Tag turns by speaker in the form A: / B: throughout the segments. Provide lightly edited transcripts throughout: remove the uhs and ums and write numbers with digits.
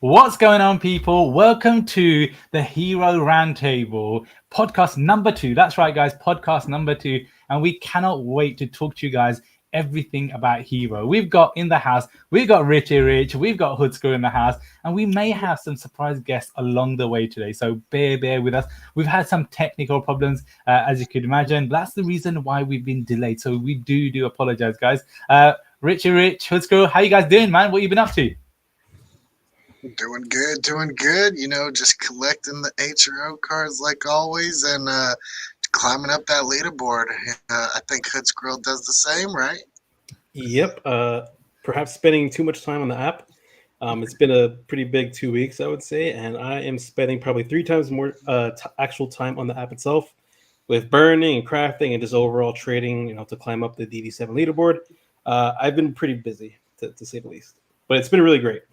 A: What's going on, people? Welcome to the HRO Roundtable, podcast number 2. That's right, guys, podcast number 2. And we cannot wait to talk to you guys everything about HRO. We've got in the house, we've got Richie Rich, we've got Hoodskrew in the house, and we may have some surprise guests along the way today. So bear with us. We've had some technical problems, as you could imagine. That's the reason why we've been delayed. So we do apologize, guys. Richie Rich, Hoodskrew, how you guys doing, man? What you been up to?
B: Doing good. Just collecting the HRO cards like always and climbing up that leaderboard. I think Hood's Grill does the same, right?
C: Yep. Perhaps spending too much time on the app. It's been a pretty big 2 weeks, I would say, and I am spending probably 3 times more actual time on the app itself with burning and crafting and just overall trading, to climb up the DD7 leaderboard. I've been pretty busy, to say the least, but it's been really great.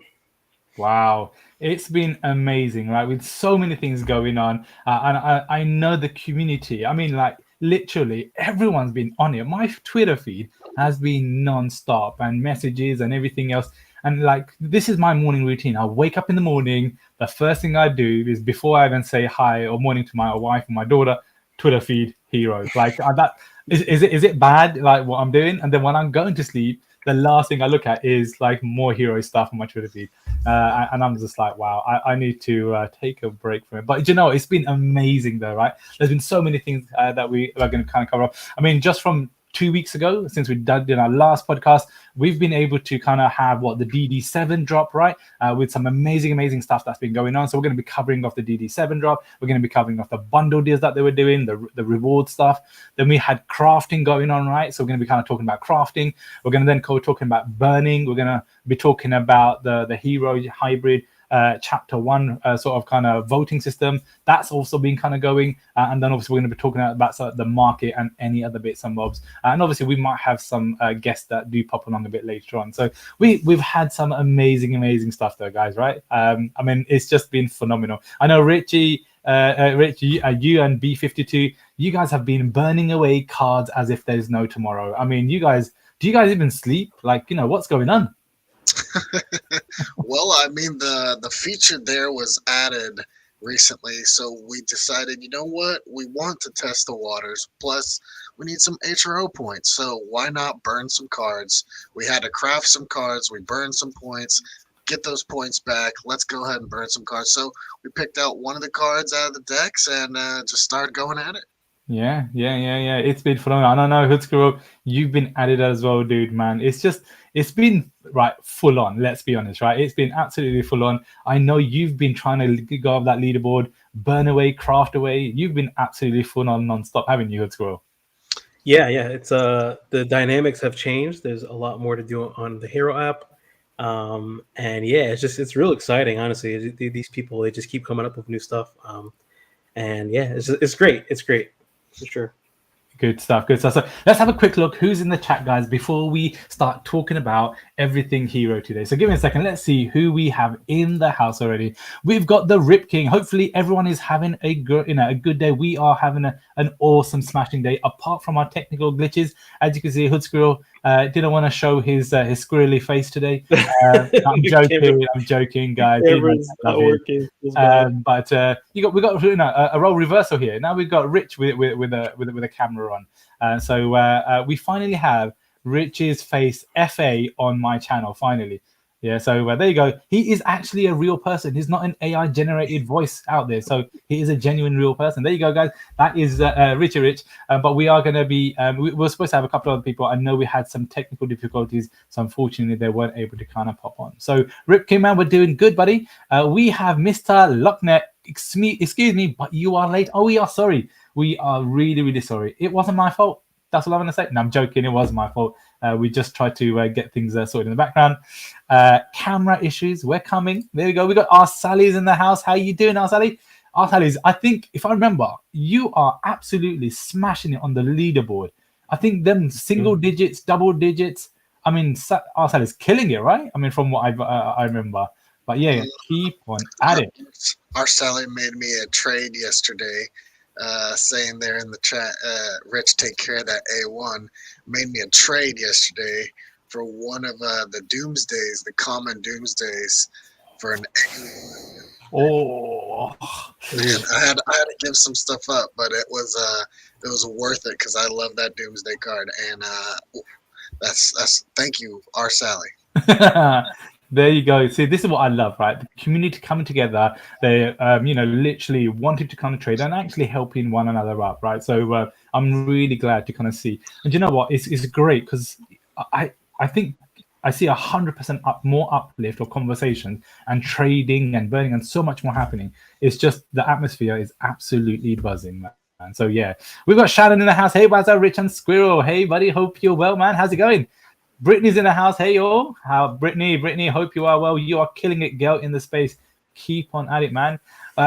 A: Wow, it's been amazing, right? With so many things going on, and I know the community. I mean, like literally everyone's been on it. My Twitter feed has been non-stop and messages and everything else. And like this is my morning routine. I wake up in the morning. The first thing I do is before I even say hi or morning to my wife or my daughter, Twitter feed heroes. Like that is it bad? Like what I'm doing? And then when I'm going to sleep, the last thing I look at is like more hero stuff on my Twitter feed. And I'm just like, wow, I need to take a break from it. But it's been amazing though, right? There's been so many things that we are going to kind of cover up. I mean, just from 2 weeks ago, since we did our last podcast, we've been able to kind of have the DD7 drop, right? With some amazing stuff that's been going on. So we're going to be covering off the DD7 drop. We're going to be covering off the bundle deals that they were doing, the reward stuff. Then we had crafting going on, right? So we're going to be kind of talking about crafting. We're going to then go talking about burning. We're going to be talking about the hero hybrid chapter 1 sort of kind of voting system that's also been kind of going, and then obviously we're going to be talking about sort of the market and any other bits and bobs, and obviously we might have some guests that do pop along a bit later on. So we've had some amazing stuff though, guys, right? I mean, it's just been phenomenal. I know Richie, you and B52, you guys have been burning away cards as if there's no tomorrow. I mean, do you guys even sleep? Like, what's going on?
B: Well, I mean, the feature there was added recently, so we decided, you know what, we want to test the waters. Plus, we need some HRO points, so why not burn some cards? We had to craft some cards, we burned some points, get those points back. Let's go ahead and burn some cards. So we picked out one of the cards out of the decks and just started going at it.
A: Yeah. It's been phenomenal. I don't know, Hoodskrew, you've been at it as well, dude, man. It's been right full on. Let's be honest, right? It's been absolutely full on. I know you've been trying to go off that leaderboard, burn away, craft away. You've been absolutely full on non-stop, haven't you, Hoodskrew?
C: Yeah. It's the dynamics have changed. There's a lot more to do on the hero app. And yeah, it's real exciting, honestly. These people, they just keep coming up with new stuff. And yeah, it's great. It's great. For sure.
A: Good stuff. So let's have a quick look who's in the chat, guys, before we start talking about everything hero today. So give me a second. Let's see who we have in the house already. We've got the Rip King. Hopefully everyone is having a good day. We are having an awesome smashing day, apart from our technical glitches. As you can see, Hoodskrew didn't want to show his squirrely face today. I'm joking, guys. But we got a role reversal here. Now we've got Rich with a camera on. So we finally have Rich's face FA on my channel finally. Yeah, so there you go. He is actually a real person. He's not an AI generated voice out there. So he is a genuine real person. There you go, guys. That is Richie Rich. But we are going to be, we're supposed to have a couple of other people. I know we had some technical difficulties. So unfortunately, they weren't able to kind of pop on. So Rip King, man, we're doing good, buddy. We have Mr. Locknet. Excuse me, but you are late. Oh, we are sorry. We are really sorry. It wasn't my fault. That's all I'm going to say. No, I'm joking. It was my fault. We just tried to get things sorted in the background. Camera issues. We're coming. There we go. We got our Sally's in the house. How you doing, our Sally? Our Sally's. I think, if I remember, you are absolutely smashing it on the leaderboard. I think them single digits, double digits. I mean, our Sally's killing it, right? I mean, from what I remember. But yeah, keep on at it.
B: Our Sally made me a trade yesterday. Saying there in the chat, Rich, take care of that A1. Made me a trade yesterday for one of the Doomsdays, the common Doomsdays. for an A1.
A: Oh,
B: And I had to give some stuff up, but it was worth it because I love that Doomsday card, and that's thank you, R. Sally.
A: there you go. See, this is what I love, right? The community coming together. They, literally wanted to kind of trade and actually helping one another up, right? So I'm really glad to kind of see. And you know what? It's great because I think I see 100% more uplift of conversation and trading and burning and so much more happening. It's just the atmosphere is absolutely buzzing, man. So yeah, we've got Shannon in the house. Hey, Wazza, Rich and Squirrel. Hey, buddy. Hope you're well, man. How's it going? Brittany's in the house. Hey, y'all. How Brittany, hope you are well. You are killing it, girl, in the space. Keep on at it, man.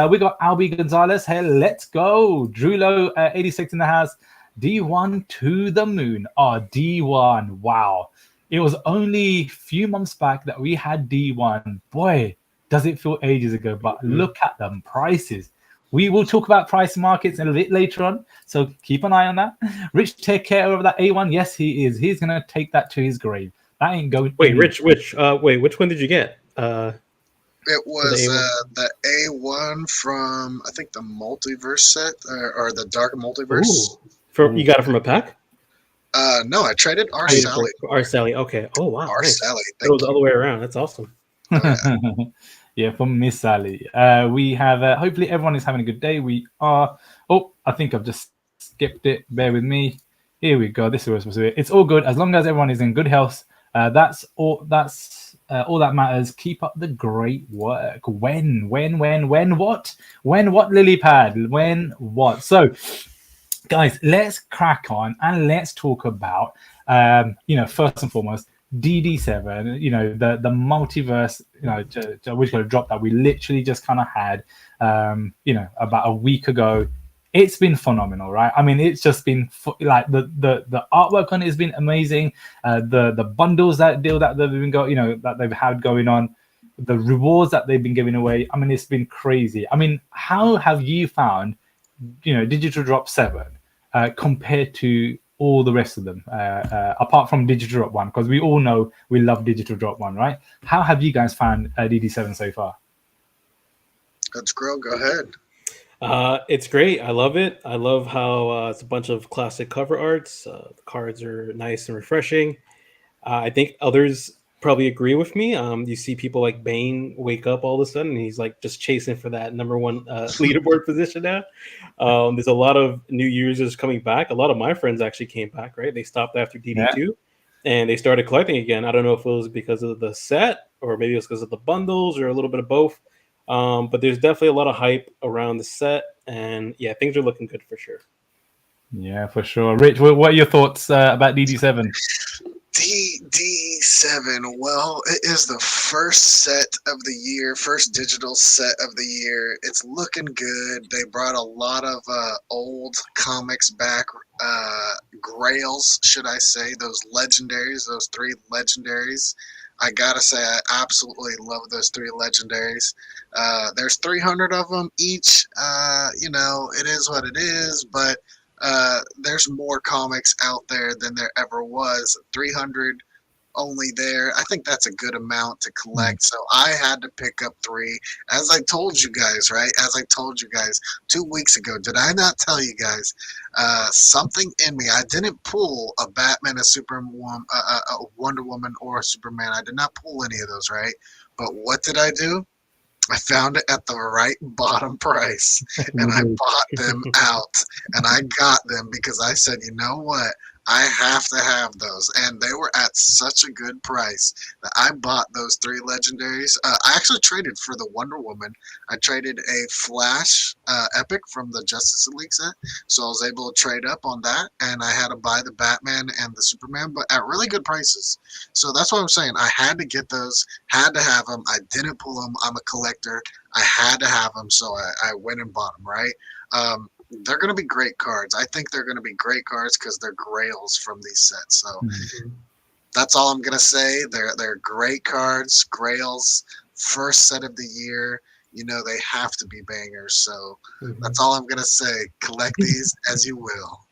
A: We got Albie Gonzalez. Hey, let's go. Drulo, 86 in the house. D1 to the moon. Oh, D1. Wow. It was only a few months back that we had D1. Boy, does it feel ages ago. But look at them prices. We will talk about price markets a bit later on, so keep an eye on that. Rich, take care over that A1. Yes, he is. He's going to take that to his grave. That ain't going.
C: Wait, Rich, which one did you get?
B: It was
C: the
B: the A1 from, I think, the Multiverse set, or the Dark Multiverse.
C: You got it from a pack?
B: No, I traded R. Sally.
C: R. Sally, okay. Oh, wow.
B: R.
C: Nice.
B: Sally.
C: It was the other way around. That's awesome.
B: Oh, yeah.
A: Yeah, from Miss Sally. We have, hopefully everyone is having a good day. We are, I think I've just skipped it. Bear with me. Here we go. This is what we're supposed to do. It's all good. As long as everyone is in good health, that's all that matters. Keep up the great work. When what? When what, Lilypad? When what? So, guys, let's crack on and let's talk about, first and foremost, DD7, the multiverse, which got a drop that we literally just kind of had, about a week ago. It's been phenomenal, right? I mean, it's just been like the artwork on it has been amazing. The bundles that they've been that they've had going on, the rewards that they've been giving away. I mean, it's been crazy. I mean, how have you found, Digital Drop 7 compared to all the rest of them, apart from Digital Drop 1, because we all know we love Digital Drop 1, right? How have you guys found DD7 so far?
B: Let's grow. Go ahead.
C: It's great. I love it. I love how it's a bunch of classic cover arts. The cards are nice and refreshing. I think others probably agree with me. You see people like Bane wake up all of a sudden, and he's like just chasing for that number one leaderboard position now. There's a lot of new users coming back. A lot of my friends actually came back, right? They stopped after DD2 and they started collecting again. I don't know if it was because of the set or maybe it was because of the bundles or a little bit of both. But there's definitely a lot of hype around the set, and yeah, things are looking good for sure.
A: Yeah, for sure. Rich, what are your thoughts about DD7?
B: DD7, well, it is the first set of the year, first digital set of the year. It's looking good. They brought a lot of old comics back, grails, should I say, those legendaries, those 3 legendaries. I gotta say, I absolutely love those 3 legendaries. There's 300 of them each. It is what it is, but there's more comics out there than there ever was. 300 only there. I think that's a good amount to collect. So I had to pick up 3. As I told you guys, right? As I told you guys 2 weeks ago. Did I not tell you guys? Something in me. I didn't pull a Batman, a Superwoman, a Wonder Woman, or a Superman. I did not pull any of those, right? But what did I do? I found it at the right bottom price, and I bought them out, and I got them because I said, you know what? I have to have those, and they were at such a good price that I bought those 3 legendaries. I actually traded for the Wonder Woman. I traded a Flash Epic from the Justice League set, so I was able to trade up on that, and I had to buy the Batman and the Superman, but at really good prices. So that's what I'm saying. I had to get those, had to have them. I didn't pull them. I'm a collector. I had to have them, so I went and bought them, right? They're going to be great cards. I think they're going to be great cards because they're grails from these sets. So that's all I'm going to say. They're great cards, grails, first set of the year. They have to be bangers. So that's all I'm going to say. Collect these as you will.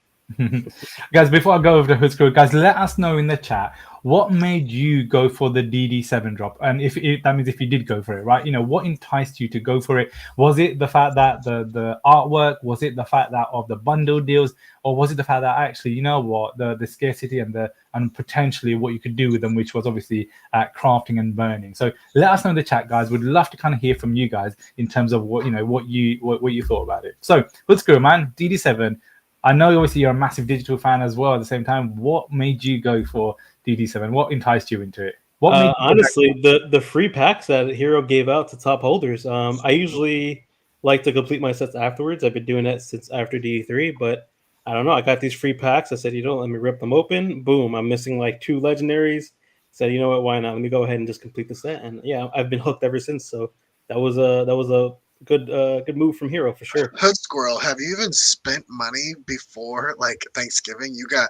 A: Guys, before I go over to Hood Screw, guys, let us know in the chat what made you go for the DD7 drop, and if that means if you did go for it, right? What enticed you to go for it? Was it the fact that the artwork? Was it the fact that of the bundle deals, or was it the fact that actually, the scarcity and potentially what you could do with them, which was obviously crafting and burning? So let us know in the chat, guys. We'd love to kind of hear from you guys in terms of what you thought about it. So Hood Screw, man, DD7. I know obviously you're a massive digital fan as well at the same time. What made you go for DD7? What enticed you into it? What made
C: honestly, the free packs that Hero gave out to top holders. I usually like to complete my sets afterwards. I've been doing that since after DD3, but I don't know. I got these free packs. I said, let me rip them open. Boom, I'm missing like 2 legendaries. Said, you know what? Why not? Let me go ahead and just complete the set. And yeah, I've been hooked ever since. So that was a good move from Hero for sure.
B: Hood Squirrel, have you even spent money before like Thanksgiving? You got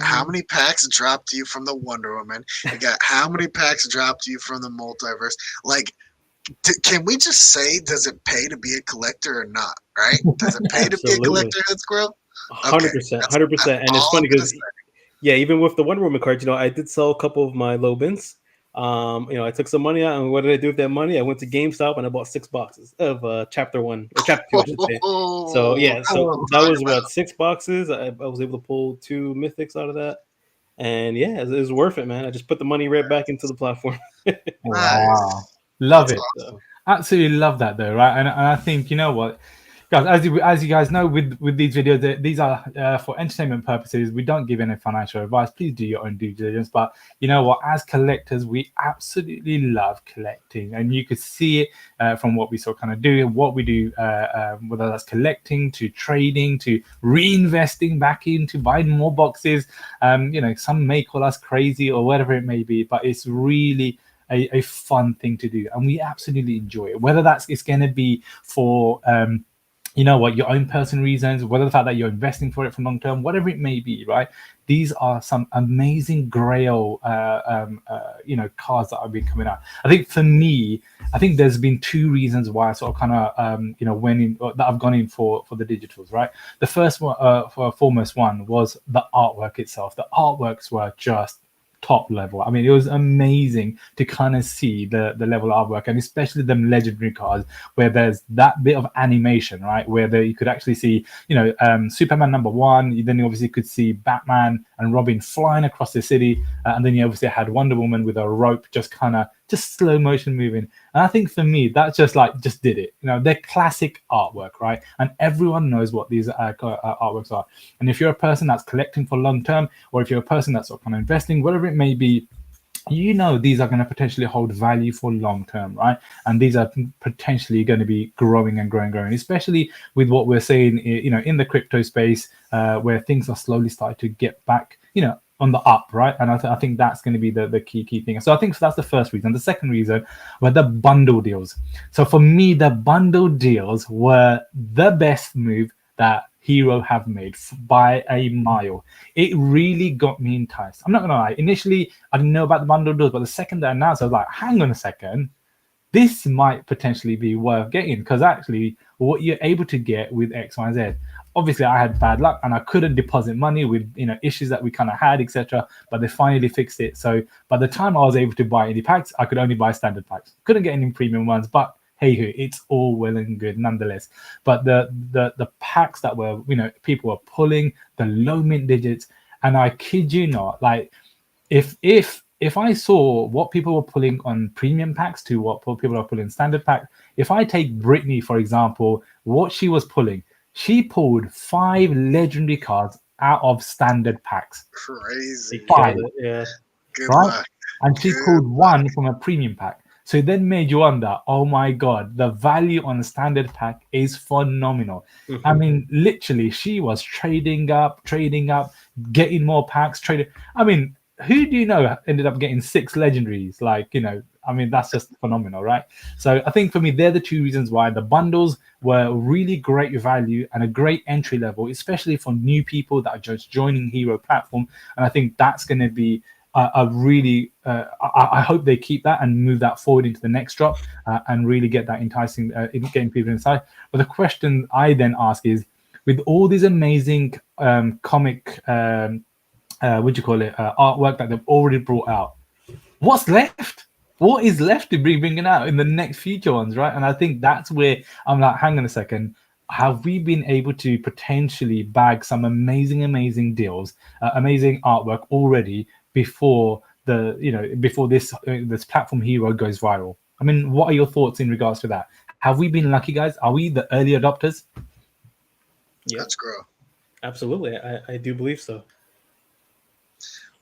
B: how many packs dropped to you from the Wonder Woman? You got how many packs dropped to you from the multiverse? Like, can we just say, does it pay to be a collector or not? Right? Does it pay to be a collector, Hood Squirrel?
C: 100%, 100%. And it's funny because even with the Wonder Woman cards, I did sell a couple of my low bins. I took some money out, and what did I do with that money? I went to GameStop and I bought 6 boxes of Chapter 1 or Chapter 2, I should say. So that was what, 6 boxes. I was able to pull 2 mythics out of that, and it was worth it, man. I just put the money right back into the platform.
A: Wow, love it. Awesome. Absolutely love that though, right? And I think, you know what, guys, as you guys know, with these videos, these are for entertainment purposes. We don't give any financial advice. Please do your own due diligence. But you know what, as collectors, we absolutely love collecting, and you could see it from what we sort of kind of do, what we do, whether that's collecting to trading to reinvesting back into buying more boxes. Some may call us crazy or whatever it may be, but it's really a fun thing to do, and we absolutely enjoy it. Whether it's going to be for your own personal reasons, whether the fact that you're investing for it for long term, whatever it may be, right? These are some amazing grail cards that have been coming out. I think for me, there's been 2 reasons why I sort of kind of went in, that I've gone in for the digitals, right? The first one, foremost one, was the artwork itself. The artworks were just top level. I mean, it was amazing to kind of see the level of artwork, and especially them legendary cards where there's that bit of animation, right? Where you could actually see, Superman #1. Then you obviously could see Batman and Robin flying across the city, and then you obviously had Wonder Woman with a rope just slow motion moving. And I think for me, that just did it. They're classic artwork, right? And everyone knows what these artworks are. And if you're a person that's collecting for long term, or if you're a person that's sort of kind of investing, whatever it may be, these are going to potentially hold value for long term, right? And these are potentially going to be growing and growing, especially with what we're seeing, in the crypto space, where things are slowly starting to get back, on the up, right? And I think that's going to be the key thing. So I think that's the first reason. The second reason were the bundle deals. So for me, the bundle deals were the best move that Hero have made by a mile. It really got me enticed. I'm not gonna lie. Initially, I didn't know about the bundle deals, but the second they announced, I was like, hang on a second. This might potentially be worth getting, because actually what you're able to get with X, Y, Z. Obviously, I had bad luck and I couldn't deposit money with issues that we kind of had, etc. But they finally fixed it. So by the time I was able to buy any packs, I could only buy standard packs. Couldn't get any premium ones, but hey ho, it's all well and good nonetheless. But the packs that were people were pulling, the low mint digits, and I kid you not, like if I saw what people were pulling on premium packs to what people are pulling standard pack, if I take Brittany, for example, what she was pulling, she pulled 5 legendary cards out of standard packs.
B: Crazy.
A: 5.
C: Yeah.
B: Good
A: right?
B: luck.
A: And she pulled 1 from a premium pack. So it then made you wonder, oh my God, the value on the standard pack is phenomenal. Mm-hmm. I mean, literally, she was trading up, getting more packs, trading. I mean, who do you know ended up getting 6 legendaries? I mean, that's just phenomenal, right? So I think for me, they're the 2 reasons why the bundles were really great value and a great entry level, especially for new people that are just joining Hero platform. And I think that's going to be a really, I hope they keep that and move that forward into the next drop and really get that enticing, getting people inside. But the question I then ask is, with all these amazing comic, what do you call it, artwork that they've already brought out. What's left? What is left to be bringing out in the next future ones, right? And I think that's where I'm like, hang on a second. Have we been able to potentially bag some amazing deals, amazing artwork already before before this platform hero goes viral? I mean, what are your thoughts in regards to that? Have we been lucky, guys? Are we the early adopters?
C: Yeah,
B: Let's grow.
C: absolutely. I do believe so.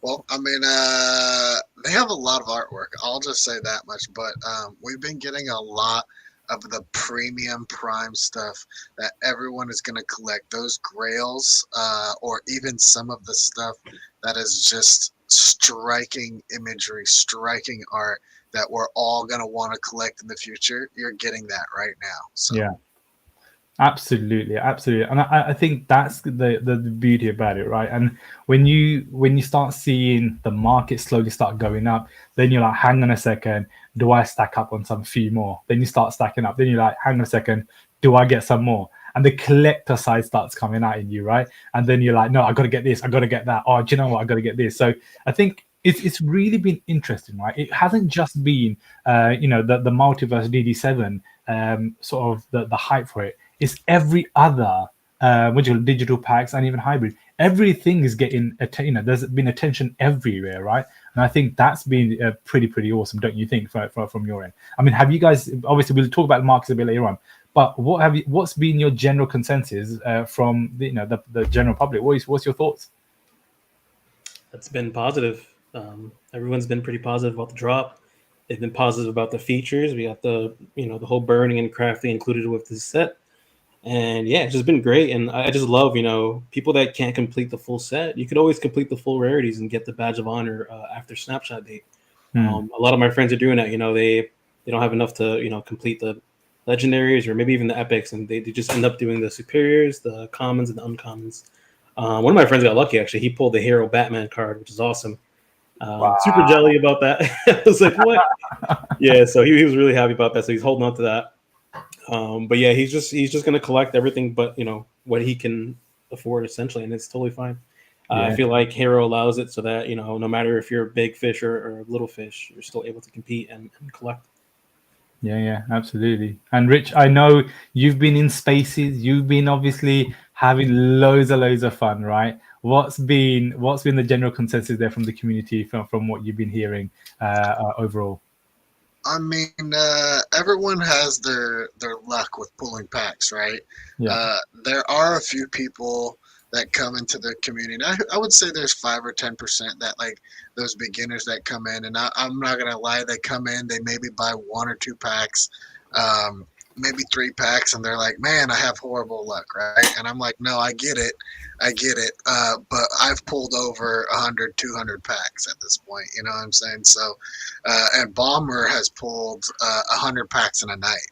B: Well, I mean, they have a lot of artwork. I'll just say that much. But we've been getting a lot of the premium prime stuff that everyone is going to collect. Those grails, or even some of the stuff that is just striking imagery, striking art that we're all going to want to collect in the future. You're getting that right now. So.
A: Yeah. Absolutely, and I think that's the beauty about it, right? And when you start seeing the market slowly start going up, then you're like, hang on a second, do I stack up on some few more? Then you start stacking up, then you're like, hang on a second, do I get some more? And the collector side starts coming out in you, right? And then you're like, no, I got to get this, I got to get that. Oh, do you know what? I got to get this. So I think it's really been interesting, right? It hasn't just been the multiverse DD7 sort of the hype for it. It's every other digital packs and even hybrid. Everything is getting there's been attention everywhere, right? And I think that's been pretty awesome, don't you think, from your end? I mean, have you guys, obviously we'll talk about the markets a bit later on, but what's been your general consensus from the general public? What's your thoughts?
C: That's been positive. Everyone's been pretty positive about the drop. They've been positive about the features. We got the whole burning and crafting included with this set. And yeah, it's just been great. And I just love, people that can't complete the full set. You could always complete the full rarities and get the badge of honor after snapshot date. A lot of my friends are doing that. They don't have enough to, complete the legendaries or maybe even the epics. And they just end up doing the superiors, the commons, and the uncommons. One of my friends got lucky, actually. He pulled the Hero Batman card, which is awesome.
A: Wow.
C: Super jelly about that. I was like, what? Yeah, so he was really happy about that. So he's holding on to that. But yeah, he's just gonna collect everything, but what he can afford essentially, and it's totally fine. I feel like Hero allows it so that no matter if you're a big fish or a little fish, you're still able to compete and collect.
A: Yeah, absolutely. And Rich, I know you've been in spaces. You've been obviously having loads of fun, right? What's been the general consensus there from the community from what you've been hearing overall?
B: I mean, everyone has their luck with pulling packs, right?
A: Yeah.
B: There are a few people that come into the community. I would say there's 5 or 10% that like those beginners that come in, and I'm not gonna lie, they come in, they maybe buy 1 or 2 packs, maybe 3 packs, and they're like, man, I have horrible luck, right? And I'm like, no, I get it, but I've pulled over 100, 200 packs at this point, you know what I'm saying? So, and Bomber has pulled 100 packs in a night.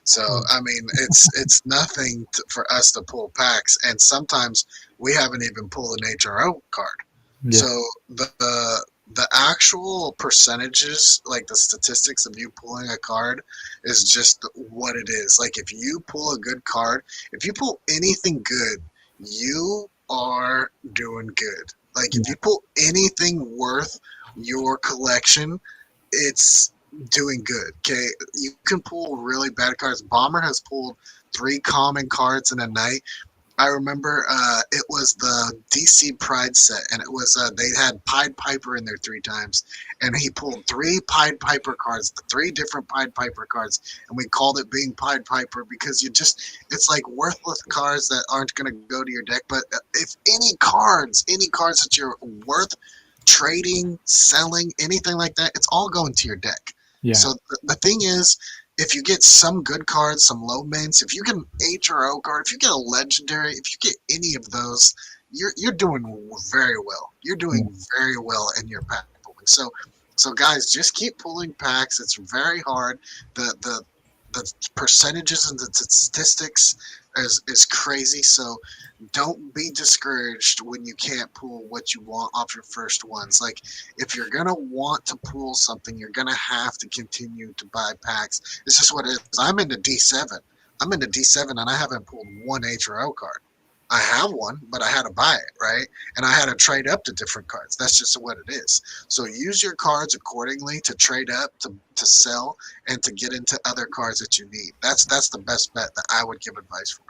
B: So I mean, it's nothing for us to pull packs, and sometimes we haven't even pulled an HRO card.
A: Yeah.
B: So the actual percentages, like the statistics of you pulling a card, is just what it is. Like if you pull a good card, if you pull anything good, you are doing good. Like if you pull anything worth your collection, it's doing good. Okay, you can pull really bad cards. Bomber has pulled 3 common cards in a night. I remember it was the DC Pride set, and it was they had Pied Piper in there 3 times, and he pulled 3 Pied Piper cards, the 3 different Pied Piper cards, and we called it being Pied Piper because it's like worthless cards that aren't going to go to your deck. But if any cards that you're worth trading, selling, anything like that, it's all going to your deck.
A: Yeah.
B: So the thing is, if you get some good cards, some low mints, if you get an HRO card, if you get a legendary, if you get any of those, you're doing very well. You're doing very well in your pack pulling. So guys, just keep pulling packs. It's very hard. The percentages and the statistics is crazy. So don't be discouraged when you can't pull what you want off your first ones. Like if you're gonna want to pull something, you're gonna have to continue to buy packs. It's just what it is. I'm into D7 and I haven't pulled 1 HRO card. I have one, but I had to buy it, right? And I had to trade up to different cards. That's just what it is. So use your cards accordingly to trade up, to sell, and to get into other cards that you need. That's the best bet that I would give advice for.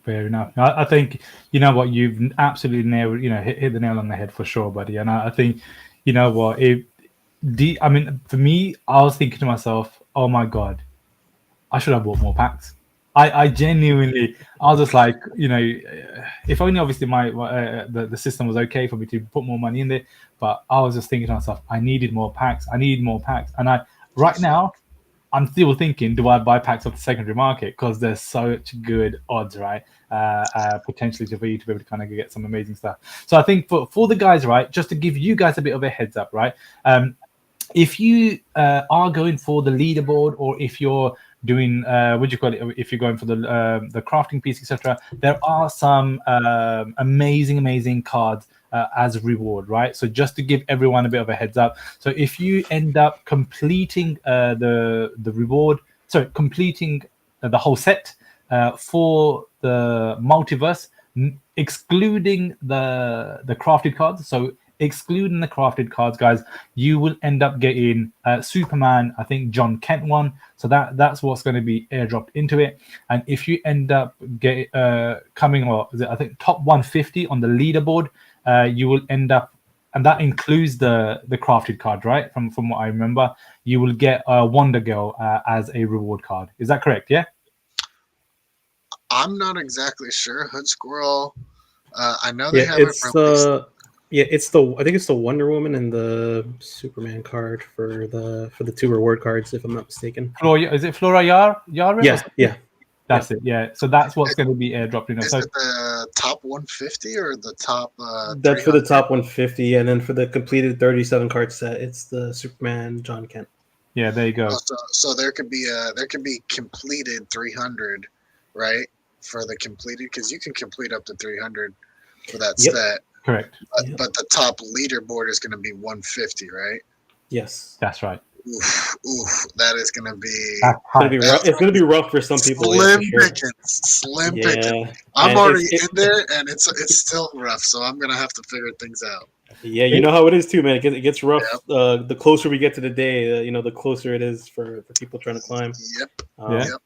A: Fair enough. I think, you know what, you've absolutely nailed, hit the nail on the head for sure, buddy. And I think, you know what, I mean, for me, I was thinking to myself, oh my God, I should have bought more packs. I genuinely, I was just like, if only obviously the system was okay for me to put more money in there. But I was just thinking to myself, I needed more packs. And right now, I'm still thinking, do I buy packs off the secondary market? Because there's such good odds, right? Potentially for you to be able to kind of get some amazing stuff. So I think for the guys, right, just to give you guys a bit of a heads up, right? If you are going for the leaderboard, or if you're doing if you're going for the crafting piece, etc., there are some amazing cards as a reward, right? So just to give everyone a bit of a heads up, so if you end up completing the reward, completing the whole set for the multiverse, excluding the crafted cards, so excluding the crafted cards, guys, you will end up getting Superman, I think John Kent one, so that's what's going to be airdropped into it. And if you end up coming, or I think top 150 on the leaderboard, you will end up, and that includes the crafted card, right? From what I remember, you will get Wonder Girl as a reward card. Is that correct? Yeah.
B: I'm not exactly sure. Hood Squirrel. I know they have it released.
C: I think it's the Wonder Woman and the Superman card for the 2 reward cards, if I'm not mistaken.
A: Is it Flora Yara?
C: Yeah.
A: That's it. Yeah. So that's what's going to be airdropped in.
B: Is it the top 150 or the top?
C: That's for the top 150, and then for the completed 37 card set, it's the Superman John Kent.
A: Yeah, there you go.
B: So there could be completed 300, right? For the completed, because you can complete up to 300 for that set.
A: Correct.
B: But the top leaderboard is going to be 150, right?
C: Yes,
A: that's right.
B: Oof, that is going to be.
C: It's going to be rough for some people.
B: Slim pickings. I'm already in there, and it's still rough. So I'm going to have to figure things out.
C: Yeah, you know how it is too, man. It gets rough. Yep. The closer we get to the day, the closer it is for people trying to climb.
B: Yep.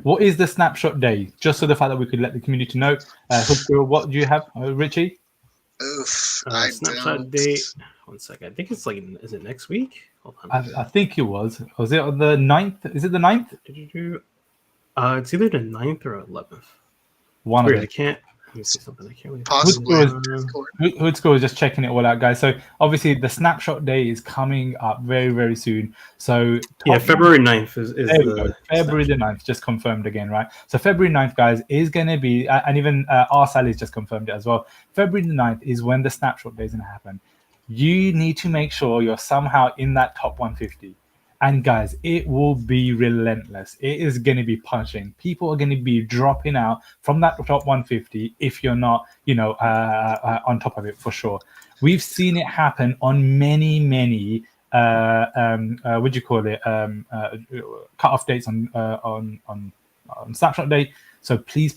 A: What is the snapshot day? Just so the fact that we could let the community know. What do you have, Richie?
C: Snapshot date. 1 second. I think it's is it next week? Hold on.
A: I think it was. Was it on the 9th? Is it the 9th?
C: It's either the 9th or 11th.
A: One of them.
C: I can't. Let me see something. I can't really.
B: Possibly.
A: Hood Score is just checking it all out, guys. So obviously the snapshot day is coming up very, very soon. So
C: February 9th is
A: February the 9th, just confirmed again, right? So February 9th, guys, is going to be, and even our Sally's just confirmed it as well. February the 9th is when the snapshot day is going to happen. You need to make sure you're somehow in that top 150. And guys, it will be relentless. It is going to be punching. People are going to be dropping out from that top 150 if you're not, on top of it for sure. We've seen it happen on many what do you call it? Cut-off dates on snapshot day. So please,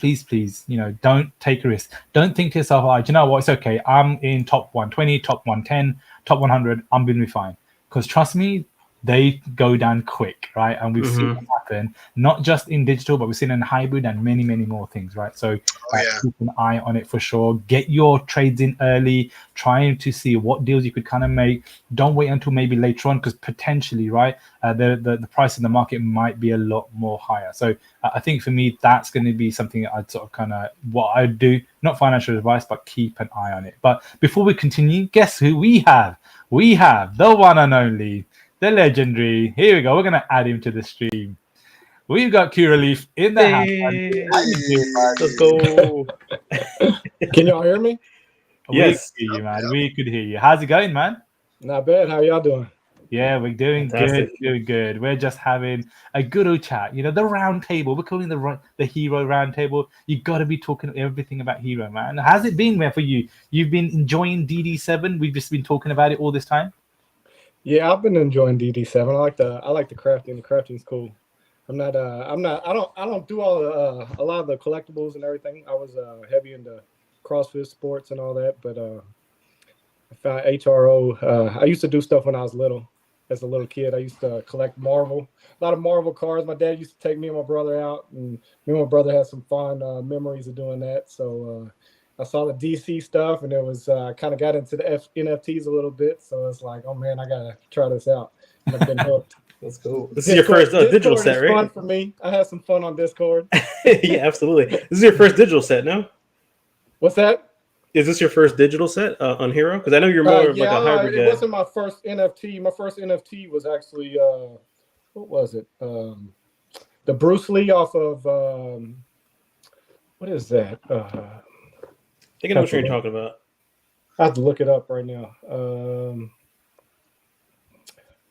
A: don't take a risk. Don't think to yourself, do you know what? It's okay. I'm in top 120, top 110, top 100. I'm going to be fine. Because trust me, they go down quick, right? And we've seen it happen, not just in digital, but we've seen it in hybrid and many more things, right? So keep an eye on it for sure. Get your trades in early, trying to see what deals you could kind of make. Don't wait until maybe later on, because potentially, right, the price in the market might be a lot more higher. So I think for me, that's going to be something that I'd sort of kind of, what I do, not financial advice, but keep an eye on it. But before we continue, guess who we have? We have the one and only, the legendary. Here we go. We're going to add him to the stream. We've got Q Relief in the house.
C: Let's go.
D: Can y'all hear me?
C: Yes.
A: We could hear you, man. We could hear you. How's it going, man?
D: Not bad. How y'all doing?
A: Yeah, we're doing good. We're just having a good old chat. The round table. We're calling the Hero Roundtable. You got to be talking everything about Hero, man. How's it been there for you? You've been enjoying DD7. We've just been talking about it all this time.
D: Yeah, I've been enjoying DD7. I like the crafting. The crafting's cool. I don't do all a lot of the collectibles and everything. I was heavy into CrossFit sports and all that, but I found HRO. I used to do stuff when I was little. As a little kid, I used to collect a lot of Marvel cards. My dad used to take me and my brother out, and me and my brother had some fond memories of doing that. So I saw the DC stuff, and it was kind of got into the NFTs a little bit. So it's like, oh man, I gotta try this out. And I've been hooked.
C: That's cool. This is your first digital set, right?
D: Fun for me. I had some fun on Discord.
C: Yeah, absolutely. This is your first digital set, no?
D: What's that?
C: Is this your first digital set on Hero? Because I know you're more of like a hybrid guy.
D: It wasn't my first NFT. My first NFT was actually what was it? The Bruce Lee off of what is that?
C: I think I know what you're talking about.
D: I have to look it up right now.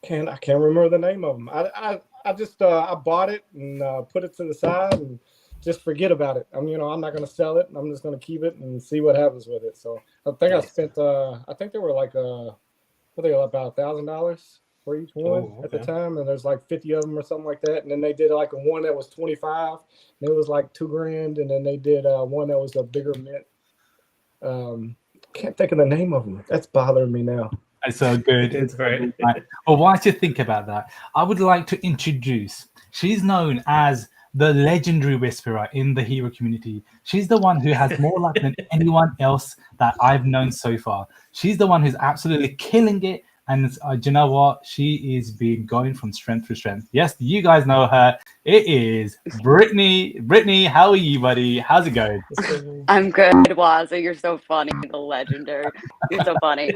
D: I can't remember the name of them. I just I bought it and put it to the side and just forget about it. I'm not going to sell it. I'm just going to keep it and see what happens with it. So I think I spent, I think they were like, about $1,000 for each one at the time. And there's like 50 of them or something like that. And then they did like a one that was 25 and it was like $2,000. And then they did one that was a bigger mint. Can't think of the name of them. That's bothering me now.
A: It's so good.
C: It's right.
A: Well, while you think about that, I would like to introduce, she's known as the legendary whisperer in the hero community. She's the one who has more luck than anyone else that I've known so far. She's the one who's absolutely killing it. And do you know what? She is been going from strength to strength. Yes, you guys know her. It is Brittany. Brittany, how are you, buddy? How's it going?
E: I'm good, Wazza. You're so funny. The legendary. You're so funny.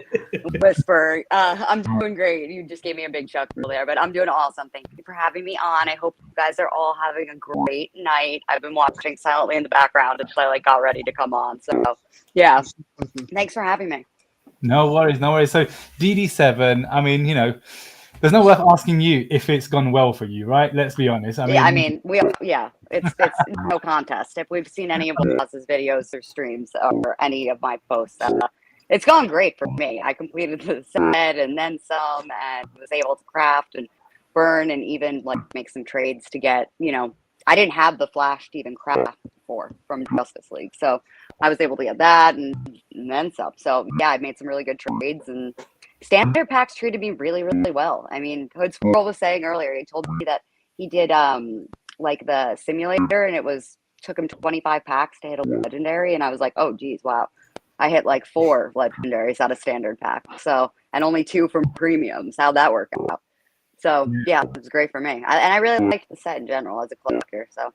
E: Whisper. I'm doing great. You just gave me a big chuckle there, but I'm doing awesome. Thank you for having me on. I hope you guys are all having a great night. I've been watching silently in the background until I got ready to come on. So, yeah. Thanks for having me.
A: No worries, no worries. So DD7, I mean, there's no worth asking you if it's gone well for you, right? Let's be honest.
E: It's no contest. If we've seen any of Waz's videos or streams or any of my posts, it's gone great for me. I completed the set and then some, and was able to craft and burn and even like make some trades to get, I didn't have the Flash to even craft before from Justice League. So I was able to get that and then some. So yeah, I made some really good trades, and standard packs treated me really, really well. I mean, Hood Squirrel was saying earlier, he told me that he did like the simulator, and took him 25 packs to hit a legendary, and I was like, oh geez, wow. I hit like 4 legendaries out of standard pack. So, and only 2 from premiums. How'd that work out? So yeah, it was great for me. And I really liked the set in general as a collector. So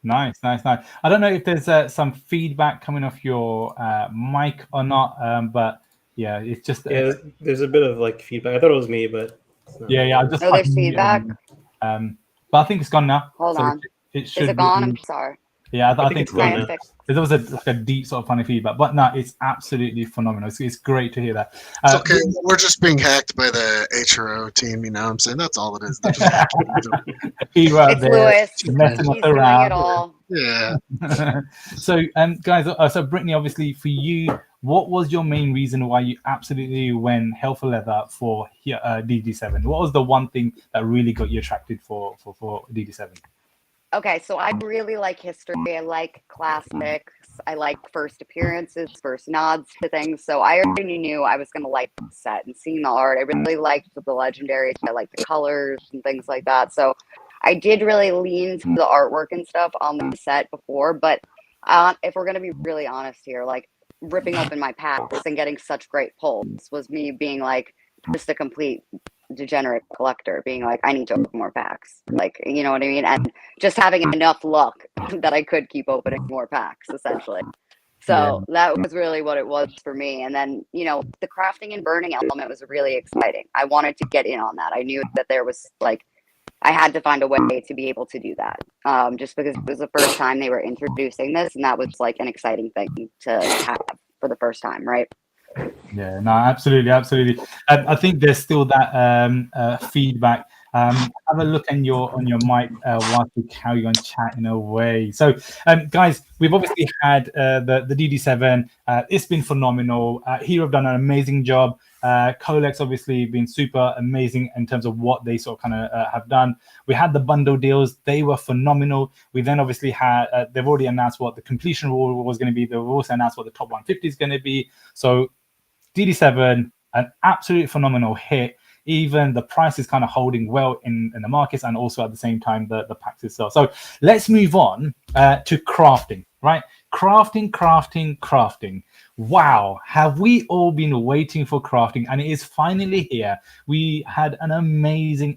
A: nice. I don't know if there's some feedback coming off your mic or not, but yeah, it's just
C: there's a bit of like feedback. I thought it was me, but
A: yeah.
E: There's feedback.
A: But I think it's gone now.
E: Hold on.
A: It should
E: Is it gone? I'm sorry.
A: Yeah, I think it's gone
C: now.
A: There was a deep sort of funny feedback, but no, it's absolutely phenomenal. It's great to hear that.
B: It's okay. We're just being hacked by the HRO team. You know what I'm saying? That's all it is. They're just
E: It's Lewis.
A: Messing
E: He's
A: us around.
E: doing it all.
B: Yeah.
A: So, guys, so Brittany, obviously for you, what was your main reason why you absolutely went hell for leather for DD7? What was the one thing that really got you attracted for DD7?
E: Okay, so I really like history. I like classics. I like first appearances, first nods to things. So I already knew I was going to like the set and seeing the art. I really liked the legendaries. I like the colors and things like that. So I did really lean to the artwork and stuff on the set before. But if we're going to be really honest here, like ripping open my packs and getting such great pulls was me being like just a complete degenerate collector, being like, I need to open more packs, like, you know what I mean, and just having enough luck that I could keep opening more packs essentially. So that was really what it was for me. And then the crafting and burning element was really exciting. I wanted to get in on that. I knew that there was like I had to find a way to be able to do that, just because it was the first time they were introducing this, and that was like an exciting thing to have for the first time, right?
A: Yeah, no, absolutely. I think there's still that feedback. Have a look on your mic whilst we carry on chatting away. So, guys, we've obviously had the DD7. It's been phenomenal. Hero have done an amazing job Colex obviously been super amazing in terms of what they sort of kind of have done. We had the bundle deals; they were phenomenal. We then obviously had they've already announced what the completion rule was going to be. They've also announced what the top 150 is going to be. So DD7, an absolute phenomenal hit. Even the price is kind of holding well in the markets, and also at the same time the packs itself. So let's move on to crafting, right? Crafting. Wow, have we all been waiting for crafting? And it is finally here. We had an amazing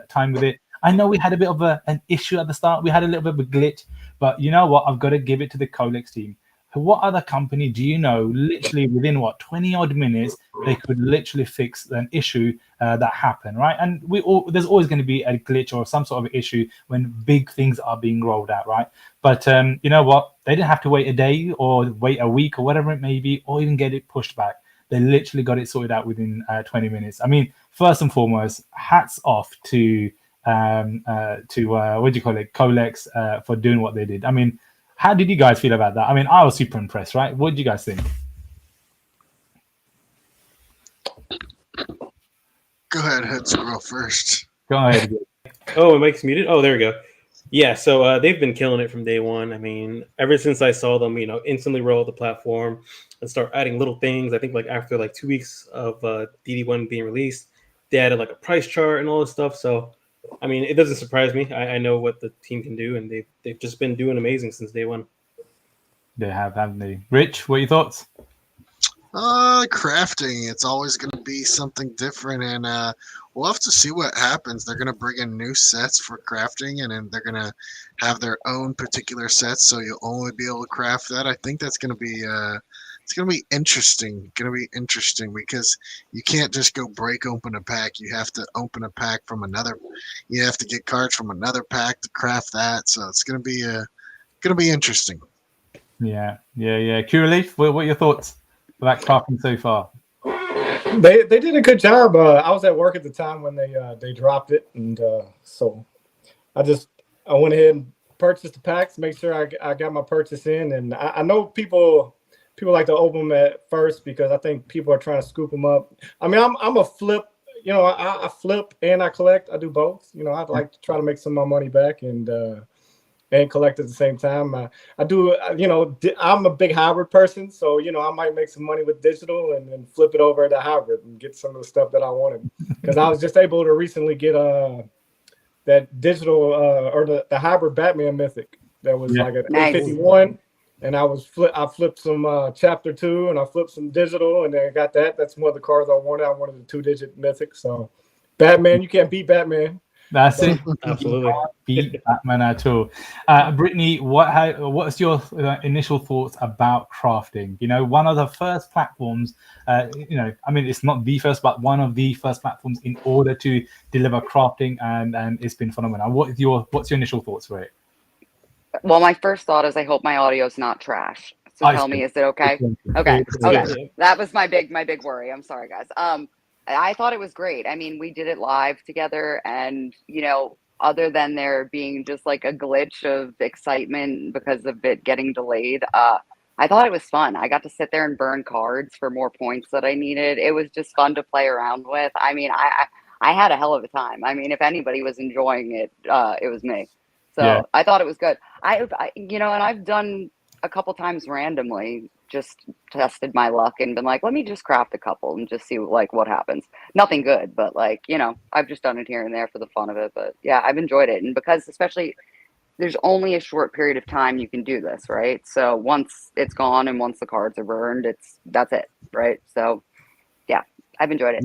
A: time with it. I know we had a bit of an issue at the start. We had a little bit of a glitch, but you know what? I've got to give it to the Colex team. What other company do you know, literally within 20 odd minutes, they could literally fix an issue that happened, right? And there's always going to be a glitch or some sort of issue when big things are being rolled out, right? But you know what? They didn't have to wait a day or wait a week or whatever it may be, or even get it pushed back. They literally got it sorted out within 20 minutes. I mean, first and foremost, hats off to what do you call it, Colex, for doing what they did. I mean, how did you guys feel about that? I mean, I was super impressed, right? What did you guys think?
B: Go ahead, HRO first.
A: Go ahead.
C: Oh, Mike's muted. Oh, there we go. Yeah, so they've been killing it from day one. I mean, ever since I saw them, instantly roll the platform and start adding little things. I think like after like 2 weeks of DD1 being released, they added like a price chart and all this stuff. So I mean, it doesn't surprise me. I know what the team can do, and they've just been doing amazing since day one.
A: They have, haven't they? Rich, what are your thoughts?
B: Crafting. It's always going to be something different, and we'll have to see what happens. They're going to bring in new sets for crafting, and then they're going to have their own particular sets, so you'll only be able to craft that. I think that's going to be it's going to be interesting. Because you can't just go break open a pack. You have to open a pack from another. You have to get cards from another pack to craft that. So it's going to be interesting.
A: Yeah. Cureleaf, what are your thoughts about crafting so far?
D: They did a good job. I was at work at the time when they dropped it, and so I went ahead and purchased the packs. Make sure I got my purchase in, and I know people like to open them at first because I think people are trying to scoop them up. I mean, I'm a flip. I flip and I collect. I do both. I'd like to try to make some of my money back and collect at the same time. I do. I'm a big hybrid person, so I might make some money with digital and then flip it over to hybrid and get some of the stuff that I wanted. Because I was just able to recently get that digital or the hybrid Batman mythic that was like an
E: Nice.
D: 851. And I flipped some chapter 2 and I flipped some digital and then I got that. That's one of the cards I wanted. I wanted the 2-digit mythic. So Batman, you can't beat Batman.
A: That's it.
C: Absolutely.
A: You can't beat Batman at all. Brittany, what's your initial thoughts about crafting? One of the first platforms, I mean, it's not the first, but one of the first platforms in order to deliver crafting, and it's been phenomenal. What's your initial thoughts for it?
E: Well, my first thought is I hope my audio is not trash. So tell me, is it okay? Okay. That was my big worry. I'm sorry, guys. I thought it was great. I mean, we did it live together, and other than there being just like a glitch of excitement because of it getting delayed, I thought it was fun. I got to sit there and burn cards for more points that I needed. It was just fun to play around with. I mean, I had a hell of a time. I mean, if anybody was enjoying it, it was me. So yeah. I thought it was good. And I've done a couple times randomly, just tested my luck and been like, let me just craft a couple and just see what happens. Nothing good, but I've just done it here and there for the fun of it. But yeah, I've enjoyed it. And because especially there's only a short period of time you can do this, right? So once it's gone and once the cards are burned, that's it, right? So yeah, I've enjoyed it.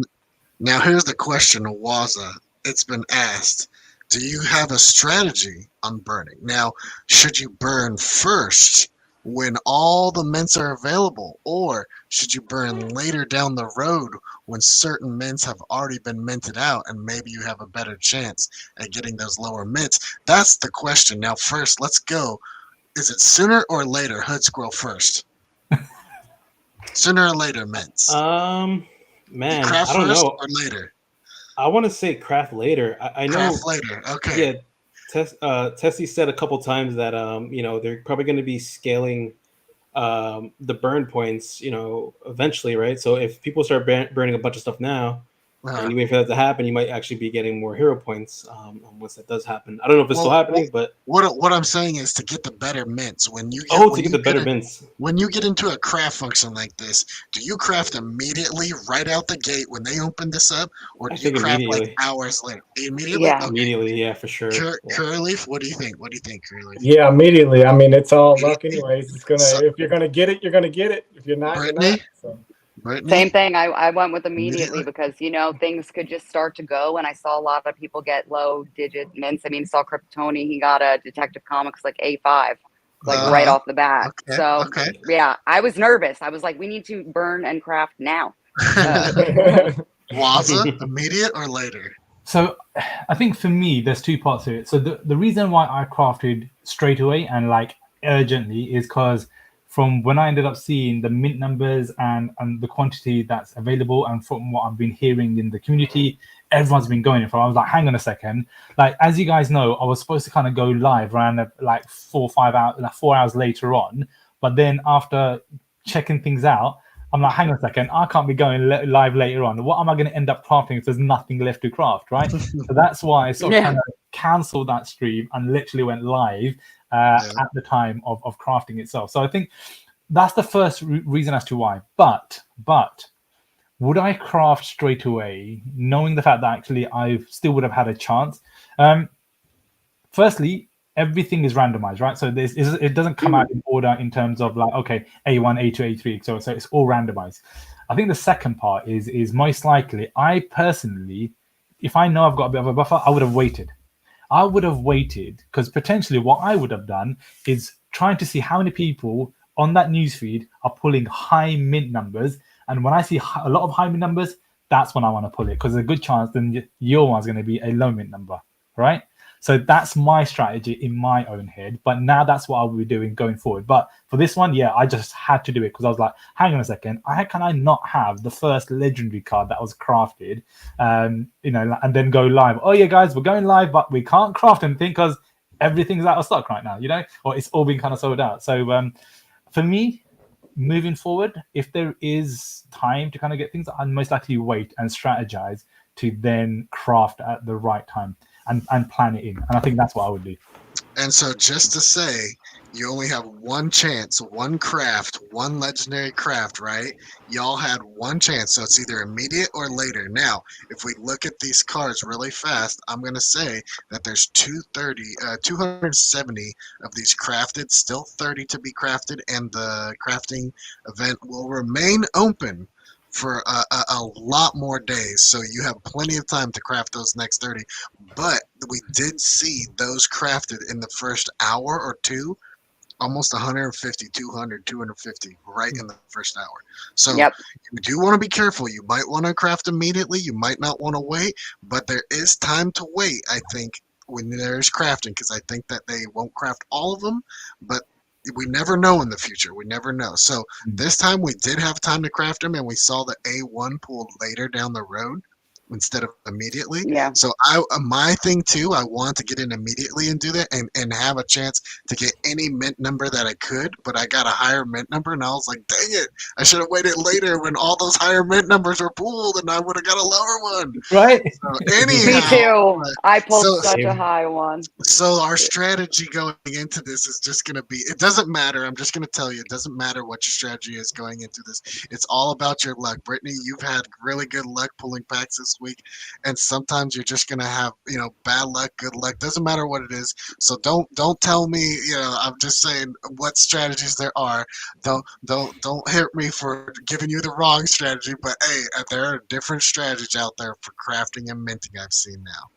B: Now here's the question to Wazza. It's been asked. Do you have a strategy on burning? Now, should you burn first when all the mints are available, or should you burn later down the road when certain mints have already been minted out and maybe you have a better chance at getting those lower mints? That's the question. Now, first, let's go. Is it sooner or later? Hood Squirrel first. Sooner or later mints?
C: Man,
B: craft
C: I don't
B: first
C: know.
B: Or later?
C: I want to say craft later. I know.
B: Craft later. Okay.
C: Yeah. Tessie said a couple times that they're probably going to be scaling the burn points, eventually, right? So if people start burning a bunch of stuff now, and you wait for that to happen, you might actually be getting more hero points once that does happen. I don't know if it's still happening, but
B: what I'm saying is to get the better mints. When you get,
C: the better mints.
B: When you get into a craft function like this, do you craft immediately right out the gate when they open this up, or do you craft like hours later? Immediately?
E: Yeah.
B: Okay.
C: Immediately, yeah, for sure.
B: Curlyleaf, what do you think? Curlyleaf?
D: Yeah, immediately. I mean, it's all luck anyways. It's if you're gonna get it, you're gonna get it. If you're not,
B: Brittany?
D: you're not. So.
B: Brittany?
E: Same thing. I went with immediately because, things could just start to go. And I saw a lot of people get low digit mints. I mean, saw Kryptoni, he got a Detective Comics like A5, right off the bat. Yeah, I was nervous. I was like, we need to burn and craft now.
B: Wazza, immediate or later?
A: So I think for me, there's two parts to it. So the reason why I crafted straight away and urgently is because from when I ended up seeing the mint numbers and the quantity that's available, and from what I've been hearing in the community, everyone's been going in for. I was like, hang on a second. As you guys know, I was supposed to kind of go live around 4 hours later on. But then after checking things out, I'm like, hang on a second, I can't be going live later on. What am I going to end up crafting if there's nothing left to craft, right? So that's why I sort of kind of canceled that stream and literally went live at the time of crafting itself. So I think that's the first reason as to why. But would I craft straight away, knowing the fact that actually I still would have had a chance? Firstly, everything is randomized, right? So it doesn't come out in order in terms of A1, A2, A3. So it's all randomized. I think the second part is most likely, I personally, if I know I've got a bit of a buffer, I would have waited. Because potentially what I would have done is trying to see how many people on that newsfeed are pulling high mint numbers. And when I see a lot of high mint numbers, that's when I want to pull it, because there's a good chance then your one's going to be a low mint number, right? So that's my strategy in my own head. But now that's what I will be doing going forward. But for this one, I just had to do it because I was like, hang on a second, how can I not have the first legendary card that was crafted, and then go live? Oh yeah, guys, we're going live, but we can't craft anything because everything's out of stock right now, or it's all been kind of sold out. So for me, moving forward, if there is time to kind of get things, I'd most likely wait and strategize to then craft at the right time. And plan it in. And I think that's what I would do.
B: And so just to say, you only have one chance, one craft, one legendary craft, right? Y'all had one chance, so it's either immediate or later. Now, if we look at these cards really fast, I'm going to say that there's 270 of these crafted, still 30 to be crafted, and the crafting event will remain open for a lot more days, so you have plenty of time to craft those next 30. But we did see those crafted in the first hour or two, almost 150, 200, 250 right in the first hour. So you do want to be careful. You might want to craft immediately. You might not want to wait, but there is time to wait, I think, when there's crafting, because I think that they won't craft all of them, but we never know in the future. We never know. So this time we did have time to craft them, and we saw the A1 pulled later down the road instead of immediately.
E: Yeah.
B: So my thing too, I wanted to get in immediately and do that and have a chance to get any mint number that I could, but I got a higher mint number and I was like, dang it, I should have waited later when all those higher mint numbers were pulled and I would have got a lower one.
A: Right.
B: So anyhow,
E: me too. I pulled such a high one.
B: So our strategy going into this is just going to be, it doesn't matter. I'm just going to tell you, it doesn't matter what your strategy is going into this. It's all about your luck. Brittany, you've had really good luck pulling packs this week, and sometimes you're just gonna have bad luck, good luck, doesn't matter what it is. So don't tell me, I'm just saying what strategies there are. Don't hit me for giving you the wrong strategy, but hey, there are different strategies out there for crafting and minting I've seen now.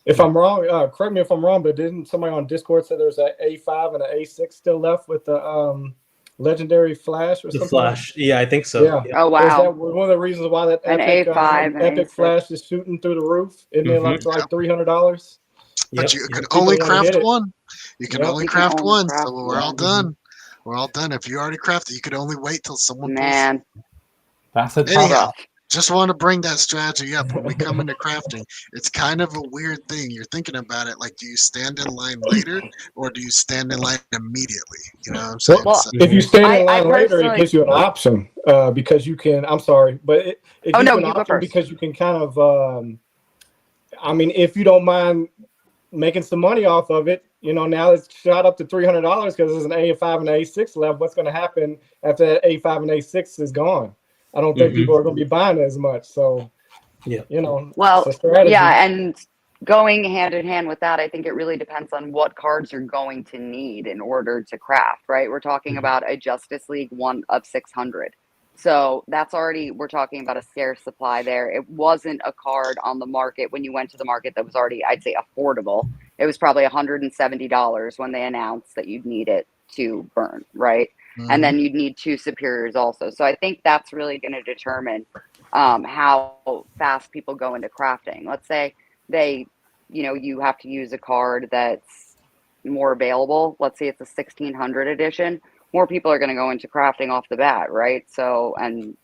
D: If I'm wrong, correct me if I'm wrong, but didn't somebody on Discord say there's an A5 and an A6 still left with the legendary flash or something?
C: The flash, yeah, I think so.
D: Yeah.
E: Oh wow!
D: Is that one of the reasons why that epic
E: A5
D: flash is shooting through the roof? Isn't it like $300?
B: But you can only craft one. You can only craft one. So we're all done. We're all done. If you already crafted, you could only wait till someone.
E: Man,
A: That's a tough.
B: Just want to bring that strategy up when we come into crafting. It's kind of a weird thing. You're thinking about it like, do you stand in line later or do you stand in line immediately? You know what I'm saying?
D: Well,
B: So,
D: if you stand in
E: I
D: line later, it
E: personally-
D: gives you an option because you can. I'm sorry, but it gives you an
E: you go
D: option
E: first.
D: because you can kind of. I mean, if you don't mind making some money off of it, you know, now it's shot up to $300 because there's an A5 and an A6 left. What's going to happen after that A5 and A6 is gone? I don't think people are going to be buying as much. So,
C: Yeah.
D: you know,
E: Well,
D: it's a strategy.
E: yeah, and going hand in hand with that, I think it really depends on what cards you're going to need in order to craft, right? We're talking about a Justice League 1 of 600. So that's already, we're talking about a scarce supply there. It wasn't a card on the market when you went to the market that was already, I'd say, affordable. It was probably $170 when they announced that you'd need it to burn, right? And then you'd need 2 superiors also. So I think that's really going to determine how fast people go into crafting. Let's say you have to use a card that's more available. Let's say it's a 1600 edition. More people are going to go into crafting off the bat, right? So, and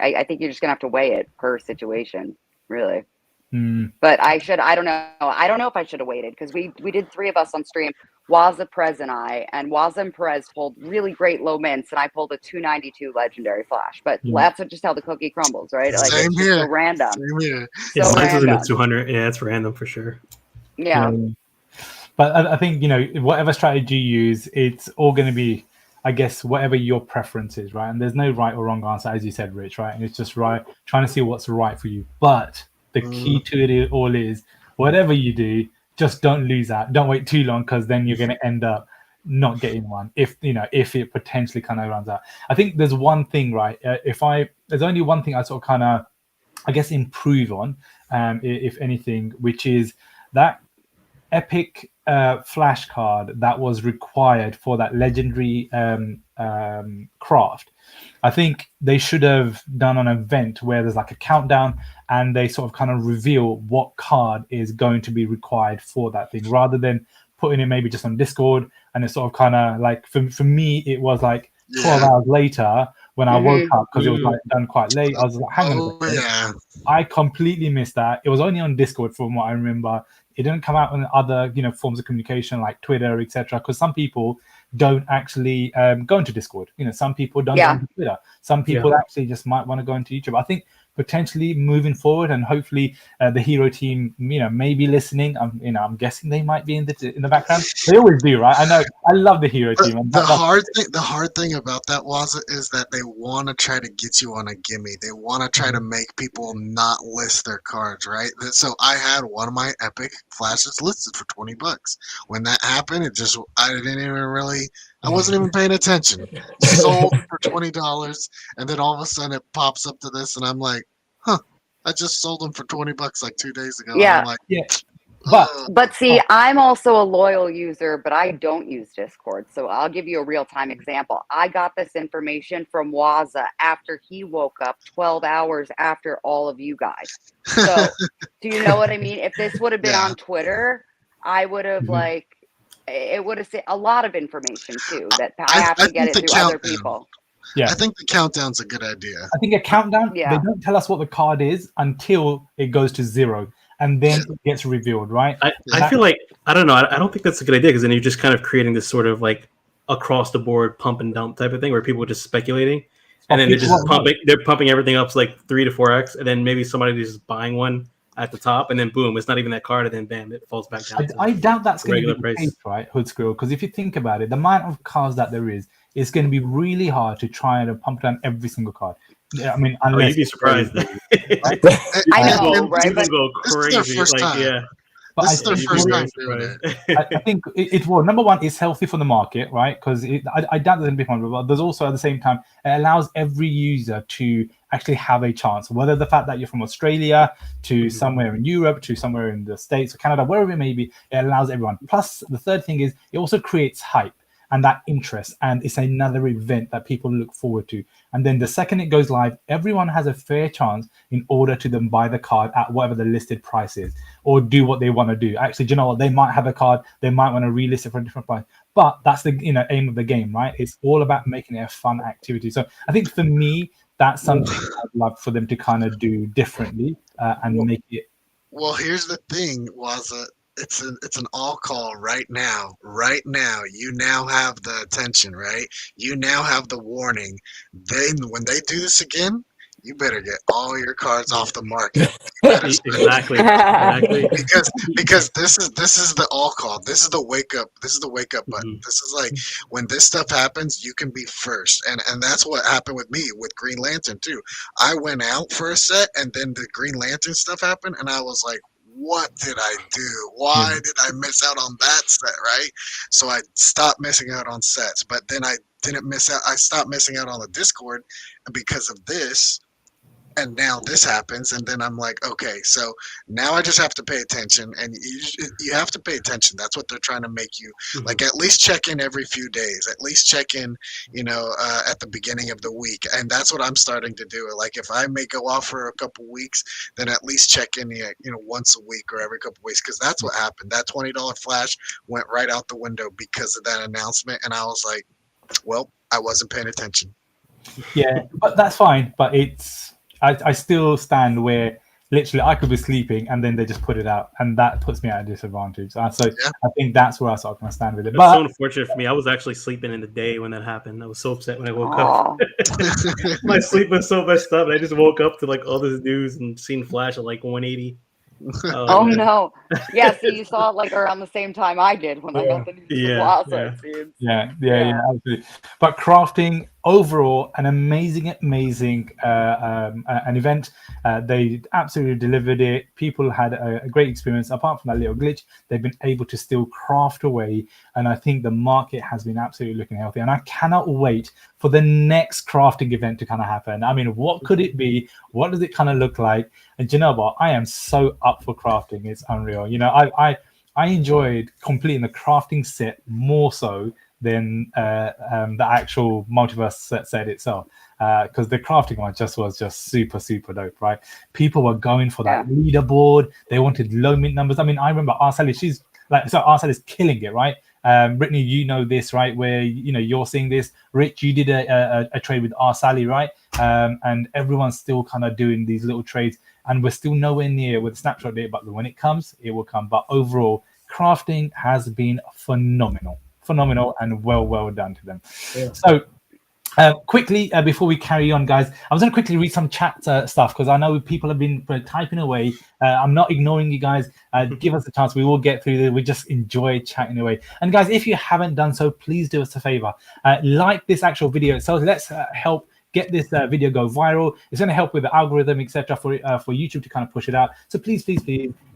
E: I think you're just going to have to weigh it per situation, really. But I don't know if I should have waited because we did 3 of us on stream, Wazza, Prez, and I, and Wazza and Perez pulled really great low mints, and I pulled a 292 legendary flash. But that's just how the cookie crumbles, right? Like,
B: Same
E: it's just
B: here.
E: so random.
B: Same here.
C: Yeah,
E: So
C: mine's in the
E: random.
C: 200. Yeah, it's random for sure.
E: Yeah.
A: But I think, you know, whatever strategy you use, it's all going to be, I guess, whatever your preference is, right? And there's no right or wrong answer, as you said, Rich, right? And it's just trying to see what's right for you. But the key to it all is, whatever you do, just don't lose out. Don't wait too long, because then you're going to end up not getting one if it potentially kind of runs out. I think there's one thing, right? There's only one thing I sort of kind of, I guess, improve on, if anything, which is that epic flash card that was required for that legendary craft. I think they should have done an event where there's like a countdown and they sort of kind of reveal what card is going to be required for that thing, rather than putting it maybe just on Discord. And it's sort of kind of like, for me, it was like 12 hours later when I woke up, because it was like done quite late. I was like, hang on a second. I completely missed that. It was only on Discord from what I remember. It didn't come out on other, forms of communication like Twitter, etc. Because some people don't actually go into Discord. Some people don't go into Twitter. Some people actually just might want to go into YouTube. I think potentially moving forward, and hopefully the Hero team, may be listening. I'm guessing they might be in the background. They always do, right? I know. I love the Hero team. And
B: the hard thing about that was is that they want to try to get you on a gimme. They want to try to make people not list their cards, right? So I had one of my epic flashes listed for $20. When that happened, I wasn't even paying attention. Sold for $20, and then all of a sudden it pops up to this, and I'm like, huh, I just sold them for $20 like 2 days ago.
E: Yeah.
B: And I'm like,
E: But see, I'm also a loyal user, but I don't use Discord. So I'll give you a real-time example. I got this information from Wazza after he woke up 12 hours after all of you guys. So do you know what I mean? If this would have been on Twitter, I would have it would have said a lot of information too, that I have to get it through other people.
B: Yeah, I think the countdown's a good idea.
A: I think a countdown, they don't tell us what the card is until it goes to 0, and then it gets revealed, right?
C: I feel like, I don't know, I don't think that's a good idea, because then you're just kind of creating this sort of like across the board pump and dump type of thing where people are just speculating, and then they're pumping everything up to like 3 to 4x, and then maybe somebody is just buying one at the top, and then boom, it's not even that card, and then bam, it falls back down.
A: I doubt that's going to be the
C: price.
A: case, right, Hood Squirrel? Because if you think about it, the amount of cards that there is, it's going to be really hard to try and pump down every single card. I mean, unless
C: you'd be surprised.
E: Right? I know, right?
C: People go crazy.
A: But
B: this is their first time doing it.
A: I think number one, it's healthy for the market, right? Because I doubt there's going to be one, but there's also at the same time, it allows every user to actually have a chance, whether the fact that you're from Australia to somewhere in Europe to somewhere in the States or Canada, wherever it may be, it allows everyone. Plus, the third thing is it also creates hype and that interest, and it's another event that people look forward to. And then the second it goes live, everyone has a fair chance in order to then buy the card at whatever the listed price is, or do what they want to do. Actually, do you know what? They might have a card, they might want to relist it for a different price, but that's the aim of the game, right? It's all about making it a fun activity. So I think for me, that's something I'd love for them to kind of do differently and make it.
B: Well, here's the thing, Wazza. It's an all call right now. Right now, you now have the attention, right? You now have the warning. Then when they do this again, you better get all your cards off the market.
C: Exactly.
B: Because this is the all call. This is the wake up. This is the wake up button.
C: Mhm.
B: This is like when this stuff happens, you can be first. And that's what happened with me with Green Lantern too. I went out for a set and then the Green Lantern stuff happened and I was like, what did I do? Why did I miss out on that set, right? So I stopped missing out on sets, but then I didn't miss out. I stopped missing out on the Discord because of this. And now this happens, and then I'm like, okay, so now I just have to pay attention, and you have to pay attention. That's what they're trying to make you, like, at least check in every few days, at least check in, at the beginning of the week, and that's what I'm starting to do. Like, if I may go off for a couple weeks, then at least check in, once a week or every couple weeks, because that's what happened. That $20 flash went right out the window because of that announcement, and I was like, well, I wasn't paying attention.
A: Yeah, but that's fine. But I still stand where literally I could be sleeping and then they just put it out, and that puts me at a disadvantage. So I think that's where I sort of kind of stand with it.
C: It's so unfortunate for me. I was actually sleeping in the day when that happened. I was so upset when I woke up. My sleep was so messed up. And I just woke up to like all this news and seen Flash at like 180.
E: Oh no! Yeah, see, you saw it like around the same time I did when I got the news.
A: Yeah, absolutely. But crafting overall, an amazing an event. They absolutely delivered it. People had a great experience. Apart from that little glitch, they've been able to still craft away, and I think the market has been absolutely looking healthy. And I cannot wait for the next crafting event to kind of happen. I mean, what could it be? What does it kind of look like? And you know what? I am so up for crafting. It's unreal. I enjoyed completing the crafting set more so than the actual multiverse set itself, because the crafting one was just super dope, right? People were going for that leaderboard. They wanted low mint numbers. I mean, I remember Arsali, Arsali is killing it, right? Brittany, you know this, right? Where you're seeing this. Rich, you did a trade with Arsali, right? And everyone's still kind of doing these little trades, and we're still nowhere near with the snapshot date. But when it comes, it will come. But overall, crafting has been phenomenal, and well done to them. So quickly before we carry on, guys, I was going to quickly read some chat stuff because I know people have been typing away. I'm not ignoring you guys. Give us a chance. We will get through this. We just enjoy chatting away. And guys, if you haven't done so, please do us a favor, like this actual video. So let's help get this video go viral. It's going to help with the algorithm, etc., for YouTube to kind of push it out. So please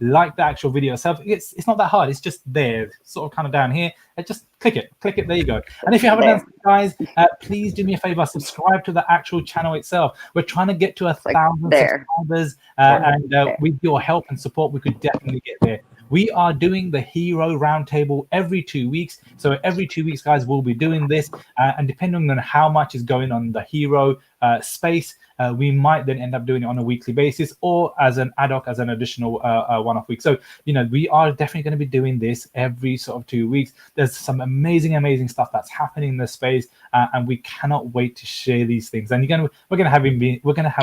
A: like the actual video itself. It's not that hard. It's just there, sort of kind of down here. Just click it. There you go. And if you haven't done so, guys, please do me a favor. Subscribe to the actual channel itself. We're trying to get to 1,000 subscribers, and with your help and support, we could definitely get there. We are doing the HRO Roundtable every 2 weeks. So every 2 weeks, guys, we'll be doing this. And depending on how much is going on in the HRO space, we might then end up doing it on a weekly basis or as an ad hoc, as an additional one-off week. So, we are definitely going to be doing this every sort of 2 weeks. There's some amazing stuff that's happening in the space, and we cannot wait to share these things. And we're going to have a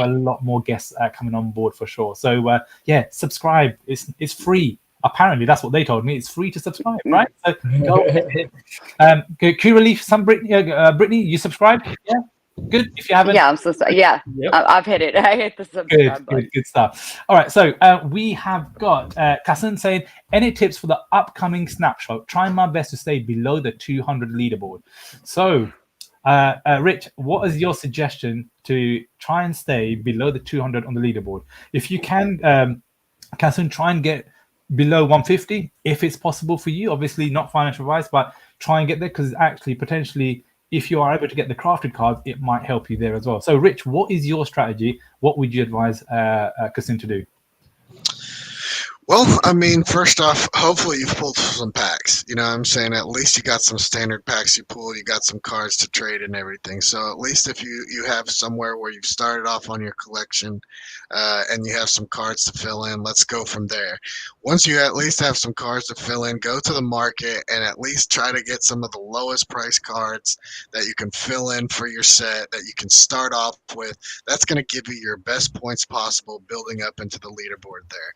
A: lot more guests coming on board for sure. So subscribe. It's free. Apparently, that's what they told me. It's free to subscribe, right? So go ahead. Q-Relief, Brittany, you subscribed? Yeah, good. If you haven't,
E: I'm so sorry. Yeah, yep. I've hit it. I hit the subscribe button.
A: Good stuff. All right, so we have got Kassan saying, any tips for the upcoming snapshot? Trying my best to stay below the 200 leaderboard. So, Rich, what is your suggestion to try and stay below the 200 on the leaderboard? If you can, Kassan, try and get below 150 if it's possible for you. Obviously not financial advice, but try and get there, because actually potentially if you are able to get the crafted cards, it might help you there as well. So Rich, what is your strategy? What would you advise Kassan to do?
B: Well, I mean, first off, hopefully you've pulled some packs. You know what I'm saying? At least you got some standard packs you pull, you got some cards to trade and everything. So at least if you have somewhere where you've started off on your collection and you have some cards to fill in, let's go from there. Once you at least have some cards to fill in, go to the market and at least try to get some of the lowest price cards that you can fill in for your set that you can start off with. That's going to give you your best points possible building up into the leaderboard there.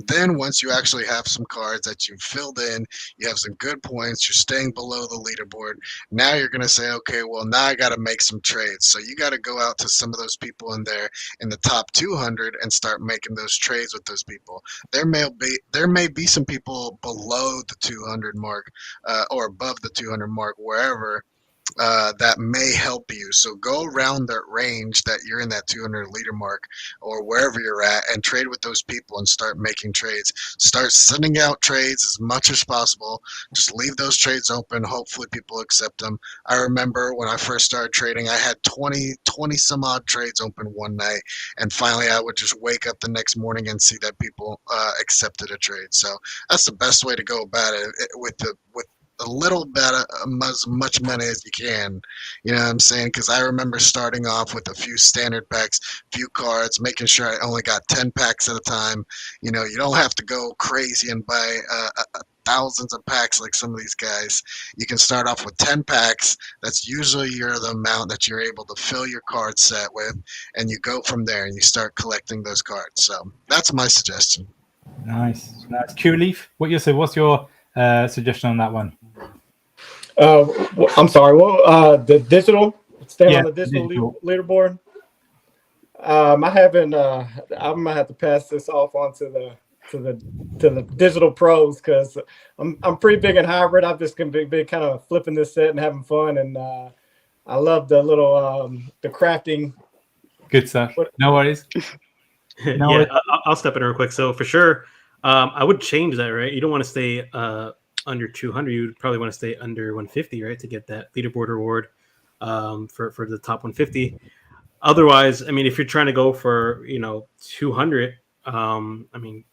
B: Then once you actually have some cards that you've filled in, you have some good points, you're staying below the leaderboard. Now you're going to say, okay, well, now I got to make some trades. So you got to go out to some of those people in there in the top 200 and start making those trades with those people. There may be some people below the 200 mark or above the 200 mark, wherever. That may help you. So go around that range that you're in that 200 leader mark or wherever you're at and trade with those people and start making trades. Start sending out trades as much as possible. Just leave those trades open. Hopefully people accept them. I remember when I first started trading, I had 20 some odd trades open one night. And finally I would just wake up the next morning and see that people accepted a trade. So that's the best way to go about it with a little bit as much money as you can, you know what I'm saying? Because I remember starting off with a few standard packs, few cards, making sure I only got 10 packs at a time. You know, you don't have to go crazy and buy thousands of packs like some of these guys. You can start off with 10 packs. That's usually the amount that you're able to fill your card set with, and you go from there and you start collecting those cards. So that's my suggestion.
A: Nice. Q-Leaf, what's your suggestion on that one?
D: I'm sorry. Well, the digital, staying on the digital leaderboard. I haven't. I'm gonna have to pass this off on to the digital pros because I'm pretty big in hybrid. I've just been kind of flipping this set and having fun, and I love the little the crafting.
A: Good stuff. No worries.
C: I'll step in real quick. So for sure, I would change that. Right, you don't want to stay under 200. You would probably want to stay under 150, right, to get that leaderboard reward for the top 150. Otherwise, I mean, if you're trying to go for 200, I mean,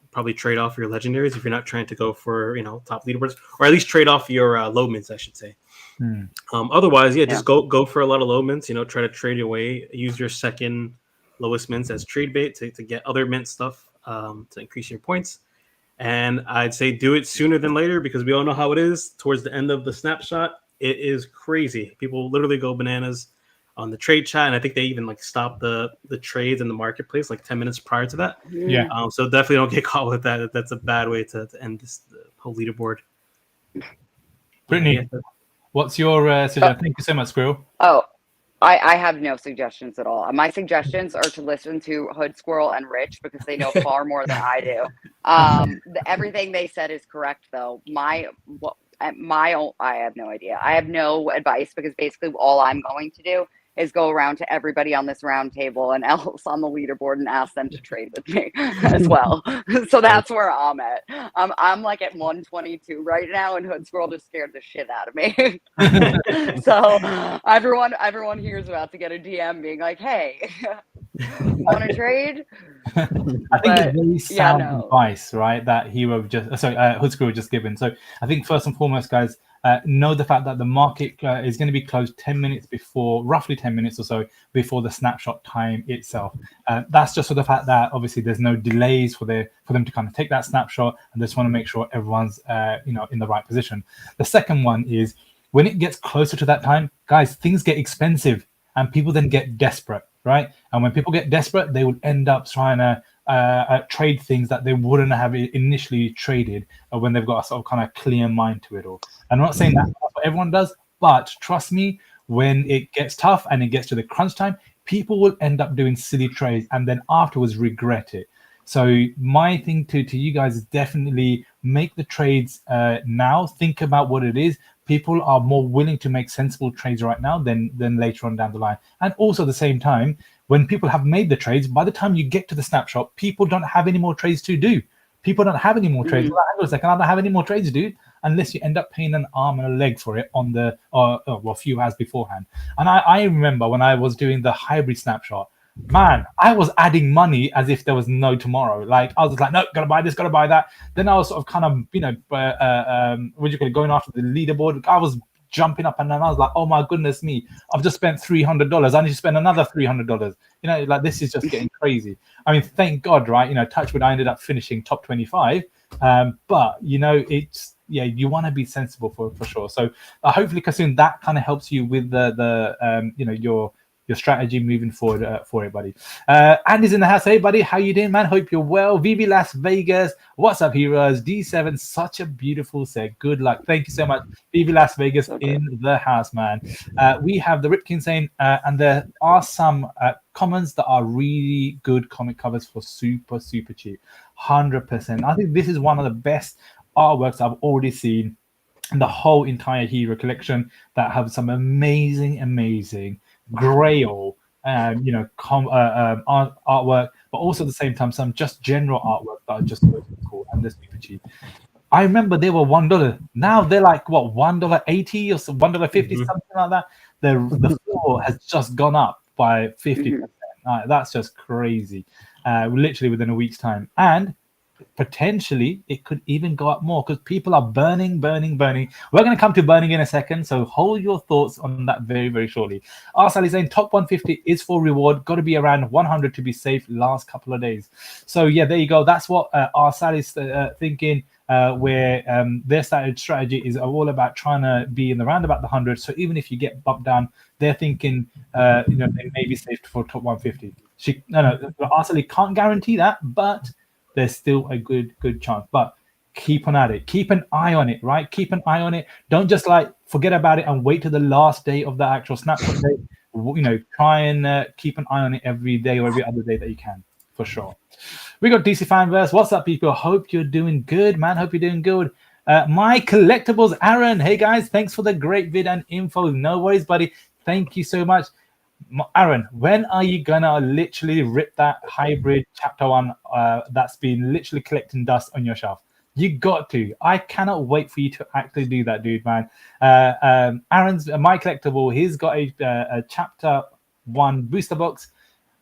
C: probably trade off your legendaries if you're not trying to go for top leaderboards, or at least trade off your low mints, I should say. Otherwise, just go for a lot of low mints. Try to trade away. Use your second lowest mints as trade bait to get other mint stuff to increase your points. And I'd say do it sooner than later because we all know how it is. Towards the end of the snapshot, it is crazy. People literally go bananas on the trade chat, and I think they even stop the trades in the marketplace 10 minutes prior to that. So definitely don't get caught with that. That's a bad way to end the whole leaderboard.
A: Brittany, what's your suggestion? Thank you so much, Squirrel.
E: Oh, I have no suggestions at all. My suggestions are to listen to Hood Squirrel and Rich because they know far more than I do. Everything they said is correct, though. I have no idea. I have no advice because basically all I'm going to do is go around to everybody on this round table and else on the leaderboard and ask them to trade with me as well. So that's where I'm at. I'm at 122 right now, and Hood Squirrel just scared the shit out of me. So everyone here is about to get a DM being like, "Hey, want to trade?"
A: I think it's very sound advice, right? That Hood Squirrel just given. So I think first and foremost, guys, know the fact that the market is going to be closed 10 minutes before, roughly 10 minutes or so before the snapshot time itself. That's just for the fact that obviously there's no delays for them to kind of take that snapshot, and they just want to make sure everyone's in the right position. The second one is when it gets closer to that time, guys, things get expensive and people then get desperate, right? And when people get desperate, they would end up trying to trade things that they wouldn't have initially traded when they've got a sort of kind of clear mind to it all. I'm not saying that's what everyone does, but trust me, when it gets tough and it gets to the crunch time, people will end up doing silly trades and then afterwards regret it. So my thing to you guys is definitely make the trades now. Think about what it is. People are more willing to make sensible trades right now than later on down the line. And also at the same time, when people have made the trades, by the time you get to the snapshot, people don't have any more trades to do. People don't have any more trades. Hang on a second, I don't have any more trades to do unless you end up paying an arm and a leg for it on a few hours beforehand. And I remember when I was doing the hybrid snapshot, man, I was adding money as if there was no tomorrow. Like I was like, no, gotta buy this, gotta buy that. Then I was sort of kind of, what do you call it, going after the leaderboard. I was jumping up and down. I was like, oh my goodness me, I've just spent $300. I need to spend another $300. Like this is just getting crazy. I mean, thank God, right? Touch wood, I ended up finishing top 25. But it's you want to be sensible for sure. So hopefully, Kasun, that kind of helps you with your strategy moving forward for it, buddy. Andy's in the house. Hey, buddy, how you doing, man? Hope you're well. VeVe Las Vegas, what's up, heroes? D7, such a beautiful set. Good luck. Thank you so much. VeVe Las Vegas in the house, man. We have the Ripkin saying, and there are some commons that are really good comic covers for super, super cheap. 100%. I think this is one of the best artworks I've already seen in the whole entire hero collection that have some amazing Grail, artwork, but also at the same time some just general artwork that are just so cool and they're super cheap. I remember they were $1. Now they're like what, $1.80 or $1.50, something like that. The floor has just gone up by 50%. That's just crazy. Literally within a week's time, and potentially it could even go up more because people are burning. We're going to come to burning in a second, so hold your thoughts on that very, very shortly. Arsal is saying top 150 is for reward, got to be around 100 to be safe last couple of days. So yeah, there you go. That's what Arsal is thinking, where their strategy is all about trying to be in the round about the 100. So even if you get bumped down, they're thinking they may be safe for top 150. Arsal can't guarantee that, but there's still a good chance. But keep on at it. Keep an eye on it, right? Keep an eye on it. Don't just forget about it and wait till the last day of the actual snapshot day. Try and keep an eye on it every day or every other day that you can, for sure. We got DC Fanverse. What's up, people? Hope you're doing good, man. Hope you're doing good. My collectibles, Aaron. Hey, guys. Thanks for the great vid and info. No worries, buddy. Thank you so much. Aaron, when are you gonna literally rip that hybrid chapter 1 that's been literally collecting dust on your shelf? You got to. I cannot wait for you to actually do that, dude, man. Aaron's my collectible. He's got a chapter 1 booster box,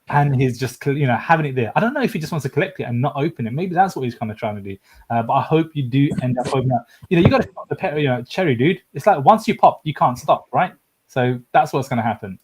A: and he's just having it there. I don't know if he just wants to collect it and not open it. Maybe that's what he's kind of trying to do. But I hope you do end up opening up. You got to stop the cherry, dude. It's like once you pop, you can't stop, right? So that's what's going to happen.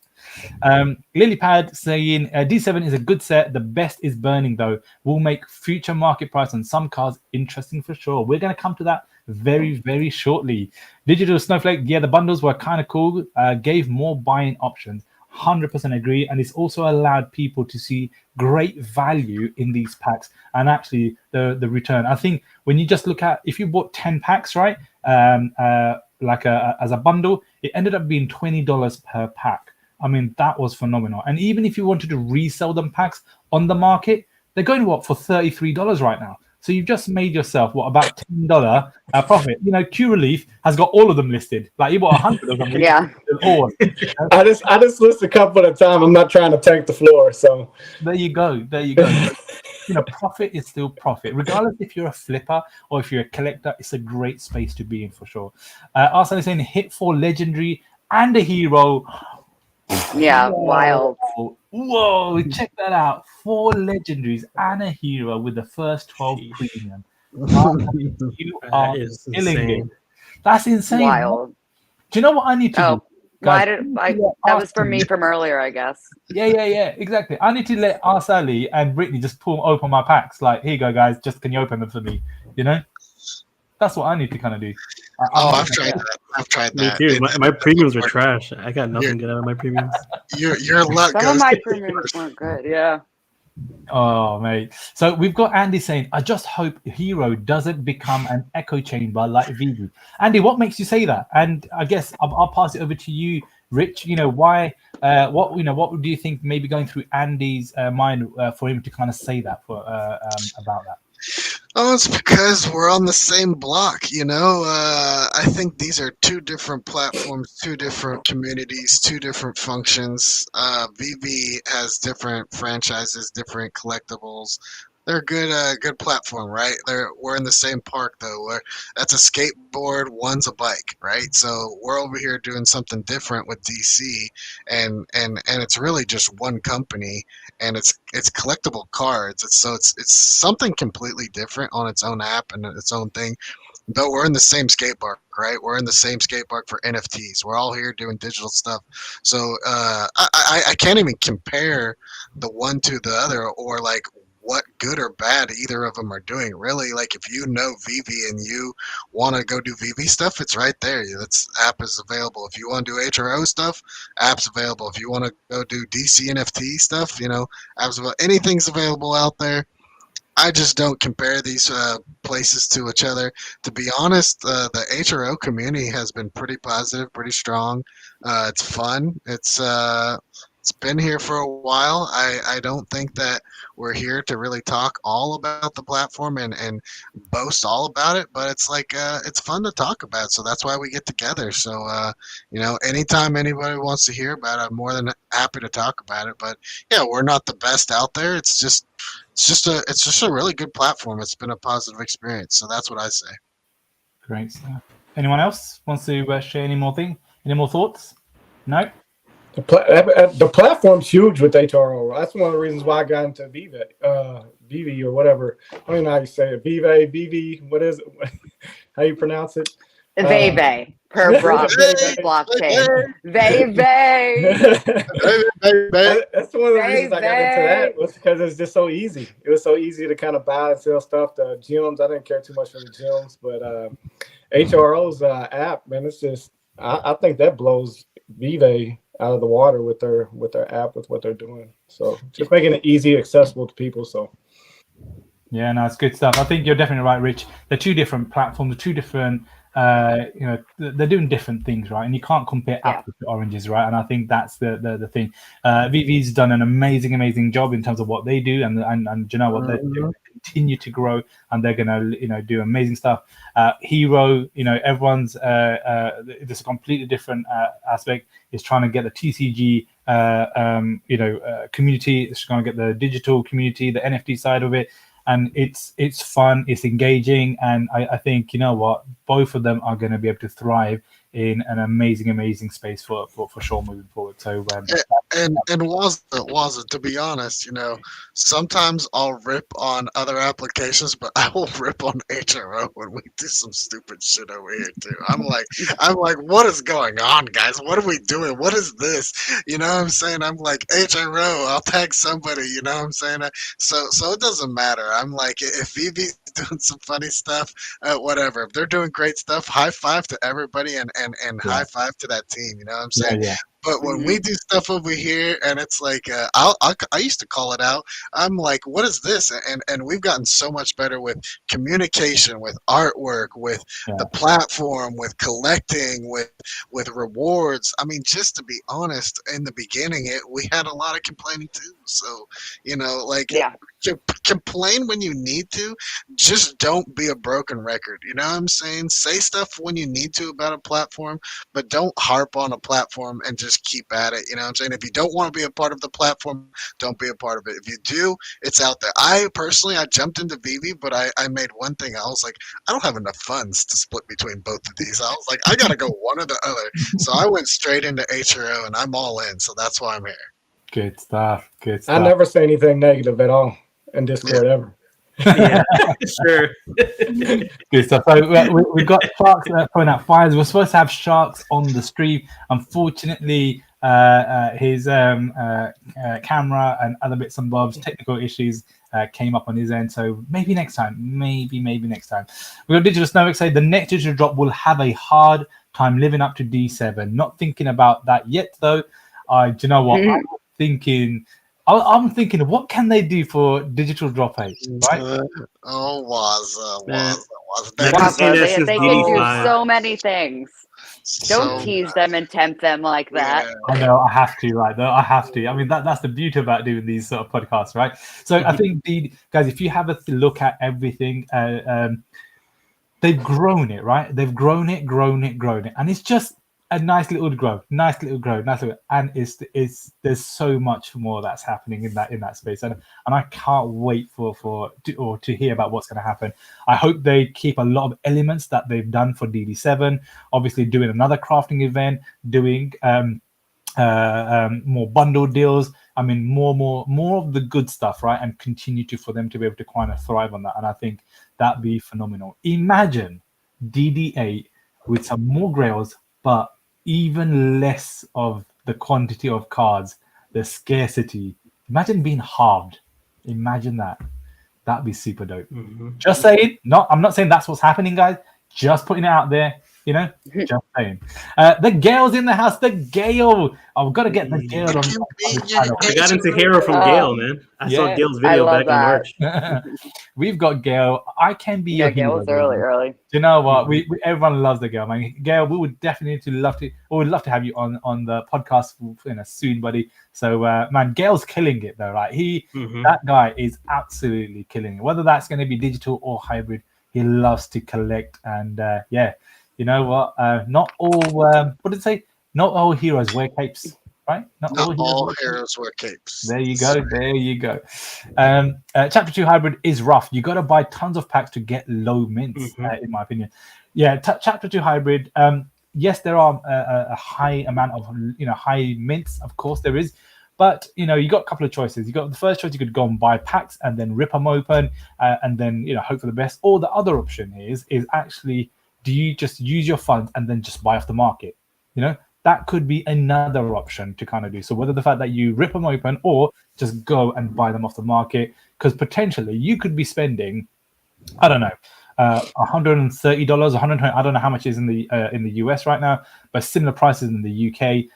A: Lilypad saying D7 is a good set. The best is burning though. Will make future market price on some cards interesting for sure. We're going to come to that very, very shortly. Digital Snowflake, yeah, the bundles were kind of cool. Gave more buying options. 100% agree, and it's also allowed people to see great value in these packs and actually the return. I think when you just look at, if you bought 10 packs, right, as a bundle, it ended up being $20 per pack. I mean, that was phenomenal. And even if you wanted to resell them packs on the market, they're going for $33 right now. So you've just made yourself about $10 profit. Q Relief has got all of them listed. Like you bought 100 of them.
E: Yeah.
D: I just list a couple at a time. I'm not trying to tank the floor. So
A: there you go. Profit is still profit, regardless if you're a flipper or if you're a collector. It's a great space to be in for sure. Arsene is saying hit for legendary and a hero.
E: Yeah, wild.
A: Whoa, check that out. 4 legendaries and a hero with the first 12 premium. You are killing it. That's insane.
E: Wild.
A: Do you know what I need to do?
E: Guys, that was for me from earlier, I guess.
A: Yeah, exactly. I need to let Arsali and Brittany just open my packs. Like, here you go, guys. Just can you open them for me? That's what I need to kind of do.
B: I've tried that.
C: Me too. My premiums are trash. I got nothing good out of my premiums.
B: Your luck
E: Some
B: goes
E: of my
B: to
E: premiums weren't good. Yeah.
A: Oh, mate. So we've got Andy saying, I just hope Hero doesn't become an echo chamber like VeVe. Andy, what makes you say that? And I guess I'll pass it over to you, Rich. Why? What do you think maybe going through Andy's mind for him to kind of say that about that?
B: Oh, it's because we're on the same block, I think these are 2 different platforms, 2 different communities, 2 different functions. VeVe has different franchises, different collectibles. They're a good platform, right? We're in the same park though. That's a skateboard, one's a bike, right? So we're over here doing something different with DC, and it's really just one company, and it's collectible cards. It's something completely different on its own app and its own thing. But we're in the same skate park, right? We're in the same skate park for NFTs. We're all here doing digital stuff. So I can't even compare the one to the other, or like what good or bad either of them are doing. Really, like if you know VeVe and you want to go do VeVe stuff, it's right there. That's app is available. If you want to do HRO stuff, app's available. If you want to go do DC NFT stuff, apps available. Anything's available out there. I just don't compare these places to each other. To be honest, the HRO community has been pretty positive, pretty strong. It's fun. It's been here for a while. I don't think that we're here to really talk all about the platform and boast all about it, but it's like it's fun to talk about. So that's why we get together. So anytime anybody wants to hear about it, I'm more than happy to talk about it. But yeah, we're not the best out there. It's just a really good platform. It's been a positive experience. So that's what I say.
A: Great stuff. Anyone else wants to share any more thoughts? No?
D: The platform's huge with HRO. That's one of the reasons why I got into VeVe or whatever. I don't even know how you say it. VeVe, what is it? How you pronounce it?
E: VeVe per blockchain. VeVe.
D: That's one of the reasons I got into that, was because it's just so easy. It was so easy to kind of buy and sell stuff to gyms. I didn't care too much for the gyms, but HRO's app, man, it's just I think that blows VeVe out of the water with their app, with what they're doing. So just making it easy, accessible to people. So
A: yeah, no, it's good stuff. I think you're definitely right, Rich. They're two different platforms, two different they're doing different things, right? And you can't compare apples to oranges, right? And I think that's the thing. VeVe's done an amazing job in terms of what they do, and you know what, they're going to continue to grow, and they're going to do amazing stuff. HRO, everyone's this is a completely different aspect. Is trying to get the TCG community. It's trying to get the digital community, the NFT side of it. And it's fun, it's engaging, and I think, you know what, both of them are going to be able to thrive in an amazing space for sure moving forward. So
B: and Wazza, to be honest, sometimes I'll rip on other applications, but I will rip on HRO when we do some stupid shit over here too. I'm like, what is going on, guys? What are we doing? What is this? You know what I'm saying? I'm like, HRO, I'll tag somebody, you know what I'm saying? So it doesn't matter. I'm like, if VeVe's doing some funny stuff, whatever. If they're doing great stuff, high five to everybody and high five to that team, you know what I'm saying?
A: Yeah.
B: But when we do stuff over here, and it's like, I used to call it out. I'm like, what is this? And we've gotten so much better with communication, with artwork, with the platform, with collecting, with rewards. I mean, just to be honest, in the beginning, we had a lot of complaining too. So, complain when you need to. Just don't be a broken record. You know what I'm saying? Say stuff when you need to about a platform, but don't harp on a platform and just keep at it. You know what I'm saying? If you don't want to be a part of the platform, don't be a part of it. If you do, it's out there. I jumped into VeVe, but I made one thing. I was like, I don't have enough funds to split between both of these. I was like, I got to go one or the other. So I went straight into HRO, and I'm all in. So that's why I'm here.
A: Good stuff.
D: I never say anything negative at all in Discord ever.
C: Yeah, sure.
A: Good stuff. So we've got Sharks throwing out fires. We're supposed to have Sharks on the stream. Unfortunately, his camera and other bits and bobs, technical issues came up on his end. So maybe next time. Maybe next time. We've got Digital Snowbox say the next digital drop will have a hard time living up to D7. Not thinking about that yet, though. Do you know what? I'm thinking, what can they do for digital drop 8, right?
B: Wazza.
E: They can do so many things. Don't tease them and tempt them like that.
A: I know, I have to, right? I have to. I mean, that's the beauty about doing these sort of podcasts, right? So I think, guys, if you have a look at everything, they've grown it, right? They've grown it, and it's just a nice little growth, and it's there's so much more that's happening in that space, and I can't wait to hear about what's going to happen. I hope they keep a lot of elements that they've done for DD7, obviously doing another crafting event, doing more bundle deals. I mean, more of the good stuff, right? And continue for them to be able to kind of thrive on that, and I think that'd be phenomenal. Imagine DD8 with some more grails, but even less of the quantity of cards, the scarcity. Imagine being halved. Imagine that. That'd be super dope. Just saying. No, I'm not saying that's what's happening, guys. Just putting it out there. Just saying. The Gale's in the house. The Gale. I've got to get the Gale on the channel.
C: I got into Hero from Gale, man. I saw Gale's video back in March.
A: We've got Gale. I can be your
E: Gale
A: hero.
E: was early.
A: Do you know what? We everyone loves the Gale, man. Gale, we would definitely love to have you on the podcast soon, buddy. So man, Gale's killing it though, right? That guy is absolutely killing it. Whether that's going to be digital or hybrid, he loves to collect, and you know what? Not all. What did it say? Not all heroes wear capes, right?
B: Not all heroes wear capes.
A: There you go. Chapter 2 hybrid is rough. You got to buy tons of packs to get low mints, in my opinion. Yeah, Chapter 2 hybrid. Yes, there are a high amount of high mints. Of course, there is. But you got a couple of choices. You got the first choice, you could go and buy packs and then rip them open, and then hope for the best. Or the other option is actually, do you just use your funds and then just buy off the market? That could be another option to kind of do. So whether the fact that you rip them open or just go and buy them off the market, because potentially you could be spending, I don't know, $130, $120. I don't know how much is in the US right now, but similar prices in the UK.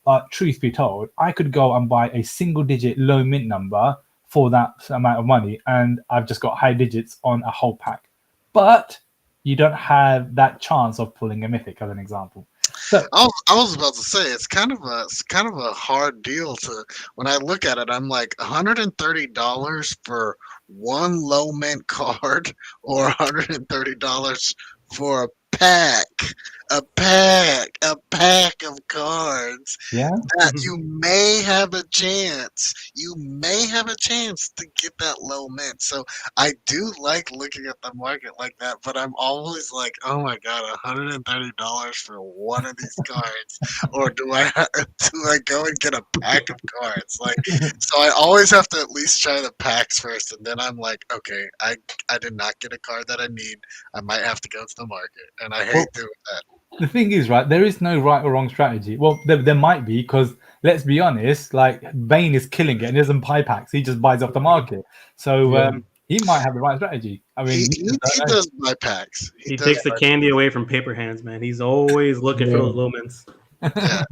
A: But truth be told, I could go and buy a single-digit low mint number for that amount of money, and I've just got high digits on a whole pack. But you don't have that chance of pulling a mythic, as an example. So,
B: I was about to say it's kind of a hard deal to. When I look at it, I'm like $130 for one low mint card, or $130 for a pack of cards.
A: Yeah,
B: that you may have a chance. You may have a chance to get that low mint. So I do like looking at the market like that, but I'm always like, oh my god, $130 for one of these cards, or do I go and get a pack of cards? Like, so I always have to at least try the packs first, and then I'm like, okay, I did not get a card that I need. I might have to go to the market, and I hate doing that.
A: The thing is, right, there is no right or wrong strategy. Well, there might be, because let's be honest, like Bane is killing it and he doesn't buy packs. He just buys off the market. So he might have the right strategy. I mean,
B: he does buy packs.
C: He takes the candy away from paper hands, man. He's always looking for those low mints.
B: Yeah,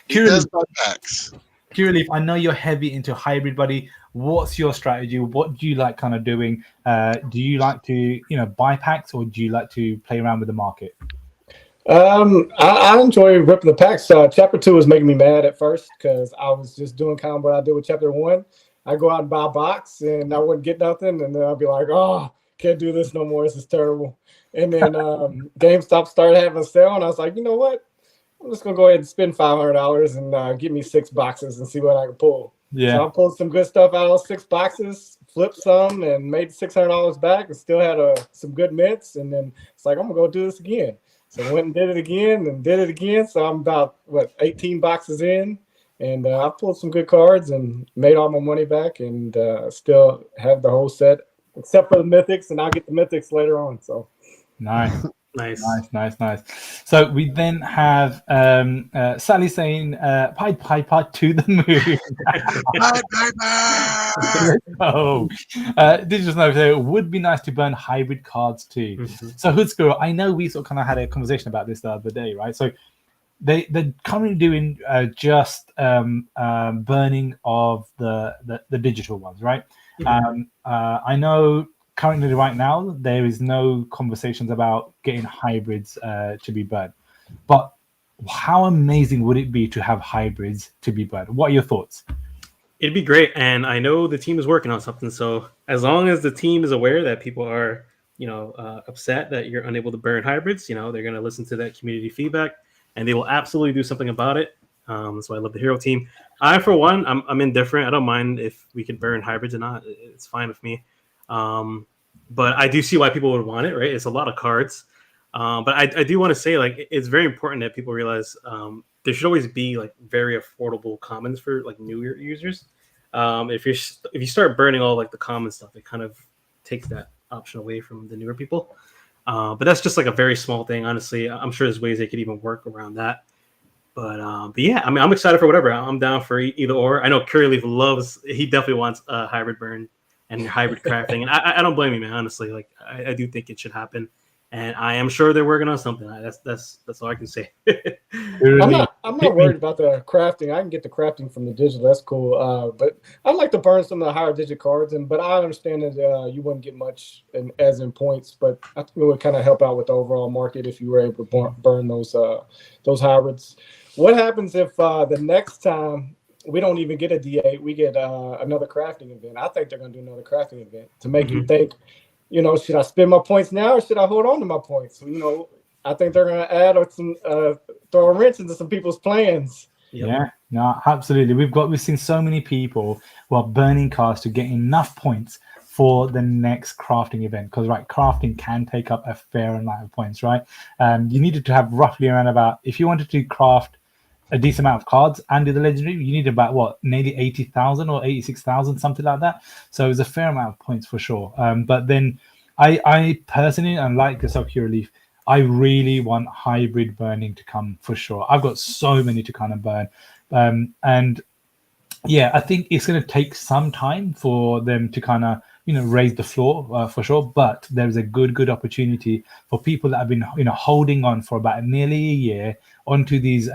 B: he does buy packs.
A: Curaleaf, I know you're heavy into hybrid, buddy. What's your strategy? What do you like kind of doing? Do you like to, buy packs, or do you like to play around with the market?
D: I enjoy ripping the packs. Chapter 2 was making me mad at first because I was just doing kind of what I did with Chapter 1. I go out and buy a box and I wouldn't get nothing, and then I'd be like, oh, can't do this no more. This is terrible. And then GameStop started having a sale, and I was like, you know what? I'm just gonna go ahead and spend $500 and get me 6 boxes and see what I can pull.
A: Yeah.
D: So I pulled some good stuff out of those 6 boxes, flipped some, and made $600 back, and still had some good mints. And then it's like, I'm gonna go do this again. So I went and did it again. So I'm about 18 boxes in, and I pulled some good cards and made all my money back, and still have the whole set except for the mythics, and I'll get the mythics later on. So
A: nice. So we then have Sally saying, "Piper to the moon." Oh, Digital Snow say it would be nice to burn hybrid cards too.
C: Mm-hmm.
A: So Hood Squirrel, I know we sort of kind of had a conversation about this the other day, right? So they're currently doing just burning of the digital ones, right? Mm-hmm. I know. Currently, right now, there is no conversations about getting hybrids to be burned. But how amazing would it be to have hybrids to be burned? What are your thoughts?
C: It'd be great. And I know the team is working on something. So as long as the team is aware that people are, upset that you're unable to burn hybrids, they're going to listen to that community feedback and they will absolutely do something about it. So I love the hero team. I, for one, I'm indifferent. I don't mind if we can burn hybrids or not. It's fine with me. But I do see why people would want it, right? It's a lot of cards. But I do want to say, like, it's very important that people realize there should always be like very affordable commons for like newer users. If you start burning all like the common stuff, it kind of takes that option away from the newer people. But that's just like a very small thing. Honestly, I'm sure there's ways they could even work around that. But yeah, I mean, I'm excited for whatever. I'm down for either or. I know Curryleaf he definitely wants a hybrid burn and hybrid crafting, and I don't blame you, man. Honestly, like I do think it should happen, and I am sure they're working on something. That's all I can say.
D: I'm not worried about the crafting. I can get the crafting from the digital. That's cool. But I'd like to burn some of the higher digit cards, but I understand that you wouldn't get much as in points. But I think it would kind of help out with the overall market if you were able to burn those hybrids. What happens if the next time we don't even get a D8, we get another crafting event? I think they're going to do another crafting event to make you think, should I spend my points now or should I hold on to my points? I think they're going to add some throw a wrench into some people's plans.
A: Yeah, no, absolutely. We've seen so many people who are burning cards to get enough points for the next crafting event, because crafting can take up a fair amount of points, right? You needed to have roughly around about, if you wanted to craft a decent amount of cards and do the legendary, you need about nearly 80,000 or 86,000, something like that. So it was a fair amount of points for sure. But then I personally, unlike yourself, Curaleaf, I really want hybrid burning to come for sure. I've got so many to kind of burn. And yeah, I think it's going to take some time for them to kind of, raise the floor for sure. But there's a good opportunity for people that have been, holding on for about nearly a year onto these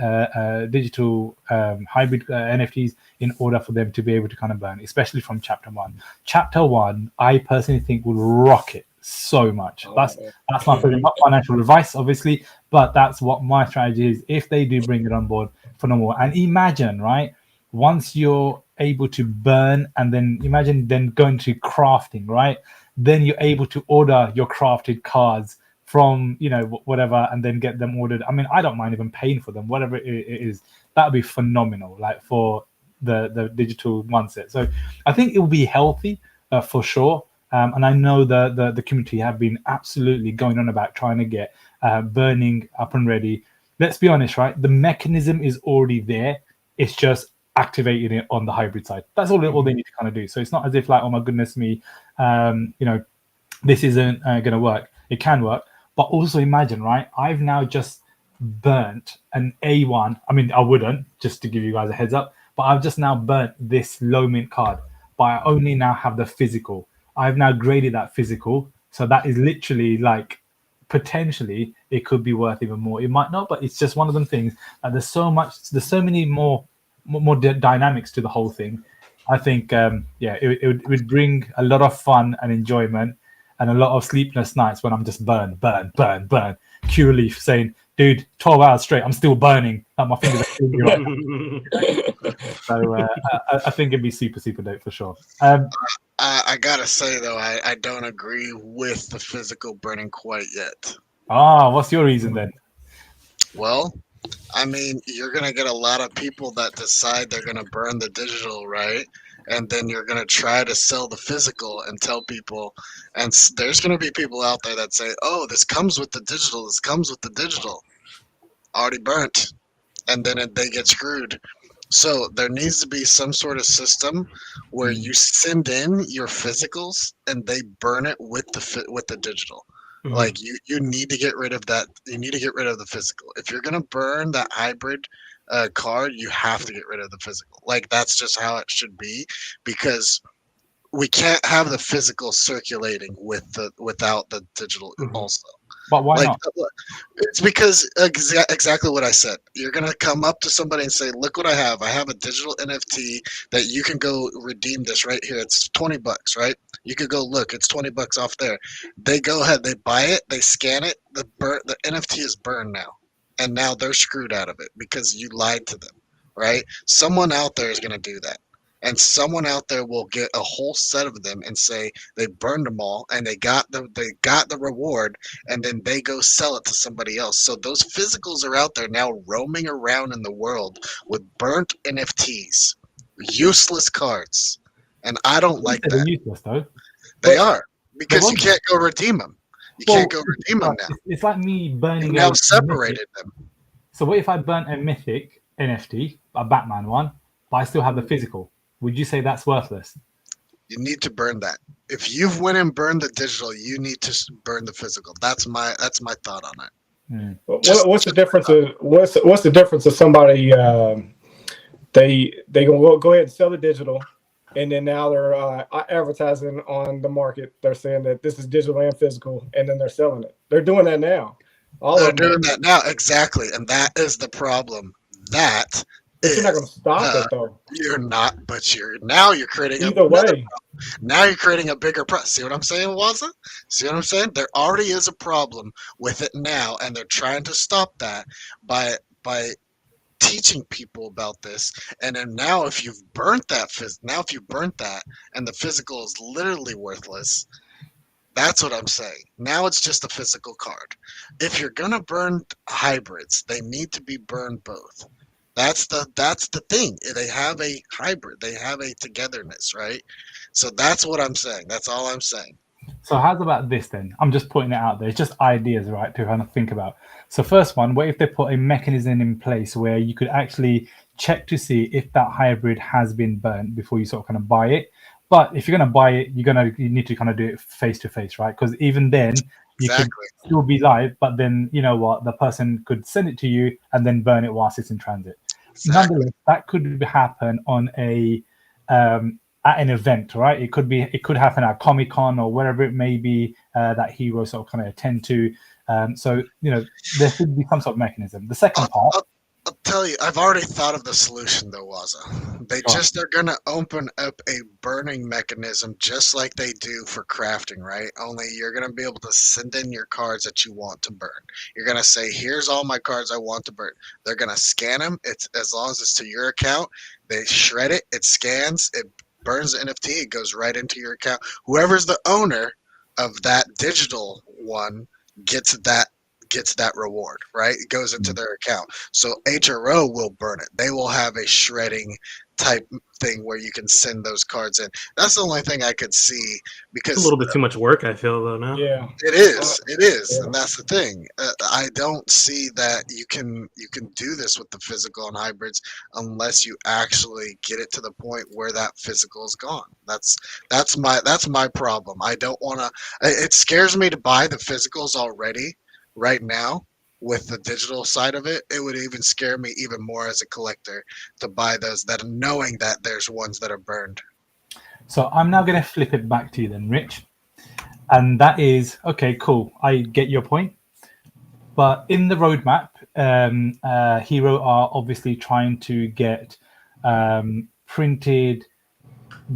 A: digital hybrid NFTs in order for them to be able to kind of burn, especially from Chapter 1. Chapter 1, I personally think will rock it so much. That's my feeling. Not financial advice, obviously, but that's what my strategy is. If they do bring it on board, phenomenal. And imagine, right, once you're able to burn, and then imagine then going to crafting, right? Then you're able to order your crafted cards from, whatever, and then get them ordered. I mean, I don't mind even paying for them, whatever it is. That would be phenomenal, like for the digital one set. So I think it will be healthy for sure. And I know the community have been absolutely going on about trying to get burning up and ready. Let's be honest, right? The mechanism is already there. It's just activating it on the hybrid side. That's all they need to kind of do. So it's not as if like, oh my goodness me, this isn't going to work. It can work. But also imagine, right? I've now just burnt an A1. I mean, I wouldn't, just to give you guys a heads up, but I've just now burnt this low mint card, but I only now have the physical. I've now graded that physical. So that is literally like, potentially it could be worth even more. It might not, but it's just one of them things. There's so many more dynamics to the whole thing. I think, it would bring a lot of fun and enjoyment and a lot of sleepless nights when I'm just burn. Curaleaf saying, dude, 12 hours straight, I'm still burning. My fingers are killing me right now. So I think it'd be super, super dope for sure.
B: I gotta say though, I don't agree with the physical burning quite yet.
A: What's your reason then?
B: Well, I mean, you're gonna get a lot of people that decide they're gonna burn the digital, right? And then you're gonna try to sell the physical and tell people, and there's gonna be people out there that say, "Oh, this comes with the digital. This comes with the digital." Already burnt, and then they get screwed. So there needs to be some sort of system where you send in your physicals and they burn it with the digital. Like you need to get rid of that. You need to get rid of the physical. If you're gonna burn that hybrid card, you have to get rid of the physical. Like that's just how it should be, because we can't have the physical circulating without the digital also.
A: But why not?
B: It's because exactly what I said. You're gonna come up to somebody and say, "Look what I have! I have a digital NFT that you can go redeem this right here. It's $20, right? You could go look. It's $20 off there." They go ahead, they buy it, they scan it. The NFT is burned now, and now they're screwed out of it because you lied to them, right? Someone out there is gonna do that. and someone out there will get a whole set of them and say they burned them all and they got the reward, and then they go sell it to somebody else. So those physicals are out there now roaming around in the world with burnt NFTs, useless cards, and I don't like
A: They're
B: that.
A: useless though.
B: They are, because you
A: won't.
B: can't go redeem them. You
A: Well,
B: can't go redeem them now.
A: It's like me burning.
B: You've now
A: a mythic.
B: separated them.
A: So what if I burnt a mythic NFT, a Batman one, but I still have the physical? Would you say that's worthless?
B: You need to burn that. If you've went and burned the digital, you need to burn the physical. That's my thought on it.
D: What's the difference? What's the difference of somebody? They gonna go ahead and sell the digital, and then now they're advertising on the market. They're saying that this is digital and physical, and then they're selling it. They're doing that now.
B: They're doing that now, exactly, and that is the problem.
D: You're not going to stop it though.
B: You're not, but you're creating
D: either way.
B: Problem. Now you're creating a bigger problem. See what I'm saying, Wazza? See what I'm saying? There already is a problem with it now, and they're trying to stop that by teaching people about this. And then now, if you've burnt that, and the physical is literally worthless. That's what I'm saying. Now it's just a physical card. If you're gonna burn hybrids, they need to be burned both. That's the thing. They have a hybrid. They have a togetherness, right? So that's what I'm saying. That's all I'm saying.
A: So how's about this then? I'm just putting it out there. It's just ideas, right, to kind of think about. So first one, what if they put a mechanism in place where you could actually check to see if that hybrid has been burnt before you sort of kind of buy it? But if you're going to buy it, you need to kind of do it face to face, right? Because even then, you could still be live, but then you know what, the person could send it to you and then burn it whilst it's in transit.
B: Exactly.
A: Nonetheless, that could happen on a at an event, right? It could happen at Comic-Con or wherever it may be that heroes sort of kind of attend to. So there should be some sort of mechanism. The second part.
B: I'll tell you, I've already thought of the solution though, Wazza. They're gonna open up a burning mechanism just like they do for crafting, right? Only you're gonna be able to send in your cards that you want to burn. You're gonna say, here's all my cards I want to burn. They're gonna scan them. It's as long as it's to your account, they shred it, it scans, it burns the NFT, it goes right into your account. Whoever's the owner of that digital one gets that reward, right? It goes into their account. So HRO will burn it. They will have a shredding type thing where you can send those cards in. That's the only thing I could see, because
C: it's a little bit too much work, I feel, though. Now,
D: yeah,
B: it is,
D: yeah.
B: and that's the thing. I don't see that you can do this with the physical and hybrids unless you actually get it to the point where that physical is gone. That's my problem. I don't want to. It scares me to buy the physicals already. Right now, with the digital side of it, it would even scare me even more as a collector to buy those, that knowing that there's ones that are burned.
A: So I'm now going to flip it back to you then, Rich. And that is, okay, cool. I get your point. But in the roadmap, Hero are obviously trying to get printed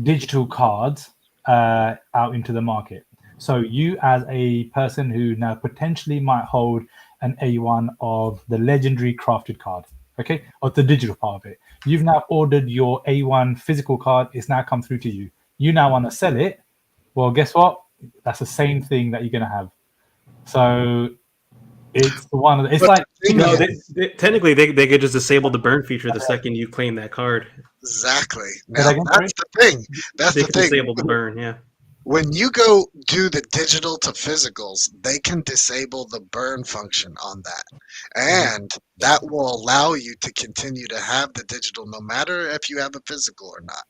A: digital cards out into the market. So you, as a person who now potentially might hold an A1 of the legendary crafted card, okay, or the digital part of it, you've now ordered your A1 physical card. It's now come through to you. You now want to sell it. Well, guess what? That's the same thing that you're going to have. So it's one of the, it's like,
C: technically they could just disable the burn feature the second you claim that card.
B: Exactly. Now, that's the thing. That's the thing.
C: Disable the burn, yeah.
B: When you go do the digital to physicals, they can disable the burn function on that. And that will allow you to continue to have the digital no matter if you have a physical or not.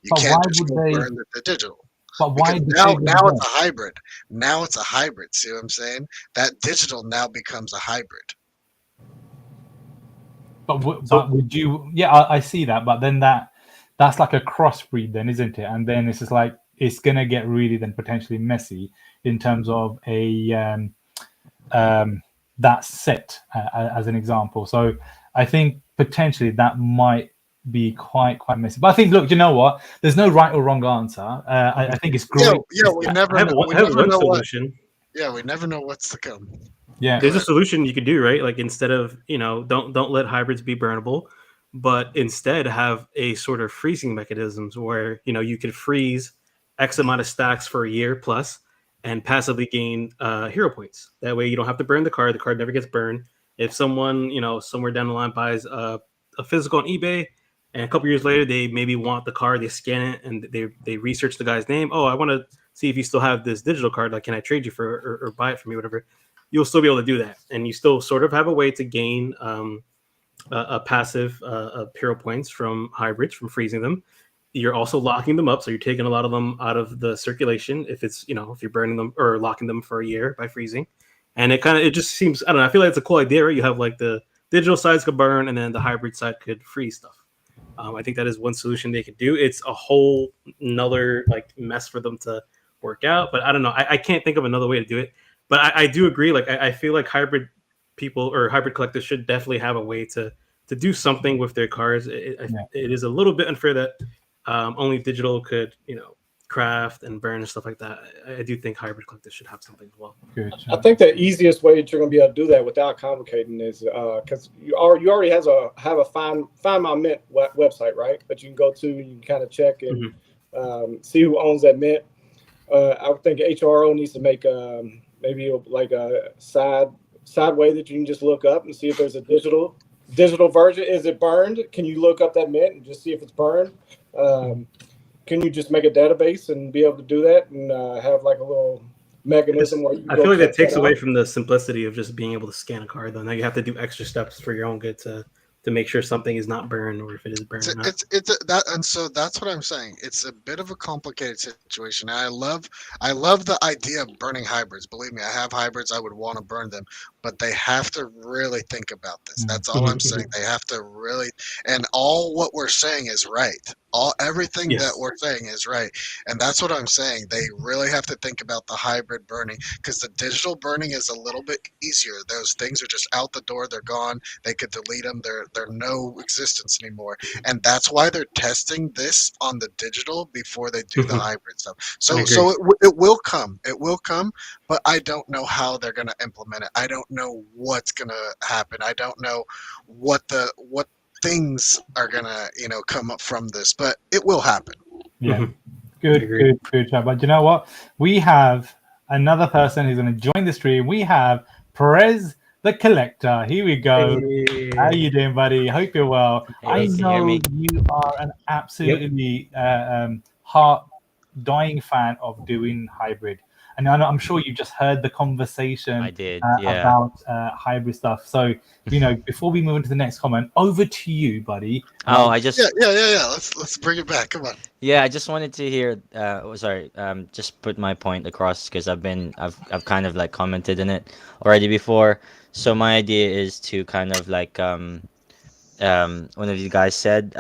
B: You can't just go burn the digital.
A: But why?
B: Now it's a hybrid. Now it's a hybrid. See what I'm saying? That digital now becomes a hybrid.
A: But would you? Yeah, I see that. But then that's like a crossbreed, then, isn't it? And then it's just like, it's going to get really then potentially messy in terms of a that set as an example. So I think potentially that might be quite messy. But I think, look, you know what? There's no right or wrong answer. I think it's great.
B: Yeah, we never know
C: solution.
B: We never know what's to come.
A: Yeah,
C: there's a solution you could do, right? Like, instead of don't let hybrids be burnable, but instead have a sort of freezing mechanisms where you could freeze X amount of stacks for a year plus and passively gain hero points. That way you don't have to burn the card never gets burned. If someone somewhere down the line buys a physical on eBay and a couple years later they maybe want the card, they scan it and they research the guy's name. Oh, I want to see if you still have this digital card, like can I trade you for or buy it for me, whatever. You'll still be able to do that, and you still sort of have a way to gain a passive hero points from hybrids, from freezing them. You're also locking them up, so you're taking a lot of them out of the circulation if it's if you're burning them or locking them for a year by freezing. And it just seems, I don't know, I feel like it's a cool idea, right? You have like the digital sides could burn and then the hybrid side could freeze stuff. I think that is one solution they could do. It's a whole another like mess for them to work out, but I don't know. I can't think of another way to do it. But I do agree. Like I feel like hybrid people or hybrid collectors should definitely have a way to do something with their cards. It is a little bit unfair that only digital could craft and burn and stuff like that. I do think hybrid collectors should have something as well.
A: Good.
D: I think the easiest way that you're going to be able to do that without complicating is because you already have a find my mint website, right? That you can go to, you can kind of check and see who owns that mint. I would think HRO needs to make maybe like a side way that you can just look up and see if there's a digital version. Is it burned? Can you look up that mint and just see if it's burned? Can you just make a database and be able to do that and have like a little mechanism where you
C: I feel like that takes away from the simplicity of just being able to scan a card, though. Now you have to do extra steps for your own good to make sure something is not burned, or if it is burned.
B: And so that's what I'm saying. It's a bit of a complicated situation. I love the idea of burning hybrids. Believe me, I have hybrids. I would want to burn them, but they have to really think about this. That's all I'm saying. They have to really, and all what we're saying is right. Everything that we're saying is right, and that's what I'm saying. They really have to think about the hybrid burning, because the digital burning is a little bit easier. Those things are just out the door. They're gone. They could delete them. They're no existence anymore, and that's why they're testing this on the digital before they do the hybrid stuff. So it will come. It will come, but I don't know how they're going to implement it. I don't know what's going to happen. I don't know what things are gonna come up from this, but it will happen.
A: Good chat. But you know what, we have another person who's going to join the stream. We have Perez the Collector. Here we go. Hey. How you doing, buddy? Hope you're well.
F: Hey,
A: I know you are an absolutely heart dying fan of doing hybrid. And I'm sure you just heard the conversation
F: I did,
A: about hybrid stuff. So, before we move into the next comment, over to you, buddy.
F: Oh, I just
B: Let's bring it back. Come on.
F: Yeah, I just wanted to hear. Just put my point across, because I've kind of like commented in it already before. So my idea is to kind of like one of you guys said,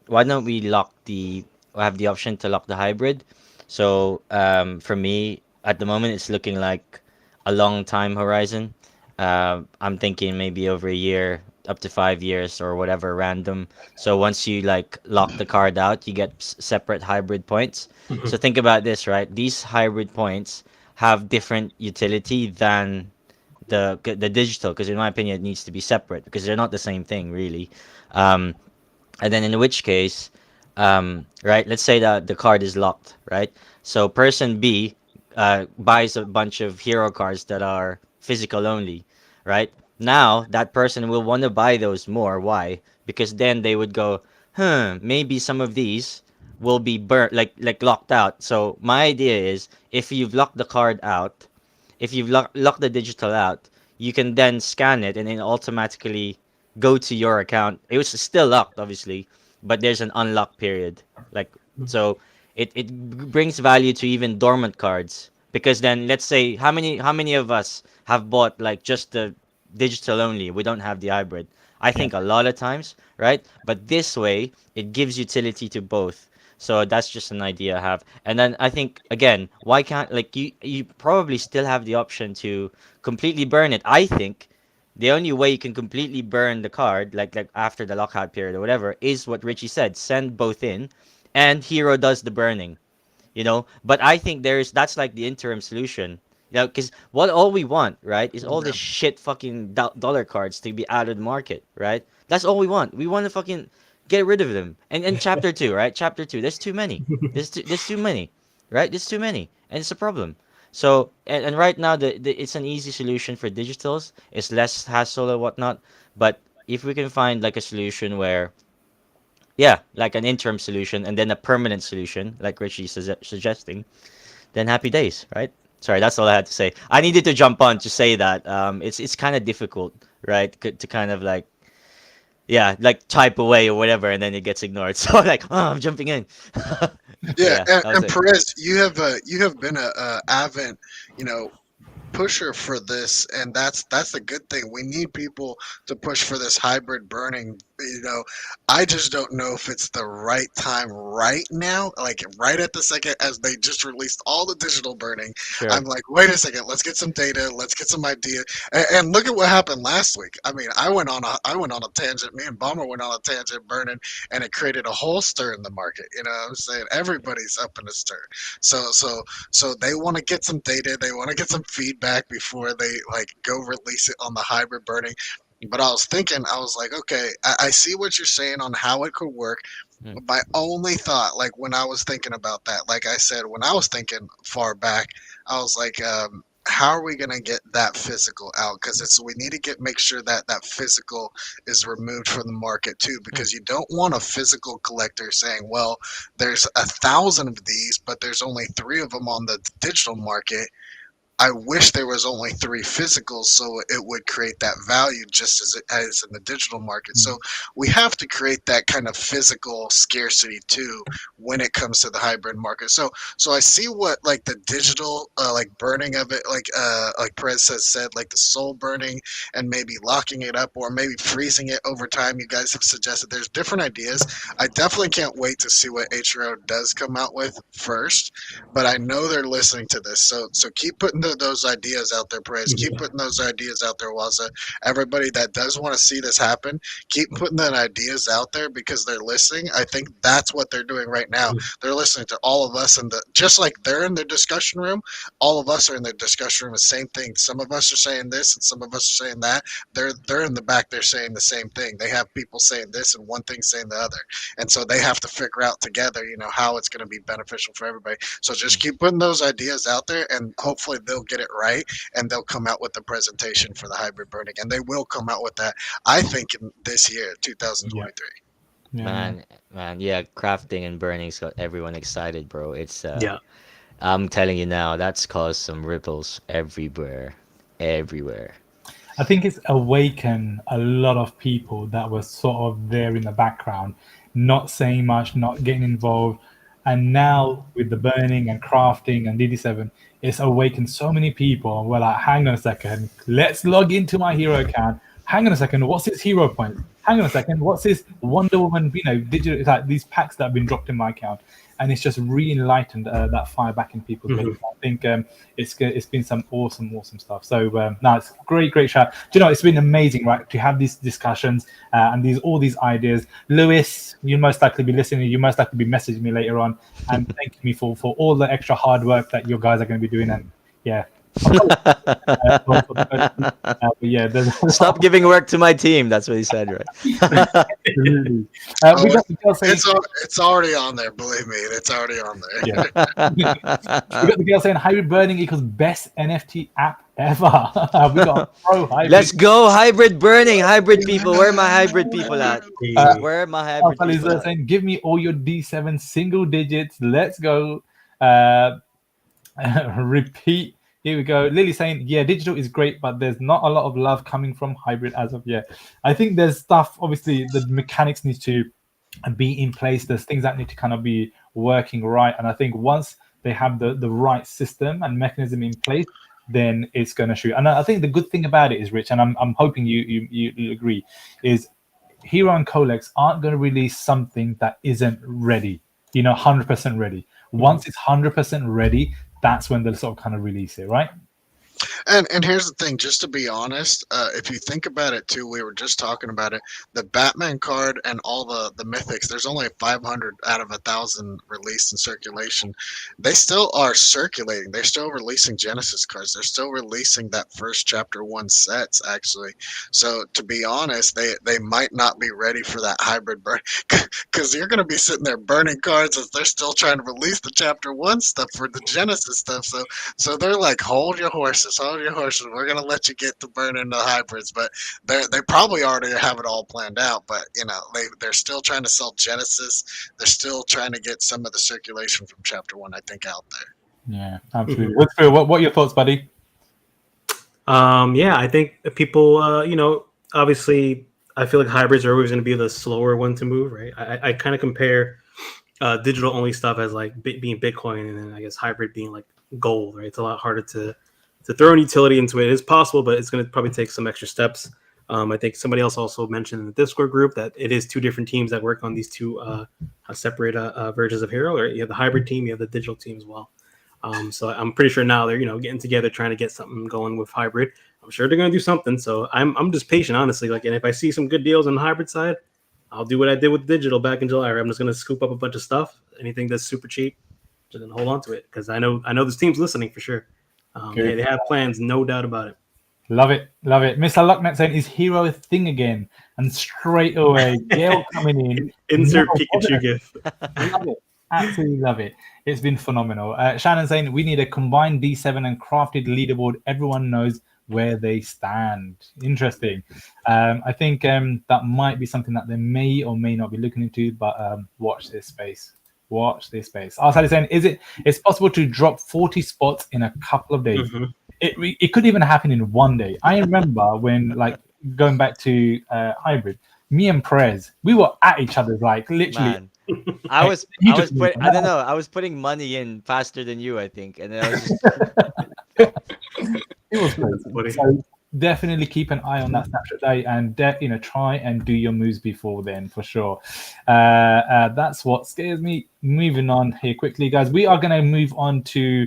F: why don't we have the option to lock the hybrid? So for me, at the moment, it's looking like a long time horizon. I'm thinking maybe over a year, up to 5 years or whatever, random. So once you like lock the card out, you get separate hybrid points. So think about this, right? These hybrid points have different utility than the digital, because in my opinion, it needs to be separate because they're not the same thing, really. And then in which case, right, let's say that the card is locked, right? So person B buys a bunch of hero cards that are physical only, right? Now that person will want to buy those more. Why? Because then they would go, maybe some of these will be burnt, like locked out. So my idea is, if you've locked the card out, if you've locked the digital out, you can then scan it and then automatically go to your account. It was still locked, obviously, but there's an unlock period. So it brings value to even dormant cards, because then let's say how many of us have bought like just the digital only? We don't have the hybrid. I think a lot of times, right? But this way it gives utility to both. So that's just an idea I have. And then I think, again, why can't, like, you probably still have the option to completely burn it. I think the only way you can completely burn the card, like after the lockout period or whatever, is what Richie said: send both in, and Hero does the burning. But I think that's like the interim solution. Because all we want, right, is all this shit fucking dollar cards to be out of the market, right? That's all we want. We want to fucking get rid of them. And chapter 2, right? Chapter 2. There's too many. There's too many, right? There's too many, and it's a problem. So and right now it's an easy solution for digitals. It's less hassle or whatnot. But if we can find like a solution where, yeah, like an interim solution and then a permanent solution, like Richie's suggesting, then happy days, right? Sorry, that's all I had to say. I needed to jump on to say that it's kind of difficult, right, to kind of like, yeah, like type away or whatever, and then it gets ignored. So like, oh, I'm jumping in.
B: Yeah,
F: That was
B: and
F: it.
B: Perez, you have been a avid, you know, pusher for this, and that's a good thing. We need people to push for this hybrid burning. I just don't know if it's the right time right now, like right at the second as they just released all the digital burning.
F: Sure.
B: I'm like, wait a second, let's get some data, let's get some idea, and look at what happened last week. I mean, I went on a tangent. Me and Bomber went on a tangent burning, and it created a whole stir in the market. You know what I'm saying? Everybody's up in a stir. So they want to get some data, they want to get some feedback before they like go release it on the hybrid burning. But I was thinking, I was like, okay, I see what you're saying on how it could work.
F: Mm.
B: My only thought, like when I was thinking about that, like I said, when I was thinking far back, I was like, how are we gonna get that physical out? Because we need to make sure that that physical is removed from the market too, because you don't want a physical collector saying, well, there's 1,000 of these, but there's only 3 of them on the digital market. I wish there was only 3 physicals, so it would create that value just as it has in the digital market. So we have to create that kind of physical scarcity too when it comes to the hybrid market. So I see what like the digital like burning of it, like Perez has said, like the soul burning and maybe locking it up or maybe freezing it over time. You guys have suggested there's different ideas. I definitely can't wait to see what HRO does come out with first, but I know they're listening to this. So keep putting those ideas out there, Perez. Keep putting those ideas out there, Wazza. Everybody that does want to see this happen, keep putting that ideas out there because they're listening. I think that's what they're doing right now. They're listening to all of us, and just like they're in their discussion room, all of us are in their discussion room. The same thing. Some of us are saying this, and some of us are saying that. They're in the back. They're saying the same thing. They have people saying this and one thing saying the other, and so they have to figure out together, how it's going to be beneficial for everybody. So just keep putting those ideas out there, and hopefully they'll get it right, and they'll come out with the presentation for the hybrid burning, and they will come out with that. I think in this year, 2023.
A: Yeah.
F: Man, yeah, crafting and burning's got everyone excited, bro. It's
C: Yeah.
F: I'm telling you now, that's caused some ripples everywhere.
A: I think it's awakened a lot of people that were sort of there in the background, not saying much, not getting involved. And now with the burning and crafting and DD7, it's awakened so many people. Well, like, hang on a second, let's log into my hero account. Hang on a second, what's his hero point? Hang on a second, what's his Wonder Woman, digital, it's like these packs that have been dropped in my account. And it's just re-enlightened that fire back in people's ways. I think it's been some awesome stuff. So no, it's great shout. Do you know, it's been amazing, right, to have these discussions and all these ideas. Lewis, you most likely be listening. You most likely be messaging me later on and thanking me for all the extra hard work that you guys are going to be doing. And yeah.
F: Stop giving work to my team. That's what he said, right?
A: We got the girl saying,
B: it's already on there. Believe me, it's already on there.
A: Yeah. We got the girl saying hybrid burning equals best NFT app ever. We got pro hybrid.
F: Let's go hybrid burning. Hybrid people. Where are my hybrid people at? Where are my hybrid people at?
A: Saying, give me all your D7 single digits. Let's go. Repeat. Here we go. Lily saying, yeah, digital is great, but there's not a lot of love coming from hybrid as of yet. I think there's stuff, obviously, the mechanics need to be in place. There's things that need to kind of be working right. And I think once they have the right system and mechanism in place, then it's going to shoot. And I think the good thing about it is, Rich, and I'm hoping you agree, is Hero and Colex aren't going to release something that isn't ready, 100% ready. Once it's 100% ready, that's when they'll sort of kind of release it, right?
B: And here's the thing, just to be honest, if you think about it too, we were just talking about it. The Batman card and all the mythics, there's only 500 out of 1,000 released in circulation. They still are circulating. They're still releasing Genesis cards. They're still releasing that first chapter 1 sets actually. So to be honest, they might not be ready for that hybrid burn because you're going to be sitting there burning cards as they're still trying to release the chapter 1 stuff for the Genesis stuff. So they're like, hold your horses, hold your horses. We're gonna let you get to burn into hybrids, but they probably already have it all planned out. But they're still trying to sell Genesis. They're still trying to get some of the circulation from Chapter 1, I think, out there.
A: Yeah, absolutely. What are your thoughts, buddy?
C: Yeah, I think people, obviously, I feel like hybrids are always going to be the slower one to move, right? I kind of compare digital only stuff as like being Bitcoin, and then I guess hybrid being like gold, right? It's a lot harder to throw an utility into it. It's possible, but it's going to probably take some extra steps. I think somebody else also mentioned in the Discord group that it is two different teams that work on these two separate versions of Hero. Or you have the hybrid team, you have the digital team as well. So I'm pretty sure now they're getting together trying to get something going with hybrid. I'm sure they're going to do something. So I'm just patient, honestly. And if I see some good deals on the hybrid side, I'll do what I did with digital back in July. Right? I'm just going to scoop up a bunch of stuff, anything that's super cheap, and then hold on to it because I know this team's listening for sure. They have plans, no doubt about it.
A: Love it. Mr. Lucknet saying, is Hero a thing again? And straight away, Gail coming in.
C: Insert Pikachu gif.
A: Love it. Absolutely love it. It's been phenomenal. Shannon saying, we need a combined D7 and crafted leaderboard. Everyone knows where they stand. Interesting. I think that might be something that they may or may not be looking into, but watch this space. Watch this space. Outside is saying, it's possible to drop 40 spots in a couple of days. Mm-hmm. It could even happen in one day. I remember when, going back to hybrid, me and Perez, we were at each other, literally.
F: Man. I was putting money in faster than you, I think, and then I was just...
A: It was crazy. So definitely keep an eye on that snapshot day, and try and do your moves before then for sure. That's what scares me. Moving on here quickly, guys. We are going to move on to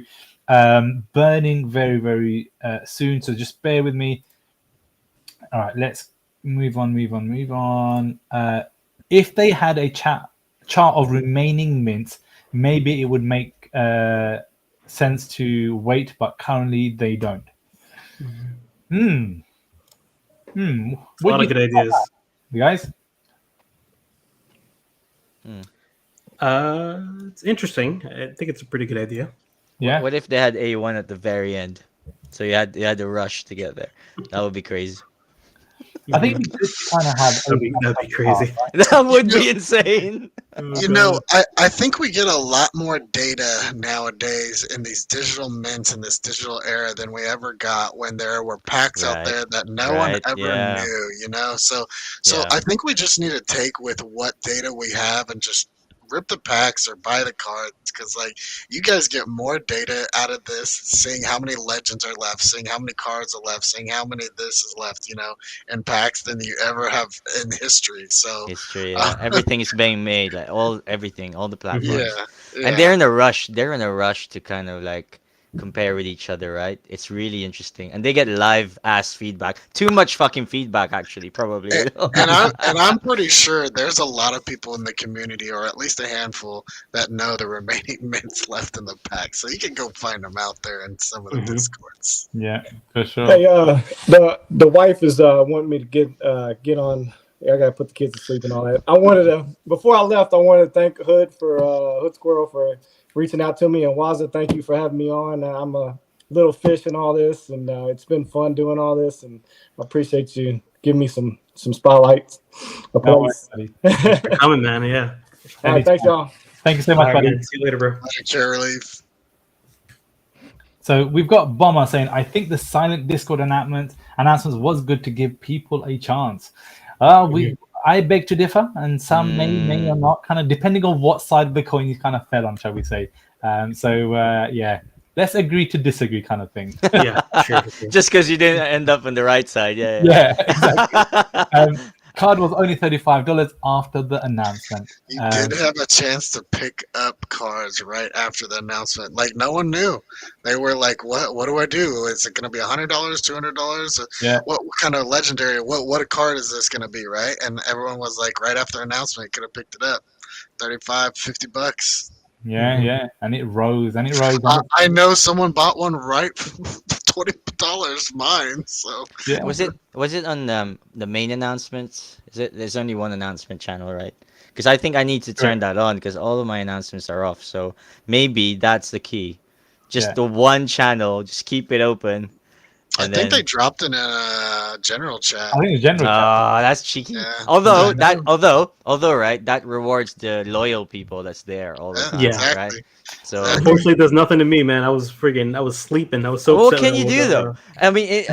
A: burning very, very soon. So just bear with me. All right, let's move on. If they had a chart of remaining mints, maybe it would make sense to wait, but currently they don't.
C: A lot of good ideas,
A: you guys.
C: It's interesting. I think it's a pretty good idea.
A: Yeah.
F: What if they had A1 at the very end? So you had to rush to get there. That would be crazy.
A: I think we could kind of have.
C: That'd be crazy.
F: That would be insane.
B: I think we get a lot more data nowadays in these digital mints in this digital era than we ever got when there were packs out there that no one ever knew. So I think we just need to take with what data we have and just rip the packs or buy the cards, because you guys get more data out of this, seeing how many legends are left, seeing how many cards are left, seeing how many this is left, in packs than you ever have in history. So
F: everything is being made, all the platforms.
B: Yeah.
F: And they're in a rush to kind of compare with each other, right? It's really interesting, and they get live ass feedback. Too much fucking feedback, actually, probably.
B: And I'm pretty sure there's a lot of people in the community, or at least a handful, that know the remaining mints left in the pack. So you can go find them out there in some of the discords.
A: Yeah, for sure.
D: Hey, the wife is wanting me to get on. I gotta put the kids to sleep and all that. Before I left, I wanted to thank Hood Squirrel for reaching out to me, and Wazza, thank you for having me on. I'm a little fish in all this, and it's been fun doing all this, and I appreciate you giving me some spotlights.
C: Thanks for coming, man. Yeah.
D: All right, thanks, y'all.
A: Thank you so much, buddy.
C: See you later, bro.
B: Relief.
A: So we've got Bomber saying, I think the silent Discord announcements was good to give people a chance. I beg to differ, and some may or not, kind of depending on what side of the coin you kind of fell on, shall we say. Let's agree to disagree kind of thing.
C: Yeah, sure.
F: Just because you didn't end up on the right side.
A: Yeah, exactly. Card was only $35 after the announcement.
B: You did have a chance to pick up cards right after the announcement. Like no one knew. They were like, "What do I do? Is it going to be $100, $200?
A: Yeah.
B: What kind of legendary? What card is this going to be?" Right? And everyone was like, right after the announcement, you could have picked it up, $35, $50.
A: Yeah, and it rose.
B: I know someone bought one right for $20. Mine. So
A: Yeah.
F: Was it on the main announcements? Is it? There's only one announcement channel, right? Because I think I need to turn that on because all of my announcements are off. So maybe that's the key. Just the one channel. Just keep it open.
B: I think they dropped in a general chat.
A: I think the general chat.
F: That's cheeky.
B: Yeah.
F: Although right, that rewards the loyal people that's there all the time.
C: Yeah.
B: Exactly.
F: Right. So
C: Unfortunately, it does nothing to me, man. I was sleeping. I was so
F: what
C: upset
F: can
C: when
F: you
C: I
F: do
C: woke
F: though?
C: up.
F: I mean,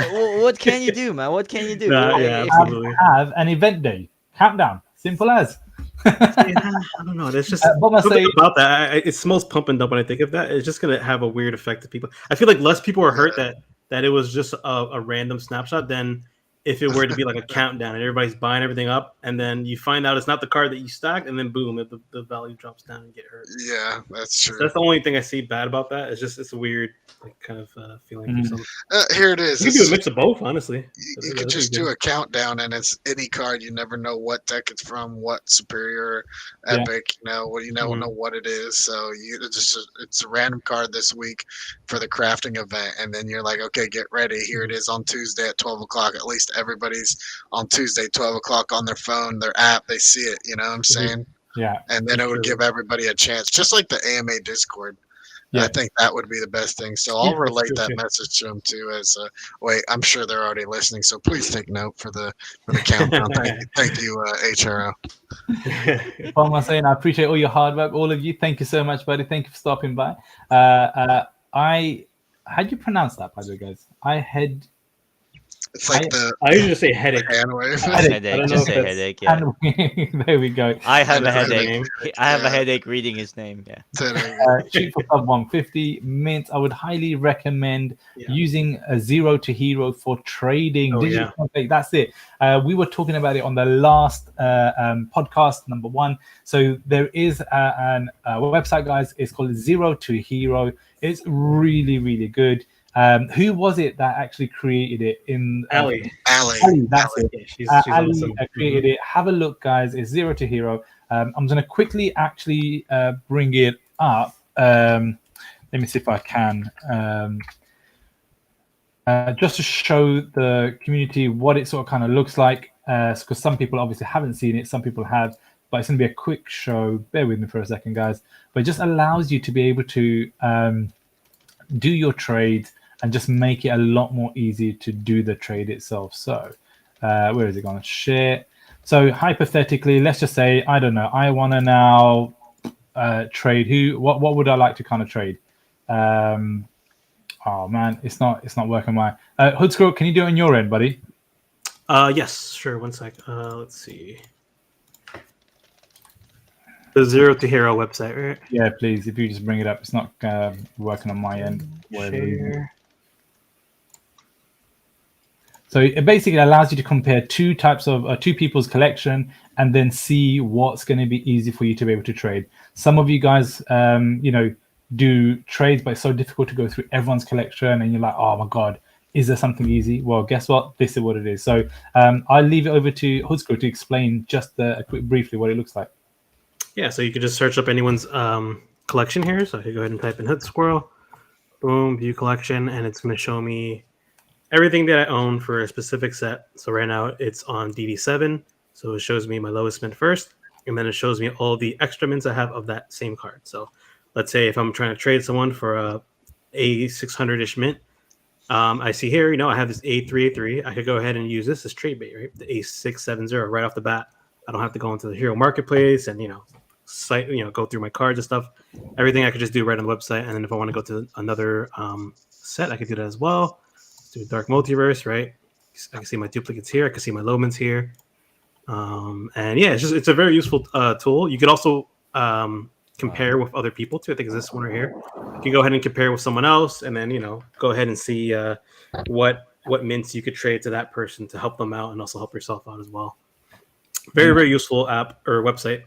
F: what can you do, man? What can you do?
C: Nah,
F: If-
C: yeah,
F: if-
C: absolutely.
A: Have an event day countdown. Simple as.
C: Yeah, I don't know. There's just
A: But I
C: something
A: say,
C: about that. It smells pumping up when I think of that. It's just gonna have a weird effect to people. I feel like less people are hurt that it was just a random snapshot than if it were to be like a countdown and everybody's buying everything up, and then you find out it's not the card that you stacked, and then boom, the value drops down and get hurt.
B: Yeah, that's true.
C: That's the only thing I see bad about that. It's a weird kind of feeling.
B: Here it is.
C: You can do a mix of both, honestly.
B: You could just do a countdown, and it's any card. You never know what deck it's from, what superior, epic. You never know what it is. So it's a random card this week for the crafting event, and then you're like, okay, get ready. Here it is on Tuesday at 12 o'clock. At least everybody's on Tuesday 12 o'clock on their phone, their app. They see it. You know what I'm saying?
A: yeah.
B: And then it would give everybody a chance, just like the AMA Discord.
A: Yeah.
B: I think that would be the best thing. So I'll relate that message to them too. Wait, I'm sure they're already listening. So please take note for the countdown. Thank you, HRO.
A: What am I saying? I appreciate all your hard work, all of you. Thank you so much, buddy. Thank you for stopping by. How do you pronounce that, by the way, guys?
B: It's like
C: I usually just say headache.
B: hand wave.
F: Headache. Just say headache. Yeah.
A: There we go.
F: I have a
B: That's
F: headache. I have a headache reading his name. Yeah.
A: Shoot for sub 150 mint. I would highly recommend using a Zero to Hero for trading. Digital conflict. That's it. We were talking about it on the last podcast, number 1. So there is a website, guys. It's called Zero to Hero. It's really, really good. Who was it that actually created it?
B: Ali.
A: That's it.
C: She's
A: Ali
C: awesome.
A: created it. Have a look, guys. It's Zero to Hero. I'm going to quickly actually bring it up. Let me see if I can. Just to show the community what it sort of kind of looks like. Because some people obviously haven't seen it. Some people have. But it's going to be a quick show. Bear with me for a second, guys. But it just allows you to be able to do your trades and just make it a lot more easy to do the trade itself. So where is it going to share? So hypothetically, let's just say, I don't know, I want to now trade what would I like to kind of trade? Oh man, it's not working. Hood Squirrel, can you do it on your end, buddy?
C: Yes, sure. One sec. Let's see. The Zero to Hero website, right?
A: Yeah, please. If you just bring it up, it's not working on my end.
C: Share.
A: So it basically allows you to compare two people's collection and then see what's going to be easy for you to be able to trade. Some of you guys, do trades, but it's so difficult to go through everyone's collection, and you're like, oh my god, is there something easy? Well, guess what? This is what it is. So I'll leave it over to Hoodsko to explain just briefly what it looks like.
C: Yeah, so you could just search up anyone's collection here. So I could go ahead and type in Hood Squirrel, boom, view collection, and it's going to show me everything that I own for a specific set. So right now it's on DD7, so it shows me my lowest mint first, and then it shows me all the extra mints I have of that same card. So let's say if I'm trying to trade someone for a 600-ish mint, I see here, I have this A383. I could go ahead and use this as trade bait, right? The A670 right off the bat. I don't have to go into the Hero Marketplace and go through my cards and stuff. Everything I could just do right on the website. And then if I want to go to another set, I could do that as well. Let's do Dark Multiverse, right? I can see my duplicates here. I can see my low mints here. And yeah, it's a very useful tool. You could also compare with other people too. I think it's this one right here. You can go ahead and compare with someone else, and then go ahead and see what mints you could trade to that person to help them out and also help yourself out as well. Very, very useful app or website.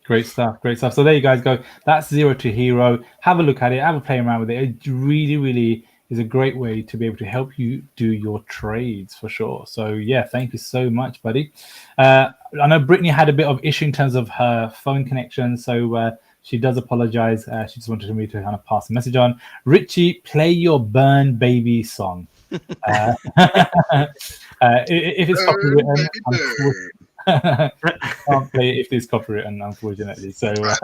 A: Great stuff, great stuff. So there you guys go. That's Zero to Hero. Have a look at it. Have a play around with it. It really, really is a great way to be able to help you do your trades for sure. So yeah, thank you so much, buddy. I know Brittany had a bit of issue in terms of her phone connection, so she does apologize. She just wanted me to kind of pass the message on. Richie, play your Burn Baby song. If it's copywritten, can't play it if it's copywritten, unfortunately. So
B: I know, right?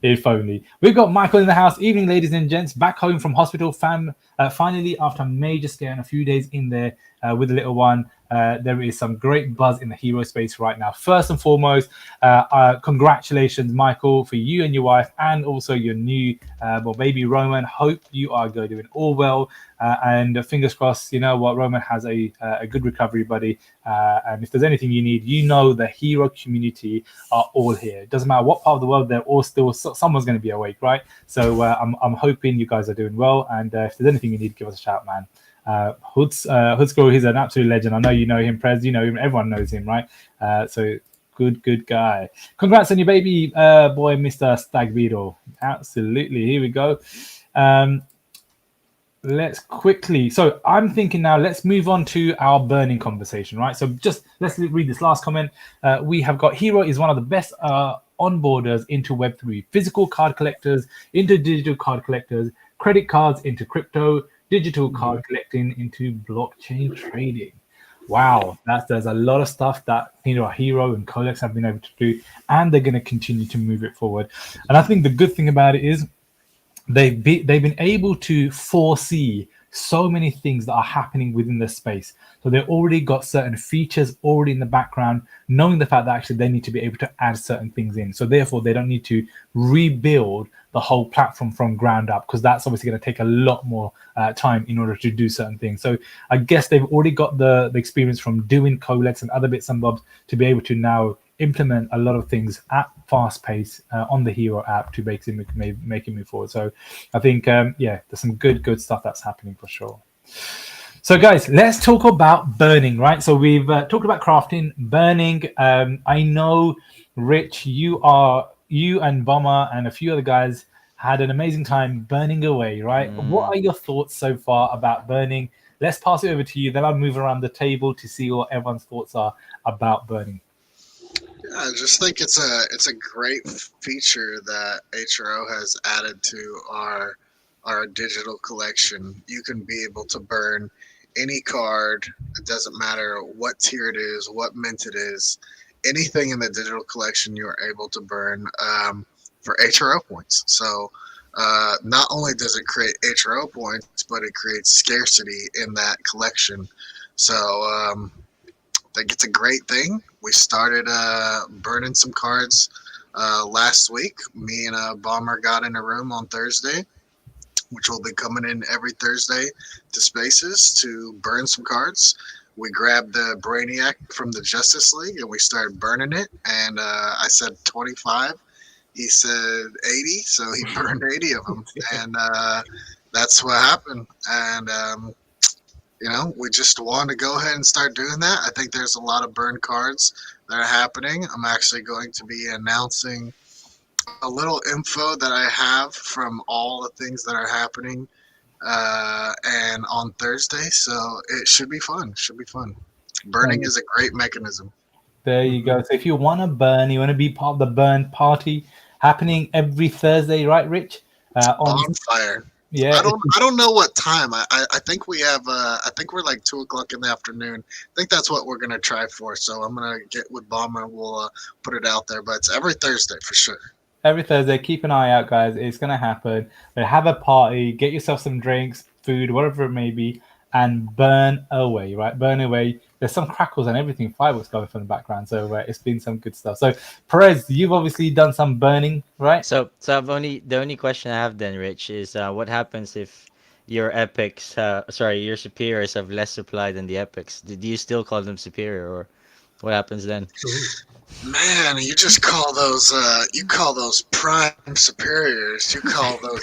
A: if only. We've got Michael in the house. Evening, ladies and gents. Back home from hospital. Finally, after a major scare and a few days in there with the little one, there is some great buzz in the hero space right now. First and foremost, congratulations, Michael, for you and your wife, and also your new baby Roman. Hope you are doing all well, and fingers crossed. You know what, Roman has a good recovery, buddy. And if there's anything you need, you know the hero community are all here. It doesn't matter what part of the world they're all still. Someone's going to be awake, right? So I'm hoping you guys are doing well. And if there's anything you need, give us a shout, man. Hoodscroll, he's an absolute legend. I know you know him, Prez. You know him. Everyone knows him, right? So good guy. Congrats on your baby boy, Mr. Stag Beetle. Absolutely. Here we go. Let's quickly. So I'm thinking now, let's move on to our burning conversation, right? So just let's read this last comment. We have got Hero is one of the best onboarders into Web3, physical card collectors into digital card collectors, credit cards into crypto, digital card collecting into blockchain trading. Wow, there's a lot of stuff that Hero and Codex have been able to do, and they're going to continue to move it forward. And I think the good thing about it is they've been able to foresee so many things that are happening within the space. So they've already got certain features already in the background, knowing the fact that actually they need to be able to add certain things in. So therefore, they don't need to rebuild the whole platform from ground up, because that's obviously going to take a lot more time in order to do certain things. So I guess they've already got the experience from doing Colex and other bits and bobs to be able to now implement a lot of things at fast pace on the Hero app to make it move forward. So I think, there's some good stuff that's happening for sure. So guys, let's talk about burning, right? So we've talked about crafting, burning. I know, Rich, you and Bomber and a few other guys had an amazing time burning away, right? What are your thoughts so far about burning? Let's pass it over to you. Then I'll move around the table to see what everyone's thoughts are about burning.
B: Yeah, I just think it's a great feature that HRO has added to our digital collection. You can be able to burn any card. It doesn't matter what tier it is, what mint it is. Anything in the digital collection you're able to burn for HRO points. So not only does it create HRO points, but it creates scarcity in that collection. So I think it's a great thing. We started burning some cards last week. Me and Bomber got in a room on Thursday, which will be coming in every Thursday to Spaces to burn some cards. We grabbed the Brainiac from the Justice League and we started burning it. And I said 25. He said 80. So he burned 80 of them. And that's what happened. And, we just want to go ahead and start doing that. I think there's a lot of burn cards that are happening. I'm actually going to be announcing a little info that I have from all the things that are happening and on Thursday, so it should be fun. Burning is a great mechanism.
A: There you go. So if you want to burn, you want to be part of the burn party happening every Thursday, right, Rich?
B: On fire.
A: Yeah.
B: I don't know what time. I think we have I think we're like 2:00 in the afternoon. I think that's what we're gonna try for. So I'm gonna get with Bomber and we'll put it out there. But it's every Thursday for sure.
A: Every Thursday, keep an eye out, guys. It's going to happen. But have a party, get yourself some drinks, food, whatever it may be, and burn away, right? Burn away. There's some crackles and everything, fireworks going from the background. So it's been some good stuff. So, Perez, you've obviously done some burning, right?
F: So the only question I have then, Rich, is what happens if your epics, your superiors have less supply than the epics? Do you still call them superior, or what happens then?
B: Man, you just call those prime superiors. You call those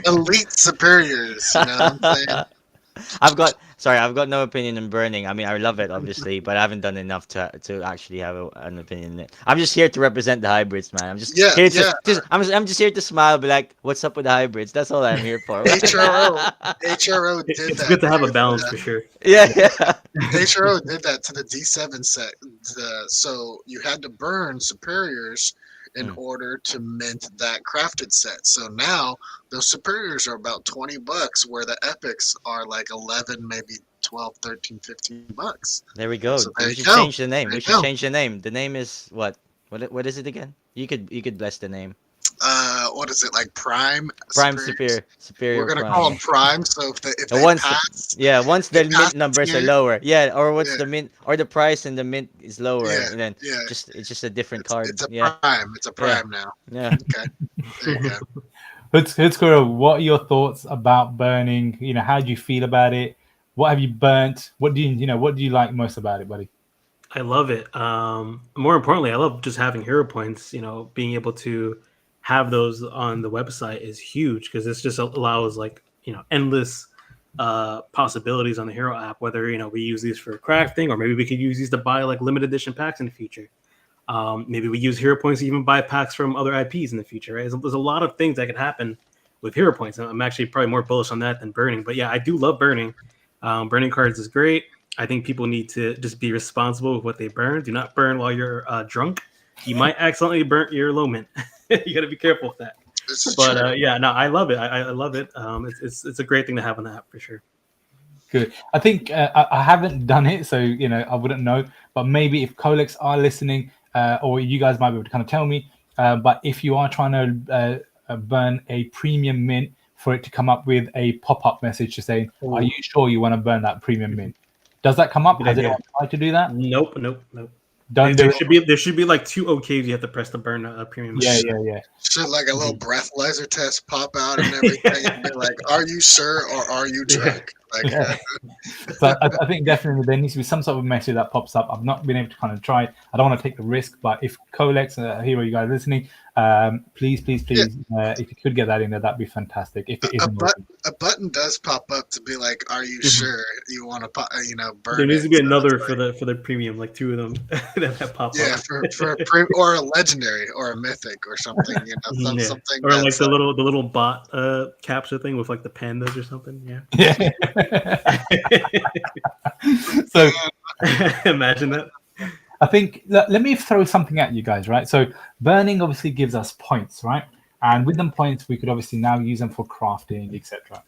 B: elite superiors. You know what I'm saying?
F: sorry, I've got no opinion on burning. I mean, I love it obviously, but I haven't done enough to actually have an opinion in it. I'm just here to represent the hybrids, man. I'm just
B: Yeah,
F: here to
B: yeah.
F: I'm just here to smile, be like, what's up with the hybrids? That's all I'm here for.
B: HRO did
C: It's
B: that.
C: good to have a
B: to
C: balance
B: the-
C: for sure.
F: Yeah, yeah.
B: HRO did that to the D7 set. So you had to burn superiors in
F: Mm.
B: order to mint that crafted set. So now those superiors are about $20, where the epics are like 11, maybe 12, 13, 15 bucks.
F: There we go.
B: So there
F: We
B: you
F: should
B: go.
F: change the name.
B: There
F: We
B: you
F: should
B: go.
F: change the name. The name is what? What is it again? You could bless the name.
B: What is it, like Prime?
F: Prime
B: Superiors?
F: Superior
B: We're gonna
F: Prime.
B: call them Prime. So if
F: And
B: they
F: once
B: pass,
F: once
B: they
F: the
B: pass
F: mint numbers are
B: tier.
F: lower, yeah, or once
B: Yeah,
F: the mint or the price in the mint is lower,
B: yeah,
F: and then
B: yeah.
F: it's just a different card.
B: It's a
F: Yeah,
B: Prime. It's a
F: yeah,
B: Prime now.
F: yeah.
B: Okay, there you go.
A: Hoodsquirrel, what are your thoughts about burning? How do you feel about it? What have you burnt? What do what do you like most about it, buddy?
C: I love it. More importantly, I love just having hero points. Being able to have those on the website is huge because this just allows endless possibilities on the hero app. Whether we use these for crafting, or maybe we could use these to buy like limited edition packs in the future. Maybe we use hero points to even buy packs from other IPs in the future. Right? There's a lot of things that could happen with hero points. I'm actually probably more bullish on that than burning. But yeah, I do love burning. Burning cards is great. I think people need to just be responsible with what they burn. Do not burn while you're drunk. You might accidentally burn your low mint. You got to be careful with that. But yeah, no, I love it. I love it. It's a great thing to have on the app for sure.
A: Good. I think I haven't done it, so I wouldn't know. But maybe if Colex are listening, or you guys might be able to kind of tell me. But if you are trying to burn a premium mint, for it to come up with a pop-up message to say, "Are you sure you want to burn that premium mint?" Does that come up?
C: Good
A: Has
C: idea.
A: anyone tried to do that?
C: Nope.
A: Don't do
C: There should be like 2 OKs you have to press to burn a premium.
A: Yeah.
B: Should like a little breathalyzer test pop out and everything, and be like, "Are you sure or are you drunk?" Like,
A: Yeah. So I think definitely there needs to be some sort of message that pops up. I've not been able to kind of try it. I don't want to take the risk, but if Colex, Hero, you guys listening, please, if you could get that in there, that'd be fantastic. If it isn't working.
B: a button does pop up to be like, "Are you sure you want to, burn?"
C: There needs
B: it?
C: to be
B: So
C: another
B: it's
C: for
B: like,
C: the premium, like 2 of them that pop
B: yeah,
C: up.
B: for or a legendary or a mythic or something,
C: Yeah.
B: something
C: Or like
B: that's
C: the little bot capture thing with like the pandas or something. Yeah.
A: So
C: Imagine that.
A: I think let me throw something at you guys, right? So burning obviously gives us points, right? And with them points, we could obviously now use them for crafting, etc.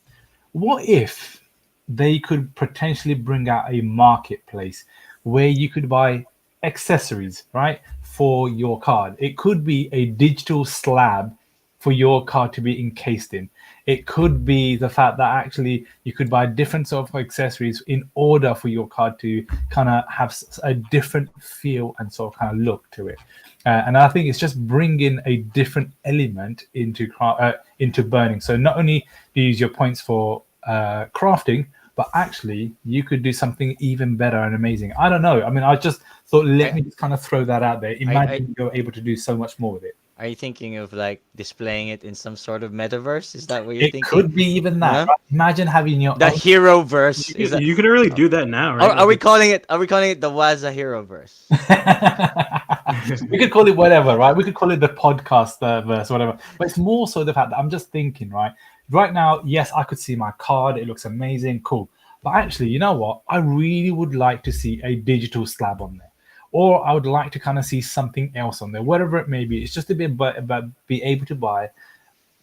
A: What if they could potentially bring out a marketplace where you could buy accessories, right, for your card? It could be a digital slab for your card to be encased in. It could be the fact that actually you could buy different sort of accessories in order for your card to kind of have a different feel and sort of kind of look to it. And I think it's just bringing a different element into burning. So not only do you use your points for crafting, but actually you could do something even better and amazing. I don't know. I mean, I just thought, let me just kind of throw that out there. Imagine you're able to do so much more with it.
F: Are you thinking of like displaying it in some sort of metaverse? Is that what you're thinking?
A: It could be even that.
F: Yeah.
A: Right? Imagine having your
F: The
A: own...
F: hero verse. Is that,
C: You can really do that now, right?
F: are we calling it? Are we calling it the WazzaHero verse?
A: We could call it whatever, right? We could call it the podcast verse, whatever. But it's more so the fact that I'm just thinking, right now, yes, I could see my card. It looks amazing, cool. But actually, you know what? I really would like to see a digital slab on there. Or I would like to kind of see something else on there, whatever it may be. It's just to be able to buy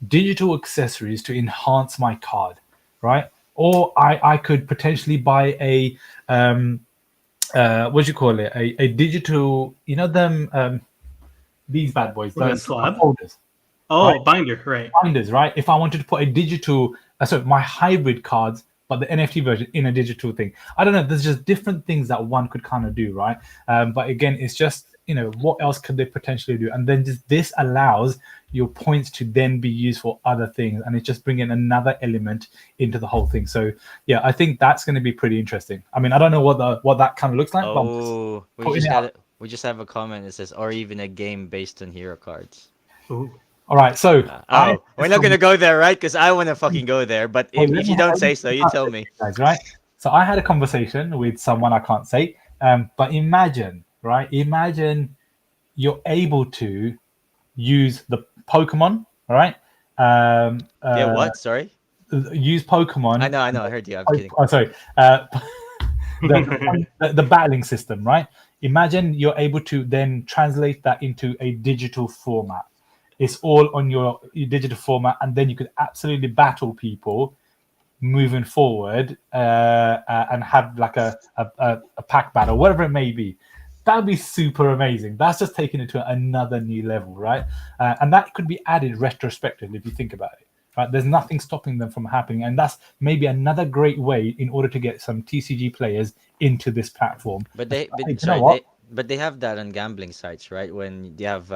A: digital accessories to enhance my card, right? Or I could potentially buy a what do you call it? A digital, these bad boys,
C: Like a slab?
A: folders.
C: Oh,
A: Right.
C: binder, right?
A: Binders, right? If I wanted to put a digital, my hybrid cards, but the NFT version in a digital thing. I don't know. There's just different things that one could kind of do, right? But again, it's just, what else could they potentially do? And then this allows your points to then be used for other things, and it's just bringing another element into the whole thing. So yeah, I think that's going to be pretty interesting. I mean, I don't know what that kind of looks like.
F: Oh,
A: but
F: we just have a comment that says, or even a game based on hero cards.
C: Ooh.
A: All right, so
F: We're not gonna go there, right? Because I want to fucking go there. But if you don't say so, you tell me.
A: Guys, right? So I had a conversation with someone I can't say, but imagine, right? Imagine you're able to use the Pokemon, all right?
F: Yeah, what? Sorry.
A: Use Pokemon.
F: I know. I heard you. I'm kidding.
A: Oh, sorry. The battling system, right? Imagine you're able to then translate that into a digital format. It's all on your digital format, and then you could absolutely battle people moving forward and have like a pack battle, whatever it may be. That'd be super amazing. That's just taking it to another new level, right? And that could be added retrospectively if you think about it. Right? There's nothing stopping them from happening, and that's maybe another great way in order to get some TCG players into this platform.
F: But
A: You know what?
F: they have that on gambling sites, right? When they have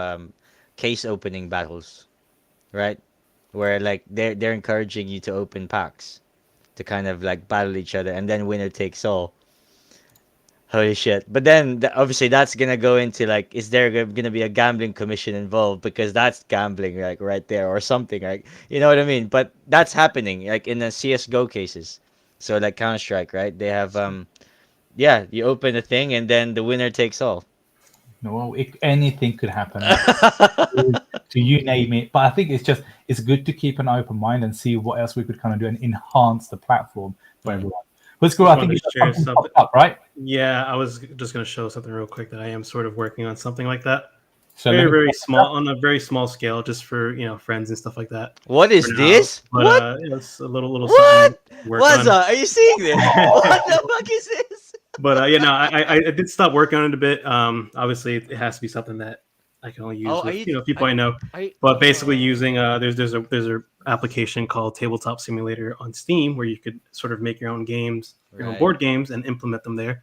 F: case opening battles, right? Where like they're encouraging you to open packs to kind of like battle each other, and then winner takes all. Holy shit! But then obviously that's gonna go into like, is there gonna be a gambling commission involved, because that's gambling like right there or something, like, you know what I mean? But that's happening like in the CS:GO cases. So like Counter Strike, right? They have yeah, you open a thing and then the winner takes all.
A: No, anything could happen. To you name it. But I think it's good to keep an open mind and see what else we could kind of do and enhance the platform for everyone. Let's go.
C: Just
A: I think
C: wanted
A: you
C: to
A: got
C: share
A: something
C: something.
A: popped up, right?
C: Yeah, I was just going to show something real quick that I am sort of working on something like that.
A: So let me-
C: Very small, on a very small scale, just for friends and stuff like that.
F: What is
C: For now.
F: this?
C: But
F: What?
C: it's a little
F: What?
C: something to work on.
F: Wazza, are you seeing this? What the fuck is this?
C: But I did stop working on it a bit. Obviously, it has to be something that I can only use
F: Oh, are
C: with
F: you-
C: people I know.
F: I
C: But basically, using there's a application called Tabletop Simulator on Steam where you could sort of make your own games, your own
F: Right.
C: board games, and implement them there.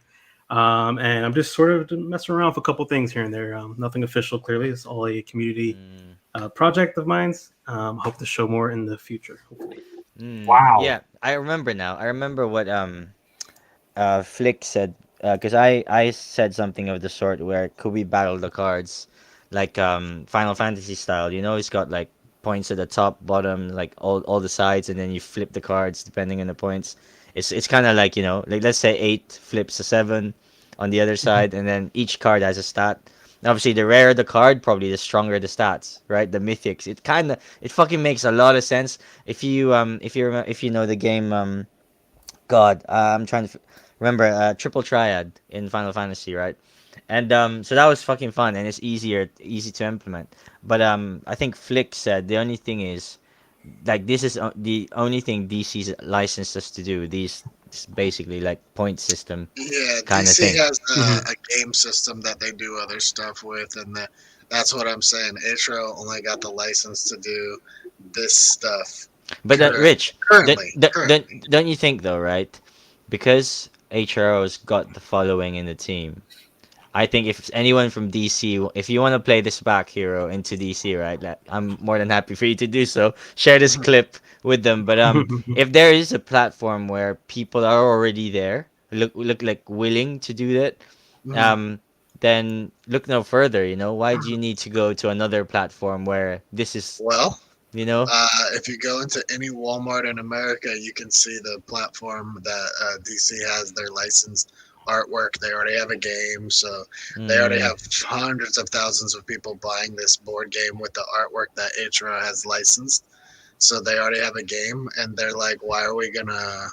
C: And I'm just sort of messing around with a couple things here and there. Nothing official, clearly. It's all a community project of mine. Hope to show more in the future, hopefully.
A: Wow.
F: Yeah, I remember now. I remember what Flick said, because I said something of the sort where could we battle the cards like Final Fantasy style. You know, it's got like points at the top, bottom, like all the sides, and then you flip the cards depending on the points. It's kind of like, like let's say 8 flips a 7 on the other side, and then each card has a stat. Obviously, the rarer the card, probably the stronger the stats, right? The mythics. It fucking makes a lot of sense if you know the game. God, I'm trying to remember Triple Triad in Final Fantasy, right? And so that was fucking fun, and it's easy to implement. But I think Flick said the only thing is, like, this is the only thing DC's licensed us to do. These basically like point system
B: Yeah,
F: kind of
B: DC
F: thing.
B: has a game system that they do other stuff with, and that's what I'm saying. HRO only got the license to do this stuff.
F: But Rich,
B: Currently.
F: don't you think though, right? Because HRO's got the following in the team. I think if anyone from DC, if you want to play this back, Hero, into DC, right? Like, I'm more than happy for you to do so. Share this clip with them. But if there is a platform where people are already there, look like willing to do that, then look no further. Why do you need to go to another platform where this is,
B: Well,
F: you know?
B: if you go into any Walmart in America, you can see the platform that DC has their licensed artwork. They already have a game, so they already have hundreds of thousands of people buying this board game with the artwork that HRO has licensed. So they already have a game, and they're like, why are we gonna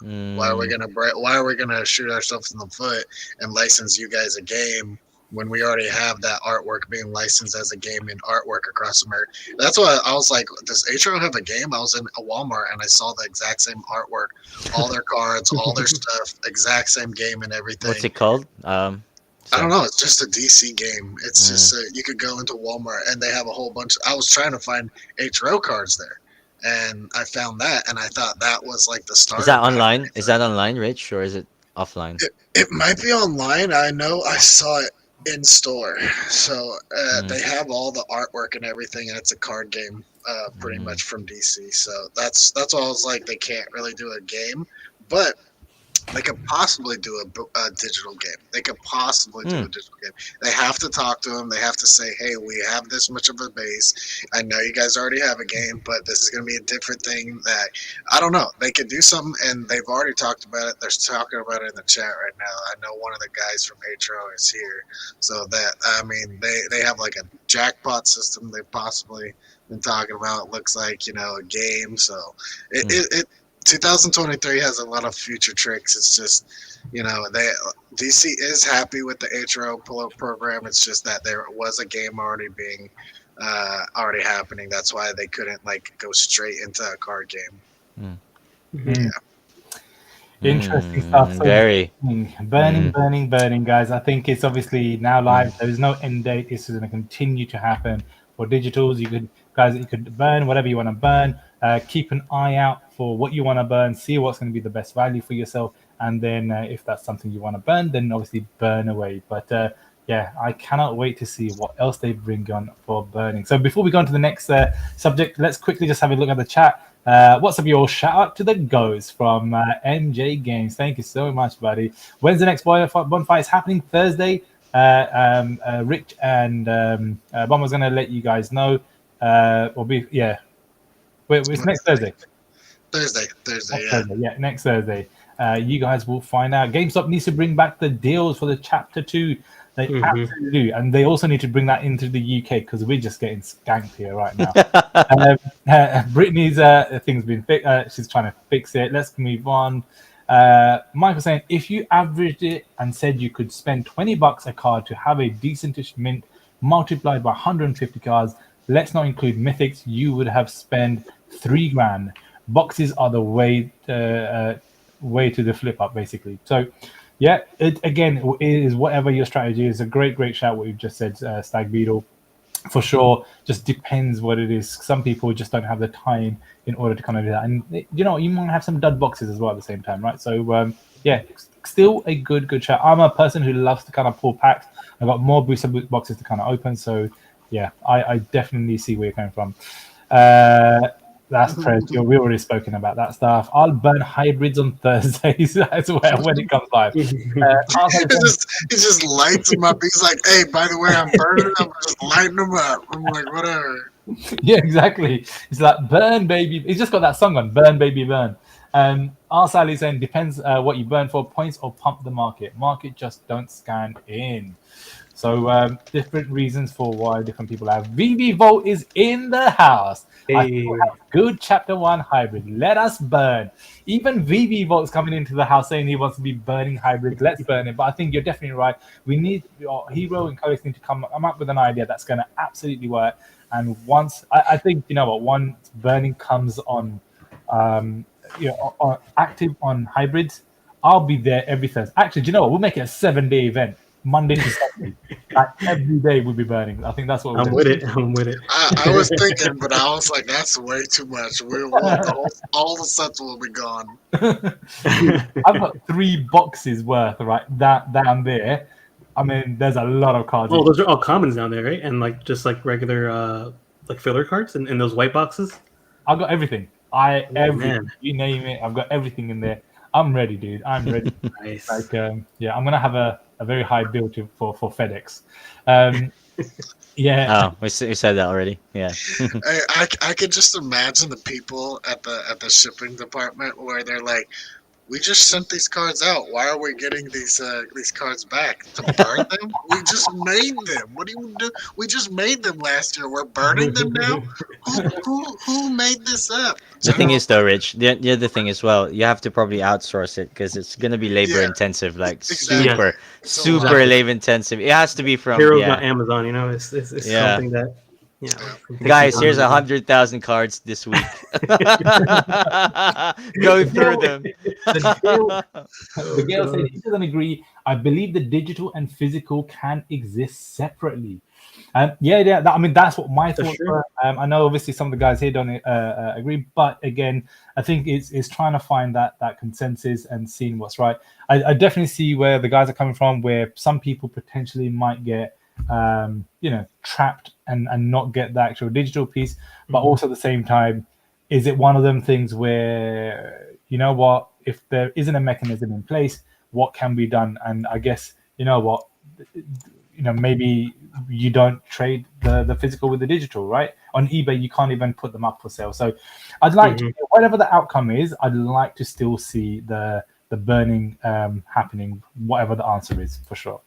B: shoot ourselves in the foot and license you guys a game when we already have that artwork being licensed as a game in artwork across America? That's why I was like, does HRO have a game? I was in a Walmart and I saw the exact same artwork, all their cards, all their stuff, exact same game and everything.
F: What's it called?
B: I don't know. It's just a DC game. It's just you could go into Walmart and they have a whole bunch. I was trying to find HRO cards there, and I found that, and I thought that was like the start.
F: Is that online? Is that online, Rich, or is it offline?
B: It might be online. I know I saw it in store. So they have all the artwork and everything, and it's a card game, pretty much from DC. So that's why I was like, they can't really do a game, but They could possibly do a digital game. They could possibly do a digital game. They have to talk to them. They have to say, hey, we have this much of a base. I know you guys already have a game, but this is going to be a different thing that, I don't know. They could do something, and they've already talked about it. They're talking about it in the chat right now. I know one of the guys from HRO is here. So that, I mean, they have like a jackpot system they've possibly been talking about. It looks like, a game. So it 2023 has a lot of future tricks. It's just, DC is happy with the HRO pull-up program. It's just that there was a game already happening. That's why they couldn't go straight into a card game. Yeah.
A: Interesting stuff. So
F: Very
A: burning, guys. I think it's obviously now live. There is no end date. This is going to continue to happen for digitals. You could burn whatever you want to burn. Keep an eye out for what you want to burn. See what's going to be the best value for yourself, and then if that's something you want to burn, then obviously burn away. But yeah, I cannot wait to see what else they bring on for burning. So before we go on to the next subject, let's quickly just have a look at the chat. What's up, y'all? Shout out to the Goes from MJ Games. Thank you so much, buddy. When's the next bonfire? It's happening Thursday. Rich and Bomb was going to let you guys know. It's next Thursday. Thursday, next Thursday. You guys will find out. GameStop needs to bring back the deals for the Chapter 2. They absolutely do. And they also need to bring that into the UK because we're just getting skanked here right now. Brittany's thing's been fixed. She's trying to fix it. Let's move on. Michael saying, if you averaged it and said you could spend $20 a card to have a decentish mint multiplied by 150 cards, let's not include mythics, you would have spent $3,000. Boxes are the way to the flip up, basically. So yeah, it is whatever your strategy is. A great shout what you've just said, Stag Beetle. For sure, just depends what it is. Some people just don't have the time in order to kind of do that, and you might have some dud boxes as well at the same time, right? So yeah, still a good shout. I'm a person who loves to kind of pull packs. I've got more booster boxes to kind of open, so yeah, I definitely see where you're coming from. That's crazy. We've already spoken about that stuff. I'll burn hybrids on Thursdays as well when it comes live.
B: It just lights them up. He's like, hey, by the way, I'm burning them. I'm just lighting them up. I'm like, whatever.
A: Yeah, exactly. It's like, burn, baby. He's just got that song on, burn, baby, burn. R. Sally saying, depends what you burn for, points or pump the market. Market just don't scan in. So different reasons for why different people have. VeVe Vault is in the house. Hey. Good Chapter 1 hybrid. Let us burn. Even VeVe Vault's coming into the house saying he wants to be burning hybrids. Let's burn it. But I think you're definitely right. We need Hero and Codex need to come up with an idea that's going to absolutely work. And once I think once burning comes on, active on hybrids, I'll be there every Thursday. Actually, we'll make it a 7-day event. Monday to Saturday. Every day we'll be burning. I think that's what
C: I'm with it.
B: I was thinking, but I was like, that's way too much. All the sets will be gone.
A: I've got 3 boxes worth, right? Down there. I mean, there's a lot of cards.
C: Oh, those are all commons down there, right? And just regular filler cards in those white boxes?
A: I've got everything. You name it, I've got everything in there. I'm ready, dude. I'm ready.
C: Nice.
A: I'm gonna have a very high bill for FedEx. Yeah.
F: Oh, we said that already. Yeah.
B: I could just imagine the people at the shipping department where they're like, we just sent these cards out. Why are we getting these cards back? To burn them? We just made them. What do you do? We just made them last year. We're burning them now? Who made this up?
F: The thing is, though, Rich, the other thing as well, you have to probably outsource it because it's going to be labor intensive, super labor intensive. It has to be from
C: Amazon, it's something that. Yeah.
F: Guys, here's 100,000 cards this week. Go through them.
A: The girl said he doesn't agree. I believe the digital and physical can exist separately. I mean, that's what my thoughts were. I know obviously some of the guys here don't agree, but again, I think it's trying to find that consensus and seeing what's right. I definitely see where the guys are coming from, where some people potentially might get trapped and not get the actual digital piece, but also at the same time, is it one of them things where if there isn't a mechanism in place, what can be done? And I guess, you know what, maybe you don't trade the physical with the digital, right? On eBay, you can't even put them up for sale. So I'd like to, whatever the outcome is, I'd like to still see the burning happening, whatever the answer is, for sure.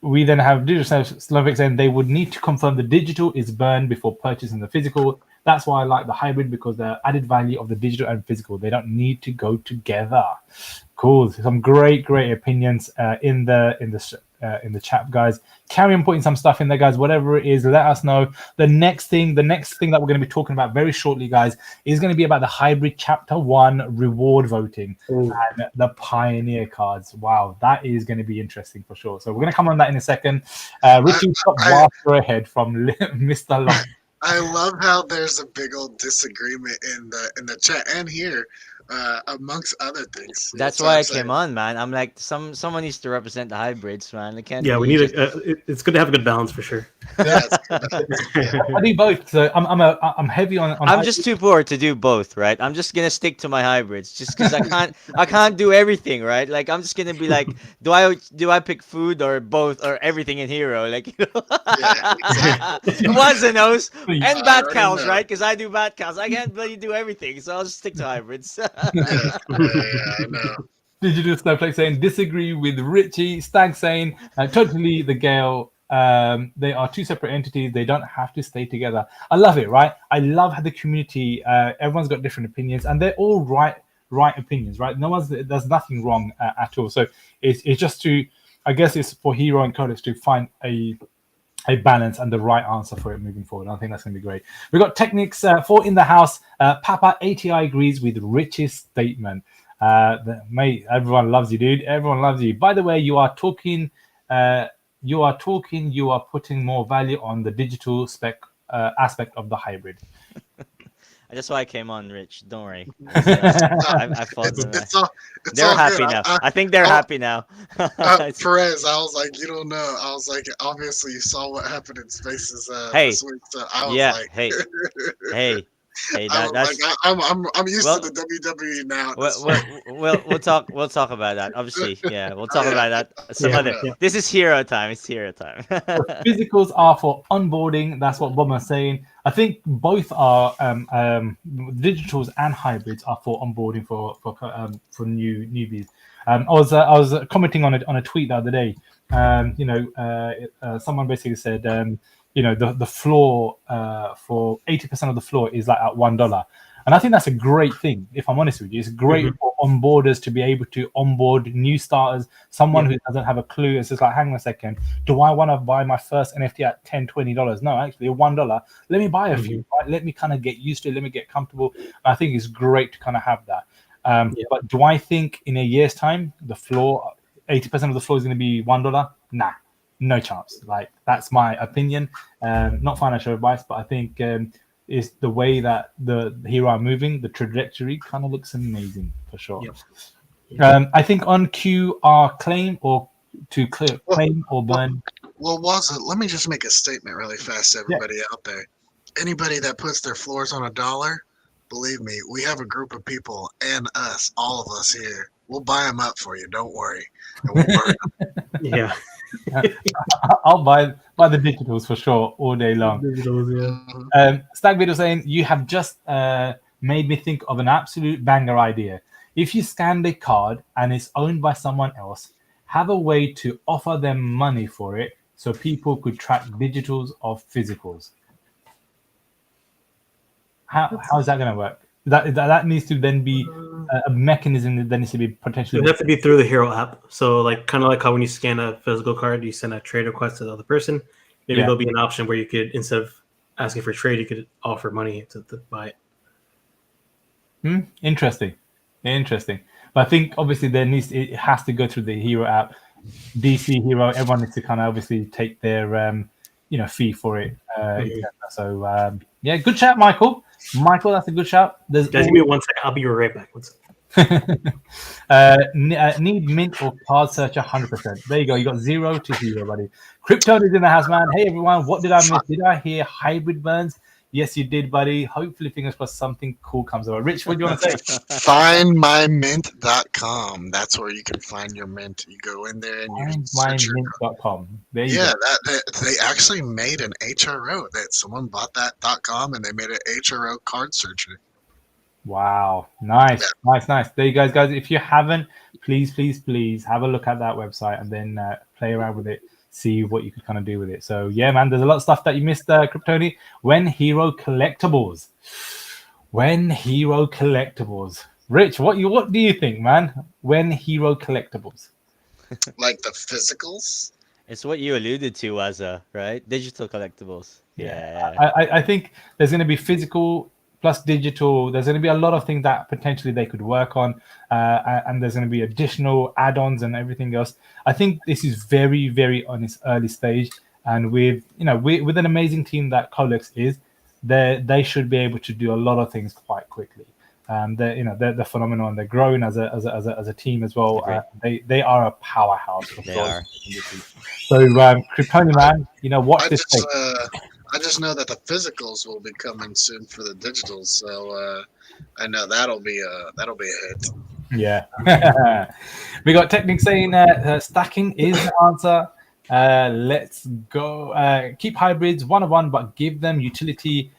A: We then have Digital Slovic saying they would need to confirm the digital is burned before purchasing the physical. That's why I like the hybrid, because the added value of the digital and physical, they don't need to go together. Cool. Some great opinions in the chat, guys. Carry on putting some stuff in there, guys. Whatever it is, let us know. The next thing that we're going to be talking about very shortly, guys, is going to be about the hybrid chapter 1 reward voting and the pioneer cards. Wow, that is going to be interesting for sure. So we're going to come on that in a second. Richie, stop ahead from Mr. Long.
B: I love how there's a big old disagreement in the chat and here, amongst other things.
F: That's why I came on, man. I'm like, someone needs to represent the hybrids, man. They can't.
C: Yeah, we need it's good to have a good balance for sure.
B: Yeah,
A: I do both. So I'm heavy on.
F: I'm just too poor to do both, right? I'm just gonna stick to my hybrids, just because I can't do everything, right? Like I'm just gonna be like, do I pick food or both or everything in Hero? Like,
B: Yeah, exactly.
F: Wazza knows and
B: I
F: bat
B: already
F: cows,
B: know.
F: right? Because I do bat cows. I can't bloody do everything, so I'll just stick to hybrids.
B: Yeah, I know.
A: Digital Snowflake saying disagree with Richie. Stag saying totally the Gale. They are two separate entities. They don't have to stay together. I love it, right? I love how the community, everyone's got different opinions, and they're all right opinions, right? There's nothing wrong at all. So it's just to, I guess it's for Hero and Codex to find a balance and the right answer for it moving forward. I think that's going to be great. We've got Technics 4 in the house. Papa ATI agrees with Rich's statement. Mate, everyone loves you, dude. Everyone loves you. By the way, you are putting more value on the digital spec aspect of the hybrid.
F: That's why I came on, Rich. Don't worry. I fought them. They're happy now. I think they're happy now.
B: Perez, I was like, you don't know. I was like, obviously you saw what happened in Spaces this week. So I was like,
F: hey, that's.
B: I'm used to the WWE now.
F: We'll talk about that. Obviously, yeah, we'll talk about that some other.
B: Yeah.
F: This is Hero time. It's Hero time.
A: Physicals are for onboarding. That's what Bomber's saying. I think both are digitals and hybrids are for onboarding for newbies. I was commenting on a tweet the other day. Someone basically said, the floor for 80% of the floor is like at $1. And I think that's a great thing, if I'm honest with you. It's great for onboarders to be able to onboard new starters, someone who doesn't have a clue. It's just like, hang on a second, do I want to buy my first NFT at $10, $20? No, actually, $1. Let me buy a few, right? Let me kind of get used to it. Let me get comfortable. I think it's great to kind of have that. But do I think in a year's time, the floor, 80% of the floor is going to be $1? Nah, no chance. Like, that's my opinion. Not financial advice, but I think is the way that the Hero are moving, the trajectory kind of looks amazing for sure. I think on QR claim or to claim or burn.
B: Well, let me just make a statement really fast to everybody out there. Anybody that puts their floors on $1, believe me, we have a group of people and us, all of us here. We'll buy them up for you. Don't worry. And we'll burn them.
C: Yeah.
A: I'll buy the digitals for sure all day long. Stag Video saying you have just made me think of an absolute banger idea. If you scan the card and it's owned by someone else, have a way to offer them money for it so people could track digitals of physicals. How is that going to work? That needs to then be a mechanism that needs to be potentially.
C: It would have to be through the Hero app. So, like, kind of like how when you scan a physical card, you send a trade request to the other person. Maybe there'll be an option where you could, instead of asking for a trade, you could offer money to buy it.
A: Interesting. But I think obviously it has to go through the Hero app. DC Hero, everyone needs to kind of obviously take their fee for it. So good chat, Michael. Michael, that's a good shout.
C: Guys, give me 1 second. I'll be right back. 1
A: second. Need mint or card searcher 100%. There you go. You got 0 to 0, buddy. Crypto is in the house, man. Hey, everyone. What did I miss? Did I hear hybrid burns? Yes, you did, buddy. Hopefully, fingers crossed, something cool comes over. Rich, what do you want to say?
B: Findmymint.com. That's where you can find your mint. You go in there and you can search your.
A: Findmymint.com. There you
B: Yeah,
A: go.
B: they actually made an HRO. That someone bought that .com and they made an HRO card searcher.
A: Wow. Nice. There you guys. If you haven't, please have a look at that website and then play around with it. See what you can kind of do with it. So yeah, man, there's a lot of stuff that you missed, Kryptoni. When Hero Collectibles. Rich, what do you think, man? When Hero Collectibles.
B: Like the physicals?
F: It's what you alluded to, Wazza, right? Digital collectibles. Yeah.
A: I think there's going to be physical plus digital. There's going to be a lot of things that potentially they could work on, and there's going to be additional add-ons and everything else. I think this is very, very on its early stage, and with an amazing team that Colex is, they should be able to do a lot of things quite quickly. They're phenomenal, and they're growing as a team as well. They are a powerhouse.
F: They are.
A: So, Kryptoni, man, watch this space.
B: I just know that the physicals will be coming soon for the digitals, so I know that'll be a hit.
A: Yeah. We got Technic saying stacking is the answer. Let's go. Keep hybrids 1-on-1, but give them utility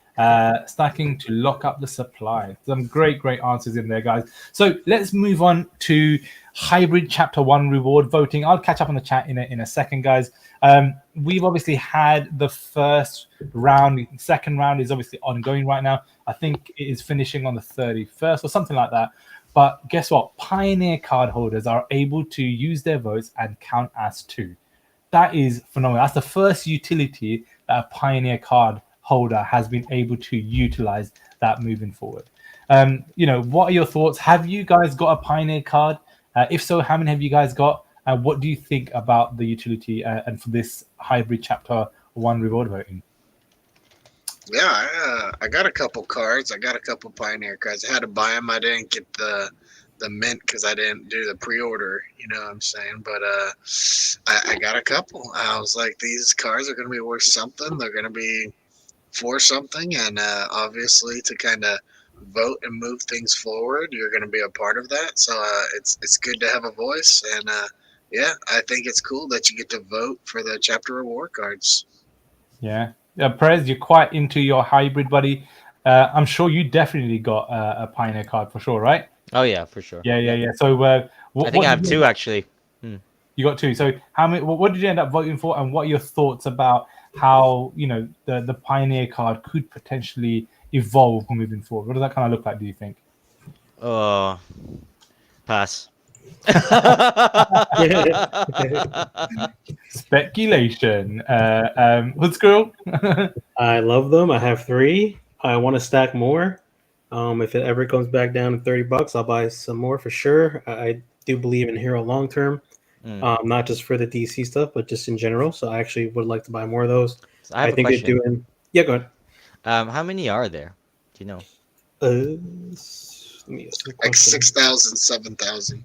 A: stacking to lock up the supply. Some great answers in there, guys. So let's move on to hybrid chapter 1 reward voting. I'll catch up on the chat in a second, guys. We've obviously had the first round. Second round is obviously ongoing right now. I think it is finishing on the 31st or something like that. But guess what? Pioneer card holders are able to use their votes and count as 2. That is phenomenal. That's the first utility that a Pioneer card holder has been able to utilize that moving forward. What are your thoughts? Have you guys got a Pioneer card? If so, how many have you guys got? What do you think about the utility and for this hybrid chapter 1 reward voting?
B: Yeah, I got a couple cards. I got a couple Pioneer cards. I had to buy them. I didn't get the mint because I didn't do the pre-order. You know what I'm saying? But I got a couple. I was like, these cards are going to be worth something. They're going to be for something, and obviously to kind of vote and move things forward, you're going to be a part of that. So it's good to have a voice, and yeah, I think it's cool that you get to vote for the chapter reward cards.
A: Yeah. Perez, you're quite into your hybrid, buddy. I'm sure you definitely got a Pioneer card for sure, right?
F: Oh yeah, for sure.
A: Yeah. So
F: I think I have 2 actually.
A: You got 2. So how many? What did you end up voting for, and what are your thoughts about how the Pioneer card could potentially evolve moving forward? What does that kind of look like, do you think?
F: Pass.
A: Speculation. Hood Squirrel.
C: I love them. I have 3. I want to stack more. If it ever comes back down to $30, I'll buy some more for sure. I do believe in Hero long term, not just for the DC stuff, but just in general. So I actually would like to buy more of those.
F: So I think
C: they're doing. Yeah, go ahead.
F: How many are there? Do you know?
B: Like 6,000, 7,000.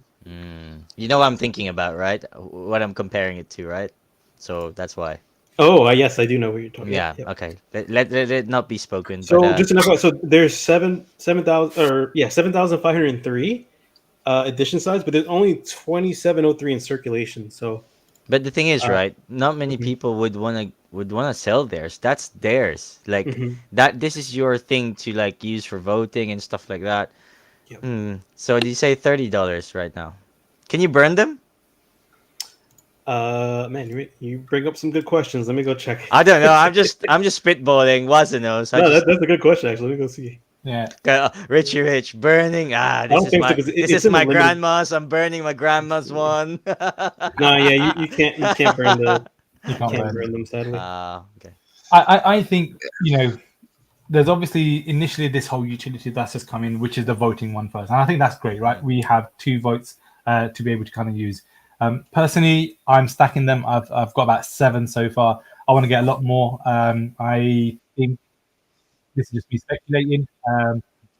F: You know what I'm thinking about, right? What I'm comparing it to, right? So that's why.
C: Oh, yes, I do know what you're talking about.
F: Yeah, okay. Let it not be spoken.
C: So
F: but,
C: just enough. So there's 7,503 edition size, but there's only 2,703 in circulation. So,
F: but the thing is, right? Not many people would wanna sell theirs. That's theirs. Like that. This is your thing to like use for voting and stuff like that. Yep. So do you say $30 right now? Can you burn them?
C: Man, you bring up some good questions. Let me go check.
F: I don't know. I'm just spitballing. Wazza knows.
C: That's a good question actually. Let me go see.
A: Yeah.
F: Richie Rich burning. This is my grandma's. I'm burning my grandma's one.
C: No, yeah, you can't burn the. You can't burn them, sadly.
F: Okay.
A: I think there's obviously initially this whole utility that's just come in, which is the voting one first, and I think that's great, right? We have 2 votes to be able to kind of use. Personally, I'm stacking them. I've got about 7 so far. I want to get a lot more. I think this is just me speculating.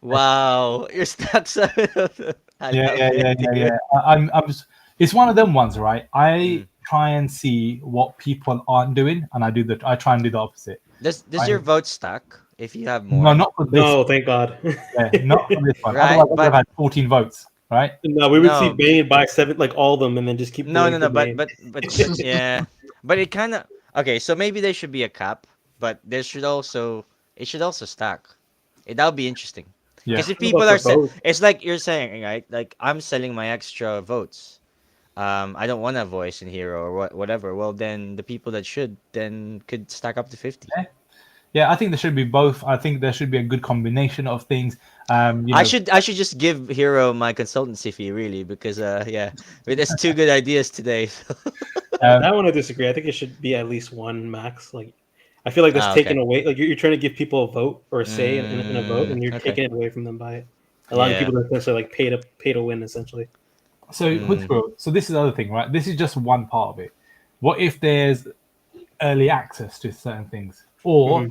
F: Wow, you're stuck 7.
A: Yeah. I'm just. It's one of them ones, right? I try and see what people aren't doing, and I try and do the opposite.
F: Does your vote stack? if you have more.
A: No, not for this.
C: No, thank God.
A: Yeah, not for this one.
F: Right,
A: Otherwise, I would
F: but-
A: have had 14 votes, right?
C: No, we would see
F: No.
C: Bane buy 7, like all of them, and then just keep.
F: No,
C: voting
F: no, no.
C: for Bane.
F: But yeah. But it kind of okay. So maybe there should be a cap, but it should also stack. That would be interesting.
A: Yeah.
F: Because if
C: What
F: people
C: about
F: are
C: for both?
F: it's like you're saying, right? Like I'm selling my extra votes. I don't want a voice in Hero or whatever. Well, then the people that should then could stack up to 50.
A: Yeah, I think there should be both. I think there should be a good combination of things.
F: I should just give Hero my consultancy fee really because yeah, there's two good ideas today.
C: That one I disagree. I think it should be at least one max. Like, I feel like that's
F: Okay.
C: taken away. Like you're trying to give people a vote or a say in a vote, and you're
F: Okay.
C: taking it away from them by it. Allowing
F: Yeah.
C: people to essentially like pay to win essentially.
A: So, so this is the other thing, right? This is just one part of it. What if there's early access to certain things, or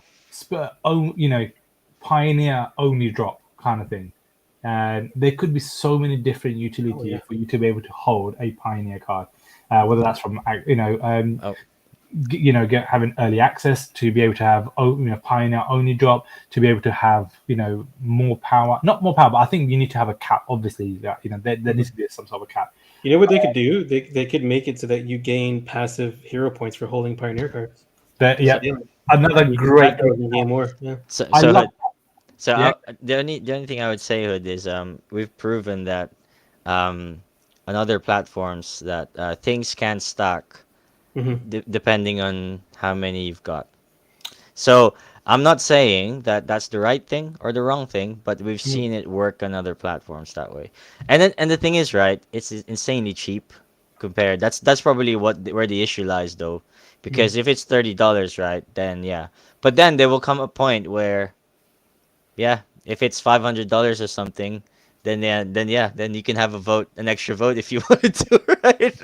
A: pioneer only drop kind of thing? And there could be so many different utilities for you to be able to hold a pioneer card, whether that's from having early access to be able to have pioneer only drop, to be able to have more power, not more power, but I think you need to have a cap. Obviously, there needs to be some sort of a cap.
C: You know what they could do? They could make it so that you gain passive hero points for holding pioneer cards.
A: Another great
C: game more. Yeah.
F: So
A: I love
F: the only thing I would say, Hood, is we've proven that on other platforms that things can stack depending on how many you've got. So I'm not saying that that's the right thing or the wrong thing, but we've seen it work on other platforms that way. And the thing is, right, it's insanely cheap compared. That's probably where the issue lies, though, because if it's $30, right, then yeah. But then there will come a point where, yeah, if it's $500 or something, then you can have an extra vote if you wanted to, right?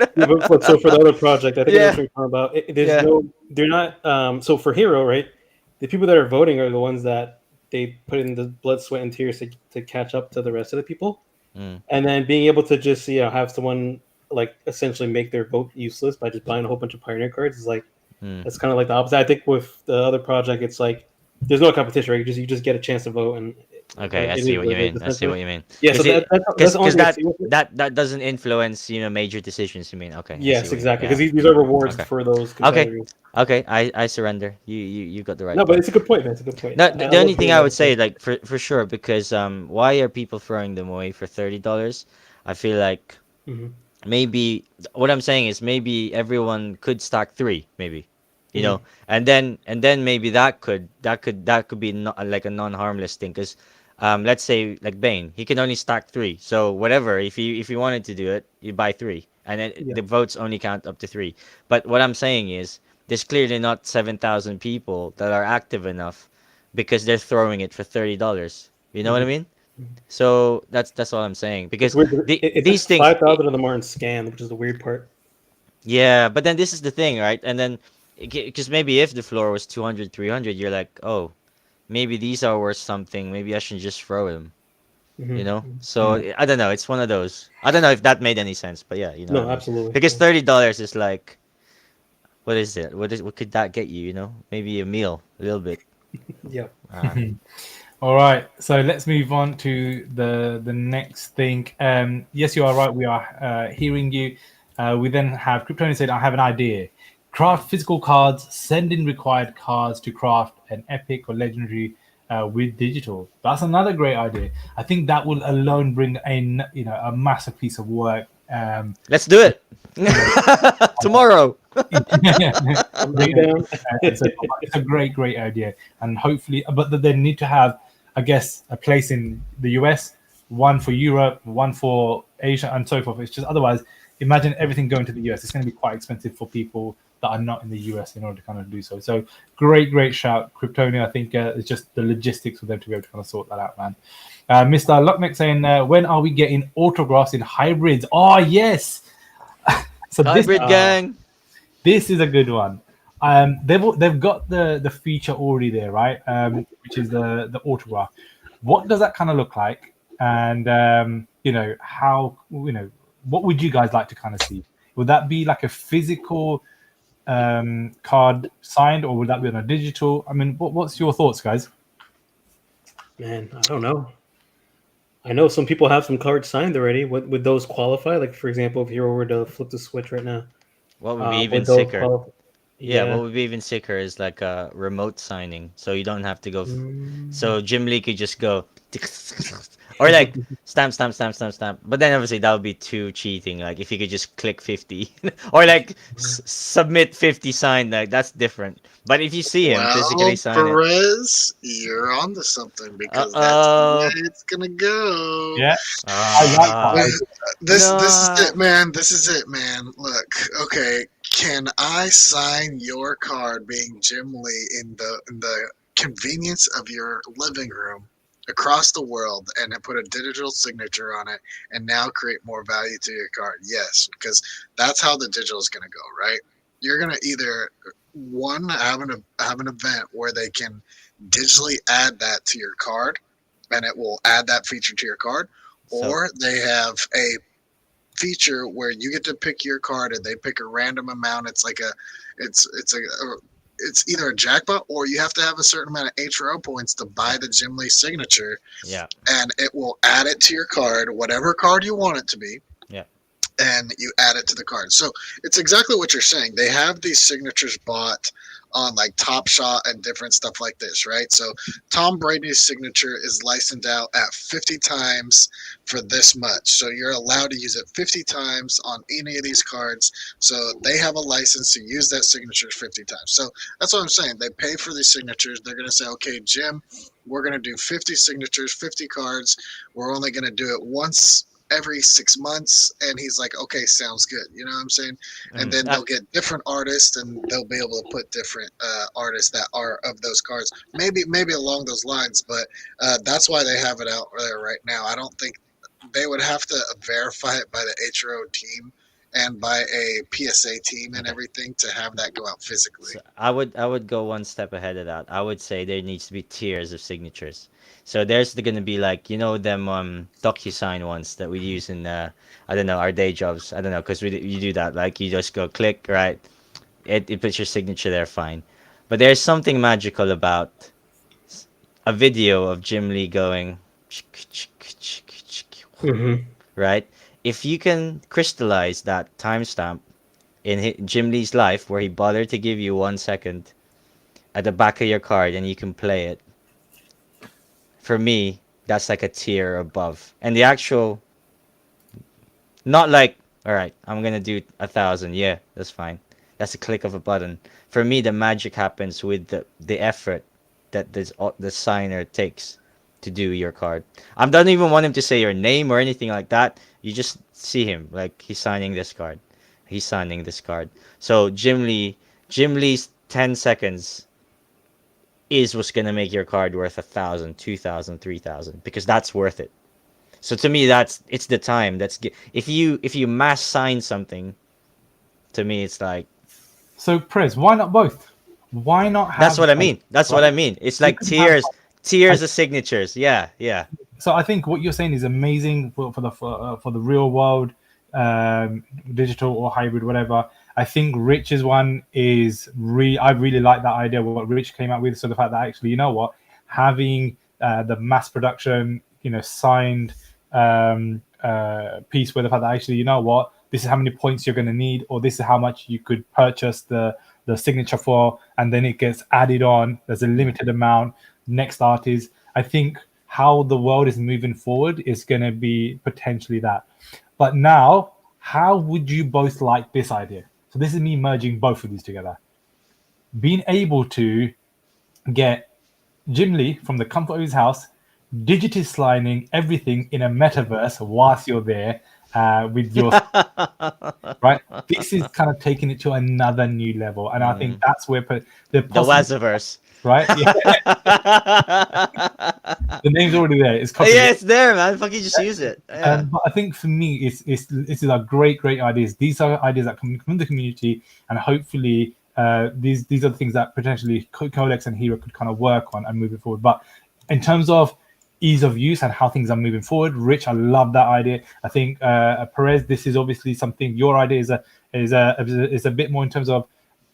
C: So for the other project, I think that's what you're talking about. They're not. So for Hero, right, the people that are voting are the ones that they put in the blood, sweat, and tears to catch up to the rest of the people, and then being able to just have someone like essentially make their vote useless by just buying a whole bunch of pioneer cards is like that's kind of like the opposite. I think with the other project, it's like there's no competition, right? You just get a chance to vote and.
F: Okay, I see what you mean.
C: Yeah, so
F: because that doesn't influence major decisions. You mean okay?
C: Yes, exactly. Because these are rewards for those.
F: Okay, I surrender. You got the right.
C: No, but it's a good point, man. It's a good point.
F: No, the only thing I would say, like for sure, because why are people throwing them away for $30? I feel like maybe what I'm saying is maybe everyone could stack 3, maybe. And then maybe that could be like a non-harmless thing, because let's say like Bane, he can only stack 3, so whatever, if you wanted to do it, you buy 3, and then the votes only count up to 3. But what I'm saying is there's clearly not 7,000 people that are active enough because they're throwing it for $30. You know what I mean? So that's all I'm saying, because these things
C: 5,000 of them are in scan, which is the weird part.
F: Yeah, but then this is the thing, right? And then because maybe if the floor was 200, 300, you're like, oh, maybe these are worth something. Maybe I should just throw them. So I don't know. It's one of those. I don't know if that made any sense, but yeah,
C: No, absolutely.
F: Because $30 is like, what is it? What could that get you? Maybe a meal, a little bit.
C: Yeah.
A: All right, so let's move on to the next thing. Yes, you are right. We are hearing you. We then have Kryptonian said, I have an idea. Craft physical cards, send in required cards to craft an epic or legendary with digital. That's another great idea. I think that will alone bring a massive piece of work.
F: Let's do it tomorrow.
A: It's a great idea, and hopefully, but they need to have, I guess, a place in the US, one for Europe, one for Asia, and so forth. It's just otherwise, imagine everything going to the US. It's going to be quite expensive for people that are not in the US in order to kind of do so. So great shout, Kryptonian. I think it's just the logistics for them to be able to kind of sort that out, man. Mr. Luckneck saying, when are we getting autographs in hybrids? Oh yes. So
F: hybrid gang.
A: This is a good one. They've got the feature already there, right? Which is the autograph. What does that kind of look like? And how what would you guys like to kind of see? Would that be like a physical card signed, or would that be on a digital? I mean, what's your thoughts, guys?
C: Man, I don't know. I know some people have some cards signed already. Would those qualify? Like, for example, if Hero were to flip the switch right now,
F: What would be even
C: would those
F: sicker?
C: qualify?
F: Yeah, what
C: Yeah.
F: would be even sicker is like a remote signing, so you don't have to go.
C: Mm.
F: So Jim Lee could just go, or like stamp, stamp, stamp, stamp, stamp. But then obviously that would be too cheating. Like if you could just click 50, or like submit 50 signed, like that's different. But if you see him physically
B: Well,
F: sign it,
B: Perez, you're onto something because that's the
F: oh,
B: way it's gonna go.
A: Yeah, I like that
F: ah,
A: idea.
B: This is
F: no.
B: it, man. This is it, man. Look, okay. Can I sign your card, being Jim Lee, in the convenience of your living room across the world, and then put a digital signature on it, and now create more value to your card? Yes, because that's how the digital is gonna go, right? You're gonna either one have an event where they can digitally add that to your card, and it will add that feature to your card,
F: So
B: or they have a feature where you get to pick your card and they pick a random amount. It's like it's either a jackpot or you have to have a certain amount of HRO points to buy the Jim Lee signature,
F: yeah,
B: and it will add it to your card, whatever card you want it to be,
F: yeah.
B: and you add it to the card. So it's exactly what you're saying. They have these signatures bought on like Top Shot and different stuff like this, right? So Tom Brady's signature is licensed out at 50 times for this much. So you're allowed to use it 50 times on any of these cards. So they have a license to use that signature 50 times. So that's what I'm saying. They pay for these signatures. They're going to say, okay, Jim, we're going to do 50 signatures, 50 cards. We're only going to do it once every 6 months. And he's like, okay, sounds good. You know what I'm saying? And then they'll get different artists, and they'll be able to put different artists that are of those cards. Maybe along those lines, but that's why they have it out there right now. I don't think they would have to verify it by the HRO team and by a PSA team and
F: Okay.
B: everything to have that go out physically.
F: So I would go one step ahead of that. I would say there needs to be tiers of signatures. So there's gonna be like them DocuSign ones that we use in I don't know, our day jobs. I don't know, because you do that, like you just go click, right, it puts your signature there, fine. But there's something magical about a video of Jim Lee going
C: Hmm.
F: right. If you can crystallize that timestamp in Jim Lee's life, where he bothered to give you 1 second at the back of your card, and you can play it. For me, that's like a tier above. And the actual, not like, all right, I'm gonna do 1,000. Yeah, that's fine. That's a click of a button. For me, the magic happens with the effort that the signer takes to do your card. I don't even want him to say your name or anything like that. You just see him, like he's signing this card. He's signing this card. So Jim Lee's 10 seconds is what's gonna make your card worth 1,000, 2,000, 3,000, because that's worth it. So to me, it's the time. If you mass sign something, to me it's like,
A: So, Prez, why not both? Why not have
F: that's what I
A: both,
F: mean. That's what
A: right?
F: I mean. It's
A: You
F: like
A: can have
F: tiers of signatures. Yeah, yeah.
A: So I think what you're saying is amazing for the real world, digital or hybrid, whatever. I think Rich's one is I really like that idea what Rich came up with. So the fact that actually, you know what, having the mass production, signed piece where the fact that actually, you know what, this is how many points you're going to need, or this is how much you could purchase the signature for, and then it gets added on. There's a limited amount. Next artist. I think how the world is moving forward is going to be potentially that. But now, how would you both like this idea? So this is me merging both of these together. Being able to get Jim Lee from the comfort of his house, digitally sliding everything in a metaverse whilst you're there with your right. This is kind of taking it to another new level, and I think that's where the
F: The
A: possibility,
F: WazzaVerse.
A: right? Yeah, the name's already there. It's
F: Yeah, it's there, man. Fucking just use it. Yeah.
A: But I think for me, this is a great ideas. These are ideas that come from the community, and hopefully, these are the things that potentially Codex and Hero could kind of work on and move it forward. But in terms of ease of use and how things are moving forward, Rich, I love that idea. I think Perez, this is obviously something. Your idea is a bit more in terms of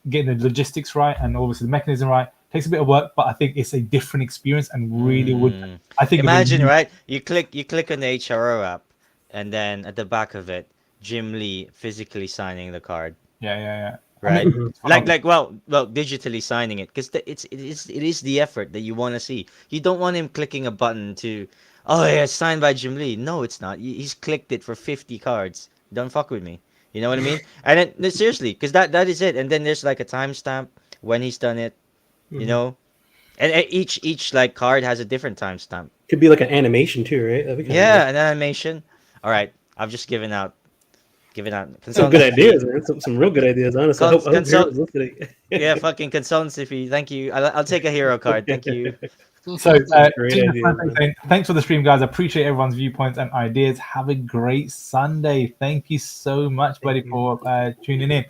A: getting the logistics right and obviously the mechanism right, takes a bit of work, but I think it's a different experience and really would.
F: Mm.
A: I think
F: Imagine, right? You click on the HRO app, and then at the back of it, Jim Lee physically signing the card,
A: Yeah. I
F: right?
A: mean, it's phenomenal.
F: Well, digitally signing it, because it is the effort that you want to see. You don't want him clicking a button to, oh yeah, signed by Jim Lee. No, it's not. He's clicked it for 50 cards. Don't fuck with me. You know what I mean? And then no, seriously, because that is it. And then there's like a timestamp when he's done it. You know, and each like card has a different timestamp.
C: Could be like an animation too, right? That'd be kinda
F: Yeah,
C: nice.
F: an animation. All right, I've just given out
C: Some good
F: consultancy
C: ideas, man. Some real good ideas, honestly. I hope Hero's listening.
F: Yeah, fucking consultancy fee. Thank you. I'll take a hero card. Thank you.
A: So,
C: Great
A: Gina,
C: idea, man.
A: thanks for the stream, guys. I appreciate everyone's viewpoints and ideas. Have a great Sunday. Thank you so much, buddy, for tuning in.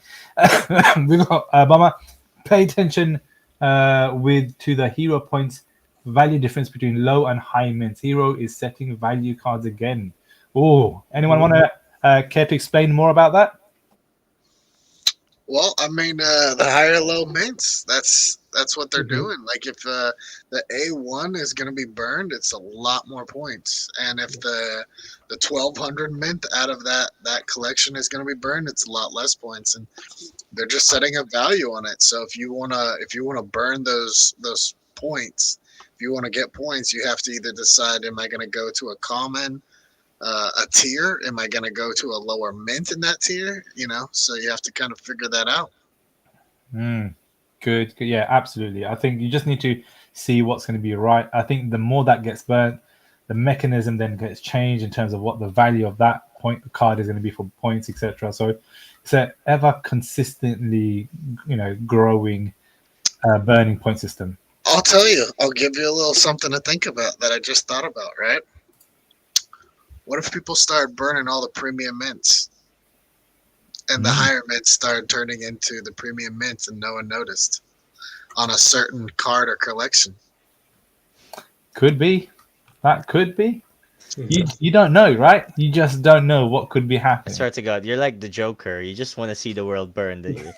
A: We've got Bama. Pay attention to the hero points value difference between low and high mints. Hero is setting value cards again. Oh, anyone want to care to explain more about that?
B: Well, I mean, the higher low mints, that's what they're doing. Like if the A1 is going to be burned, it's a lot more points. And if the 1200 mint out of that collection is going to be burned, it's a lot less points. And they're just setting a value on it. So if you want to burn those points, if you want to get points, you have to either decide, am I going to go to a common, a tier? Am I going to go to a lower mint in that tier? You know, so you have to kind of figure that out.
A: Good. Yeah, absolutely. I think you just need to see what's going to be right. I think the more that gets burnt, the mechanism then gets changed in terms of what the value of that point card is going to be for points, etc. So it's an ever consistently, growing burning point system.
B: I'll tell you. I'll give you a little something to think about that I just thought about, right? What if people start burning all the premium mints and the higher mints started turning into the premium mints and no one noticed on a certain card or collection?
A: Could be. That could be. You don't know, right? You just don't know what could be
F: I
A: happening.
F: swear to God, you're like the Joker. You just want to see the world burn, don't you?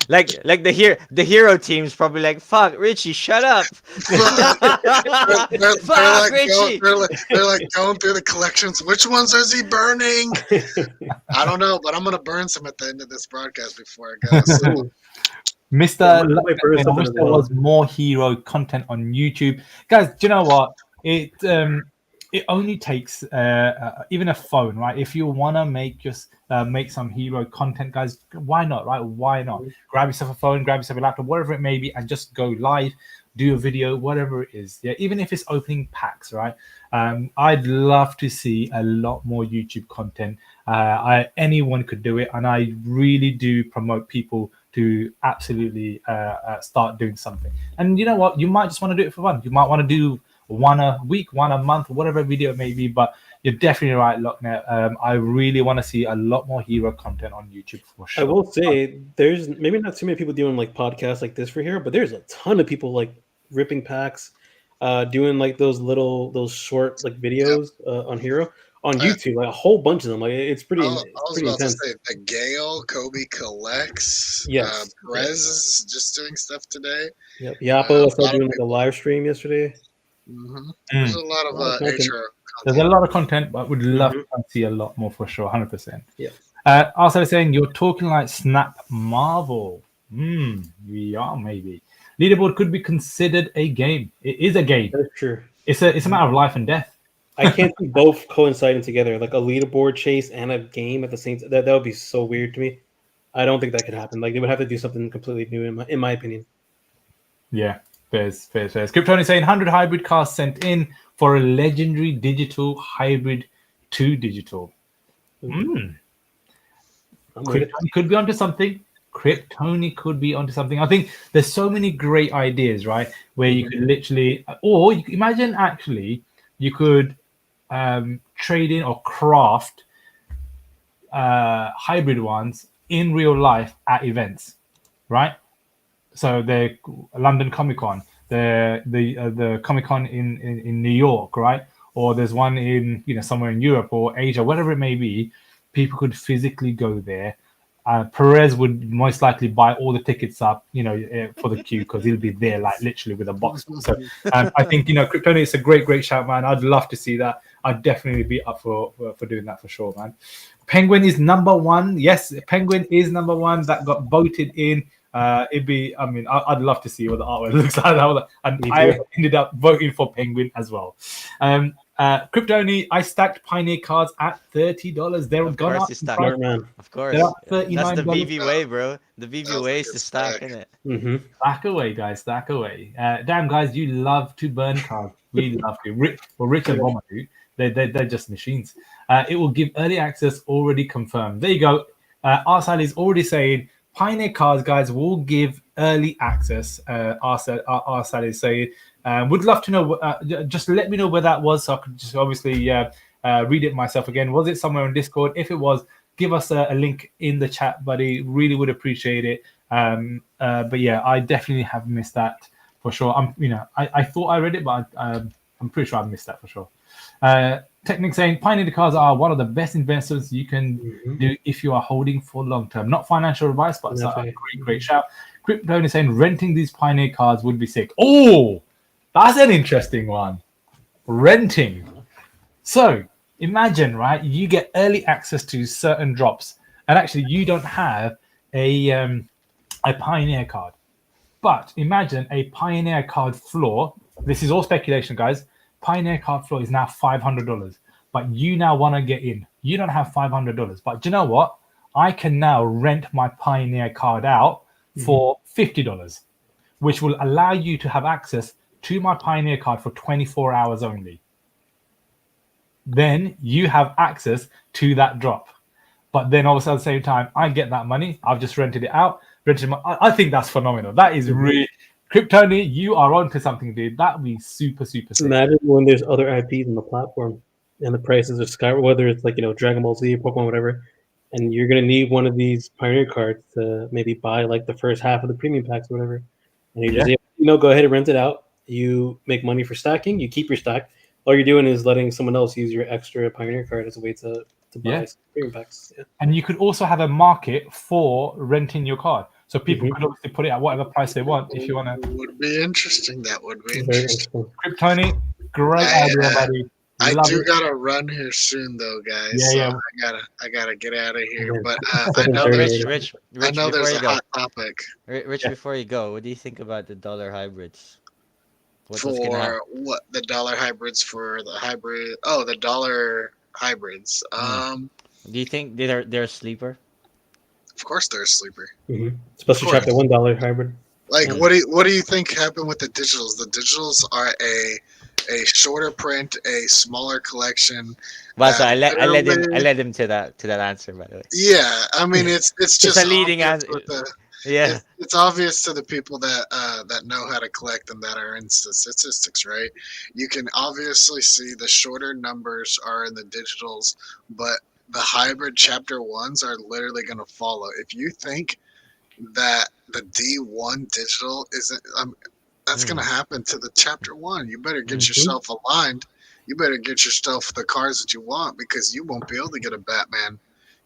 F: Like the hero team's probably like, fuck, Richie, shut up.
B: They're
F: Fuck, Richie.
B: they're like going through the collections. Which ones is he burning? I don't know, but I'm gonna burn some at the end of this broadcast before I go. So.
A: Mr.
C: Yeah, might burn
A: I
C: something
A: wish
C: as
A: there
C: well.
A: was more hero content on YouTube, guys. Do you know what? It only takes even a phone, right? If you want to make some hero content, guys, why not, right? Why not? Grab yourself a phone, grab yourself a laptop, whatever it may be, and just go live, do a video, whatever it is. Yeah, even if it's opening packs, right? I'd love to see a lot more YouTube content. Anyone could do it, and I really do promote people to absolutely start doing something. And you know what? You might just want to do it for fun. You might want to do one a week, one a month, whatever video it may be, but you're definitely right, Locknet. I really want to see a lot more hero content on YouTube for sure.
C: I will say there's maybe not too many people doing like podcasts like this for here, but there's a ton of people like ripping packs, doing like those short like videos on hero on YouTube, like a whole bunch of them. Like it's pretty.
B: I was about
C: intense.
B: to say the Gale Kobe collects.
C: Yes.
B: Perez is just doing stuff today.
C: Yep. Yapo, I saw doing like a live stream yesterday.
B: There's a lot of
C: content.
B: HRO.
A: There's a lot of content, but would love to see a lot more for sure, 100%.
C: Yeah.
A: Also saying you're talking like Snap Marvel. We are maybe. Leaderboard could be considered a game. It is a game.
C: That's true.
A: It's a matter of life and death.
C: I can't see both coinciding together, like a leaderboard chase and a game at the same time. That would be so weird to me. I don't think that could happen. Like they would have to do something completely new, in my opinion.
A: Yeah, fairs. Krypton is saying 100 hybrid cards sent in for a legendary digital hybrid to digital. Kryptoni could be onto something. Kryptoni could be onto something. I think there's so many great ideas, right? Where you could literally, or you could imagine actually, you could trade in or craft hybrid ones in real life at events, right? So the London Comic Con, the Comic Con in New York, right? Or there's one in somewhere in Europe or Asia, whatever it may be. People could physically go there. Perez would most likely buy all the tickets up, for the queue because he'll be there like literally with a box. So I think Kryptonian is a great shout, man. I'd love to see that. I'd definitely be up for doing that for sure, man. Penguin is number one. Yes, Penguin is number one. That got voted in. I'd love to see what the artwork looks like. And I ended up voting for Penguin as well. Kryptoni, I stacked Pioneer cards at $30. They're gone up.
F: Of course. That's the VeVe way, bro. The VeVe way is to stack in it.
C: Mm-hmm.
A: Stack away, guys. Stack away. Damn, guys, you love to burn cards. We love to. Rich and Bomber do. They're just machines. It will give early access already confirmed. There you go. Arsal is already saying Pioneer cards, guys, will give early access. Arsal is saying. Would love to know. Just let me know where that was, so I could just obviously read it myself again. Was it somewhere on Discord? If it was, give us a link in the chat, buddy. Really would appreciate it. But yeah, I definitely have missed that for sure. I thought I read it, but I'm pretty sure I missed that for sure. Technic saying Pioneer cards are one of the best investments you can do if you are holding for long term. Not financial advice, but it's a great shout. Crypto is saying renting these Pioneer cards would be sick. Oh, that's an interesting one. Renting. So imagine, right? You get early access to certain drops, and actually you don't have a Pioneer card. But imagine a Pioneer card floor. This is all speculation, guys. Pioneer card floor is now $500, but you now want to get in. You don't have $500, but do you know what? I can now rent my Pioneer card out for $50, which will allow you to have access to my Pioneer card for 24 hours only. Then you have access to that drop. But then also at the same time, I get that money. I've just rented it out. I think that's phenomenal. That is really... Kryptoni, you are onto something, dude. That would be super sick.
C: Imagine when there's other IPs on the platform and the prices are sky, whether it's like, Dragon Ball Z, Pokemon, whatever, and you're going to need one of these Pioneer cards to maybe buy like the first half of the premium packs or whatever. And you just go ahead and rent it out. You make money for stacking. You keep your stack. All you're doing is letting someone else use your extra Pioneer card as a way to buy some premium packs. Yeah.
A: And you could also have a market for renting your card. So people could obviously put it at whatever price they want if you want to.
B: Would be interesting. That would be interesting.
A: Kryptoni, great idea, buddy.
B: I do gotta run here soon, though, guys.
A: Yeah.
B: So I gotta get out of here. But I know there's a hot topic.
F: Rich, before you go, what do you think about the dollar hybrids?
B: For what? The dollar hybrids for the hybrid? Oh, the dollar hybrids.
F: Do you think they're a sleeper?
B: Of course, they're a sleeper.
C: Especially track the $1 hybrid.
B: Like, what do you think happened with the digitals? The digitals are a shorter print, a smaller collection.
F: Well, so I led him to that answer, by the way.
B: Yeah, I mean it's just
F: a leading answer.
B: It's obvious to the people that know how to collect and that are in statistics, right? You can obviously see the shorter numbers are in the digitals, but the hybrid chapter 1s are literally going to follow. If you think that the D1 digital isn't, that's going to happen to the chapter 1. You better get yourself aligned. You better get yourself the cards that you want, because you won't be able to get a Batman.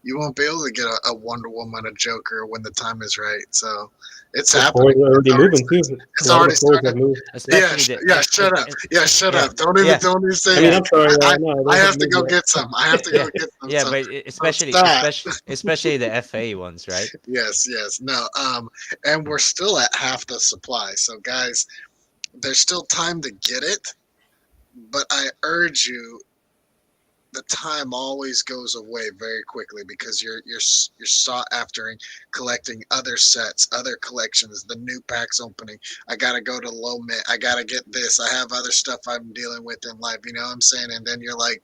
B: You won't be able to get a Wonder Woman, a Joker when the time is right. So it's happening. It's already started. Shut up. Shut up. Don't even say that.
C: I'm sorry.
B: I have to go get some.
F: Yeah, but especially the FA ones, right?
B: Yes. No. And we're still at half the supply. So guys, there's still time to get it, but I urge you. The time always goes away very quickly because you're sought after and collecting other sets, other collections, the new packs opening. I gotta go to low mint. I gotta get this. I have other stuff I'm dealing with in life. You know what I'm saying? And then you're like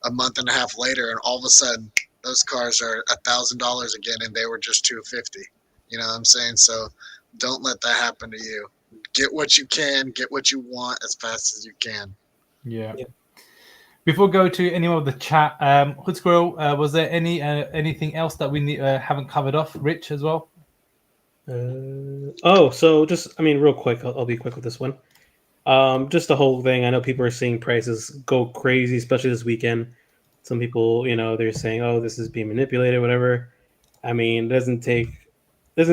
B: a month and a half later, and all of a sudden those cars are $1,000 again, and they were just $250. You know what I'm saying? So don't let that happen to you. Get what you can, get what you want as fast as you can.
A: Yeah. Before we go to any of the chat, Hood Squirrel, was there anything else that we haven't covered off? Rich as well?
C: So just, real quick, I'll be quick with this one. Just the whole thing. I know people are seeing prices go crazy, especially this weekend. Some people, they're saying, oh, this is being manipulated, whatever. I mean, it doesn't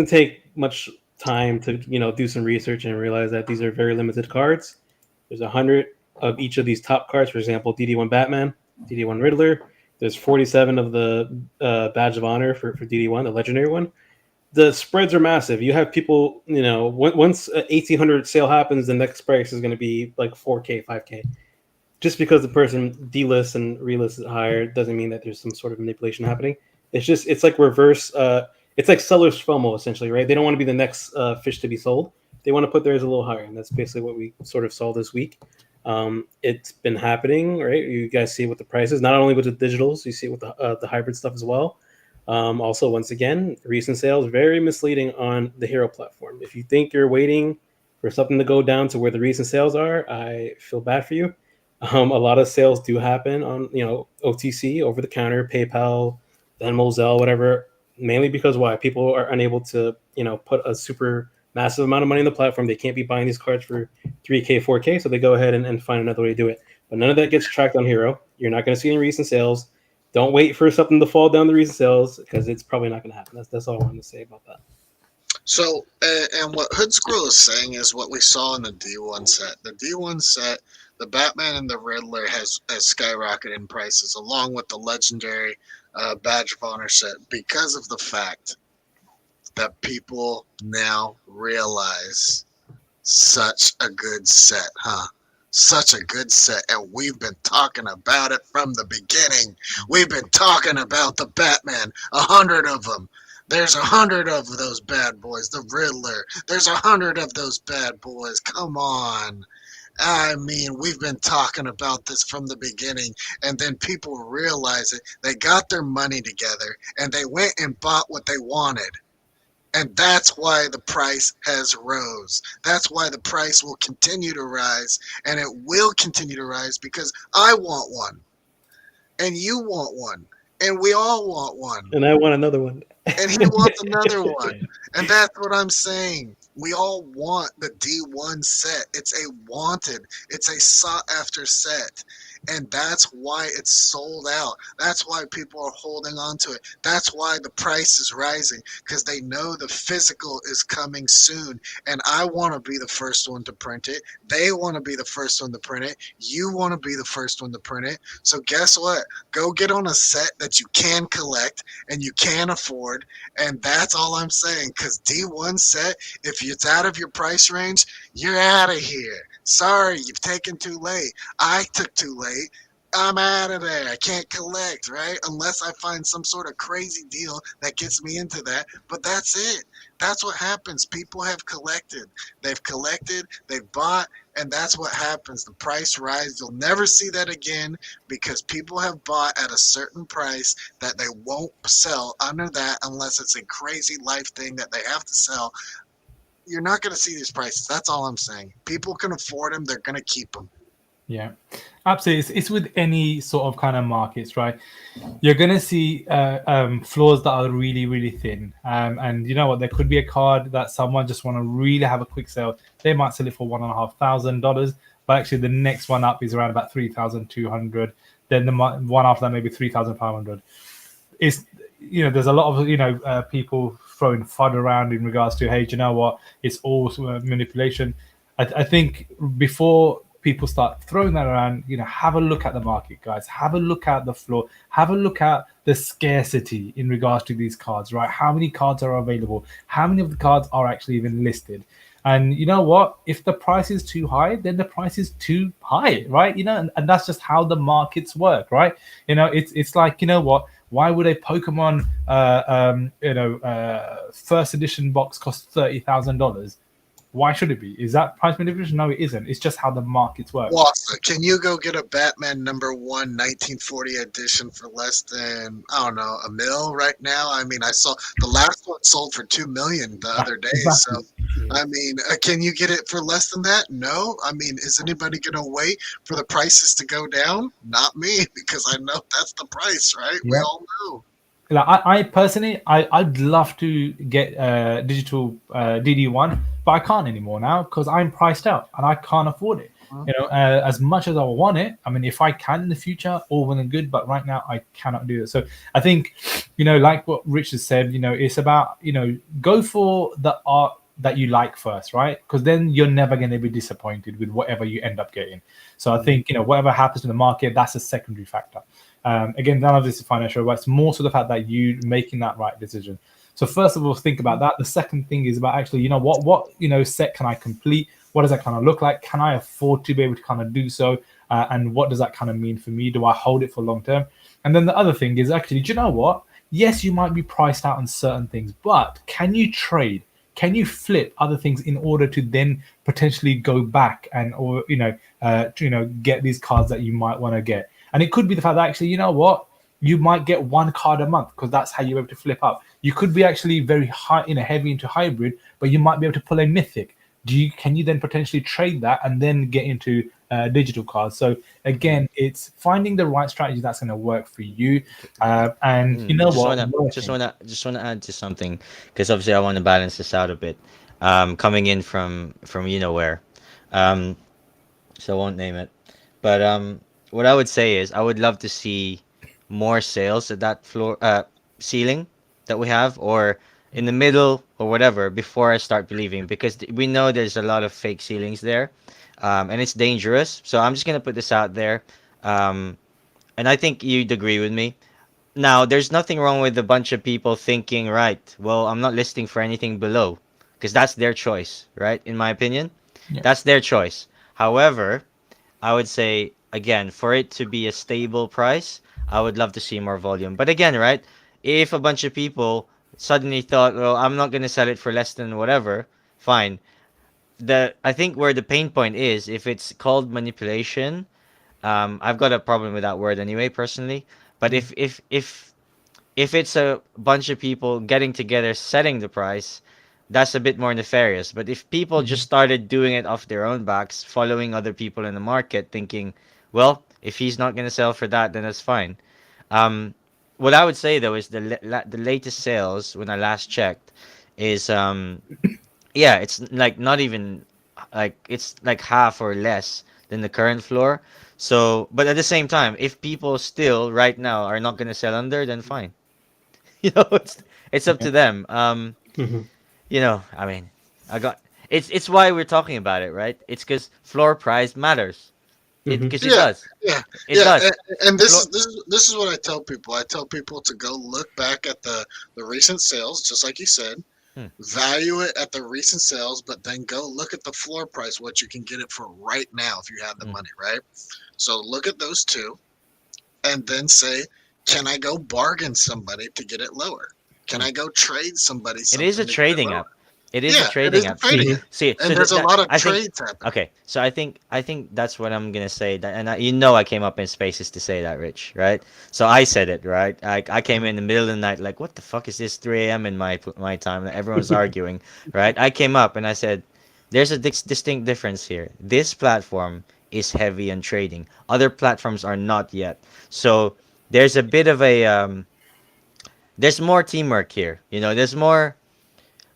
C: take much time to do some research and realize that these are very limited cards. There's 100 of each of these top cards. For example, DD1 Batman, DD1 Riddler. There's 47 of the Badge of Honor for DD1, the legendary one. The spreads are massive. You have people, once 1,800 sale happens, the next price is going to be like 4K, 5K. Just because the person delists and relists it higher doesn't mean that there's some sort of manipulation happening. It's like reverse. It's like seller's FOMO, essentially, right? They don't want to be the next fish to be sold. They want to put theirs a little higher, and that's basically what we sort of saw this week. It's been happening, right? You guys see what the price is, not only with the digitals, you see it with the hybrid stuff as well. Also, once again, recent sales, very misleading on the Hero platform. If you think you're waiting for something to go down to where the recent sales are, I feel bad for you. A lot of sales do happen on, OTC, over the counter, PayPal, Venmo, Zelle, whatever, mainly because why? People are unable to, put a super massive amount of money in the platform. They can't be buying these cards for 3K, 4K, so they go ahead and find another way to do it. But none of that gets tracked on Hero. You're not going to see any recent sales. Don't wait for something to fall down the recent sales because it's probably not going to happen. That's all I wanted to say about that.
B: So, and what Hood Squirrel is saying is what we saw in the D1 set. The D1 set, the Batman and the Riddler has skyrocketed in prices, along with the legendary Badge of Honor set, because of the fact that people now realize such a good set, huh? Such a good set, and we've been talking about it from the beginning. We've been talking about the Batman, 100 of them. There's 100 of those bad boys. The Riddler, there's 100 of those bad boys. Come on. I mean, we've been talking about this from the beginning, and then people realize it. They got their money together, and they went and bought what they wanted. And that's why the price has rose. That's why the price will continue to rise, and it will continue to rise because I want one, and you want one, and we all want one.
C: And I want another one.
B: And he wants another one. And that's what I'm saying. We all want the D1 set. It's a wanted. It's a sought after set. And that's why it's sold out. That's why people are holding on to it. That's why the price is rising, because they know the physical is coming soon. And I want to be the first one to print it. They want to be the first one to print it. You want to be the first one to print it. So guess what? Go get on a set that you can collect and you can afford. And that's all I'm saying, because D1 set, if it's out of your price range, you're out of here. Sorry, you've taken too late. I took too late. I'm out of there. I can't collect, right? Unless I find some sort of crazy deal that gets me into that. But that's it. That's what happens. People have collected. They've collected, they've bought, and that's what happens. The price rises. You'll never see that again because people have bought at a certain price that they won't sell under that unless it's a crazy life thing that they have to sell. You're not going to see these prices. That's all I'm saying. People can afford them. They're going to keep them.
A: Yeah, absolutely. It's with any sort of kind of markets, right? You're going to see floors that are really, really thin. And you know what? There could be a card that someone just want to really have a quick sale. They might sell it for $1,500, but actually the next one up is around about $3,200. Then the one after that maybe $3,500. It's, there's a lot of people throwing FUD around in regards to, hey, do you know what? It's all manipulation. I think before people start throwing that around, have a look at the market, guys. Have a look at the floor. Have a look at the scarcity in regards to these cards, right? How many cards are available? How many of the cards are actually even listed? And you know what? If the price is too high, then the price is too high, right? And that's just how the markets work, right? It's like, what? Why would a Pokemon, first edition box cost $30,000? Why should it be? Is that price manipulation? No, it isn't. It's just how the markets work.
B: Wazza, can you go get a Batman #1 1940 edition for less than, I don't know, $1 million right now? I mean, I saw the last one sold for $2 million the other day.
A: Exactly.
B: So, I mean, can you get it for less than that? No. I mean, is anybody going to wait for the prices to go down? Not me, because I know that's the price, right?
A: Yeah.
B: We all know.
A: Like I personally, I'd love to get digital DD1, but I can't anymore now because I'm priced out and I can't afford it. As much as I want it, I mean, if I can in the future, all well and good, but right now I cannot do it. So I think, like what Rich has said, it's about, go for the art that you like first, right? Because then you're never going to be disappointed with whatever you end up getting. So I think, whatever happens in the market, that's a secondary factor. Again, none of this is financial, but it's more so the fact that you making that right decision. So first of all, think about that. The second thing is about actually, what set can I complete? What does that kind of look like? Can I afford to be able to kind of do so? And what does that kind of mean for me? Do I hold it for long term? And then the other thing is actually, do you know what? Yes, you might be priced out on certain things, but can you trade? Can you flip other things in order to then potentially go back and get these cards that you might want to get? And it could be the fact that actually, you know what? You might get one card a month because that's how you're able to flip up. You could be actually very high, heavy into hybrid, but you might be able to pull a mythic. Can you then potentially trade that and then get into digital cards? So again, it's finding the right strategy that's going to work for you. And you know what?
F: Just wanna add to something, because obviously I want to balance this out a bit. Coming in from where, so I won't name it, but what I would say is I would love to see more sales at that floor ceiling that we have, or in the middle or whatever, before I start believing, because we know there's a lot of fake ceilings there, and it's dangerous. So I'm just gonna put this out there, and I think you'd agree with me. Now, there's nothing wrong with a bunch of people thinking, right, well, I'm not listing for anything below, because that's their choice, right? In my opinion, that's their choice. However, I would say, again, for it to be a stable price, I would love to see more volume. But again, right, if a bunch of people suddenly thought, well, I'm not going to sell it for less than whatever, fine. I think where the pain point is, if it's called manipulation, I've got a problem with that word anyway, personally. But if it's a bunch of people getting together setting the price, that's a bit more nefarious. But if people just started doing it off their own backs, following other people in the market, thinking, well, if he's not going to sell for that, then that's fine. What I would say though is the latest sales when I last checked is it's like not even like, it's like half or less than the current floor. So, but at the same time, if people still right now are not going to sell under, then fine. It's up to them. I mean, I got it's why we're talking about it, right? It's because floor price matters. Because it does.
B: Yeah,
F: It does.
B: and this is what I tell people. I tell people to go look back at the recent sales, just like you said, value it at the recent sales, but then go look at the floor price, what you can get it for right now if you have the money, right? So look at those two, and then say, can I go bargain somebody to get it lower? Can I go trade somebody?
F: It is a trading app. It is a
B: Yeah,
F: trading app. See,
B: and there's a lot of trades happening.
F: Okay, so I think that's what I'm gonna say. That, and I came up in spaces to say that, Rich, right? So I said it, right? I came in the middle of the night, like, what the fuck is this 3 a.m. in my time? Everyone's arguing, right? I came up and I said, there's a distinct difference here. This platform is heavy on trading. Other platforms are not yet. So there's a bit of a there's more teamwork here. There's more.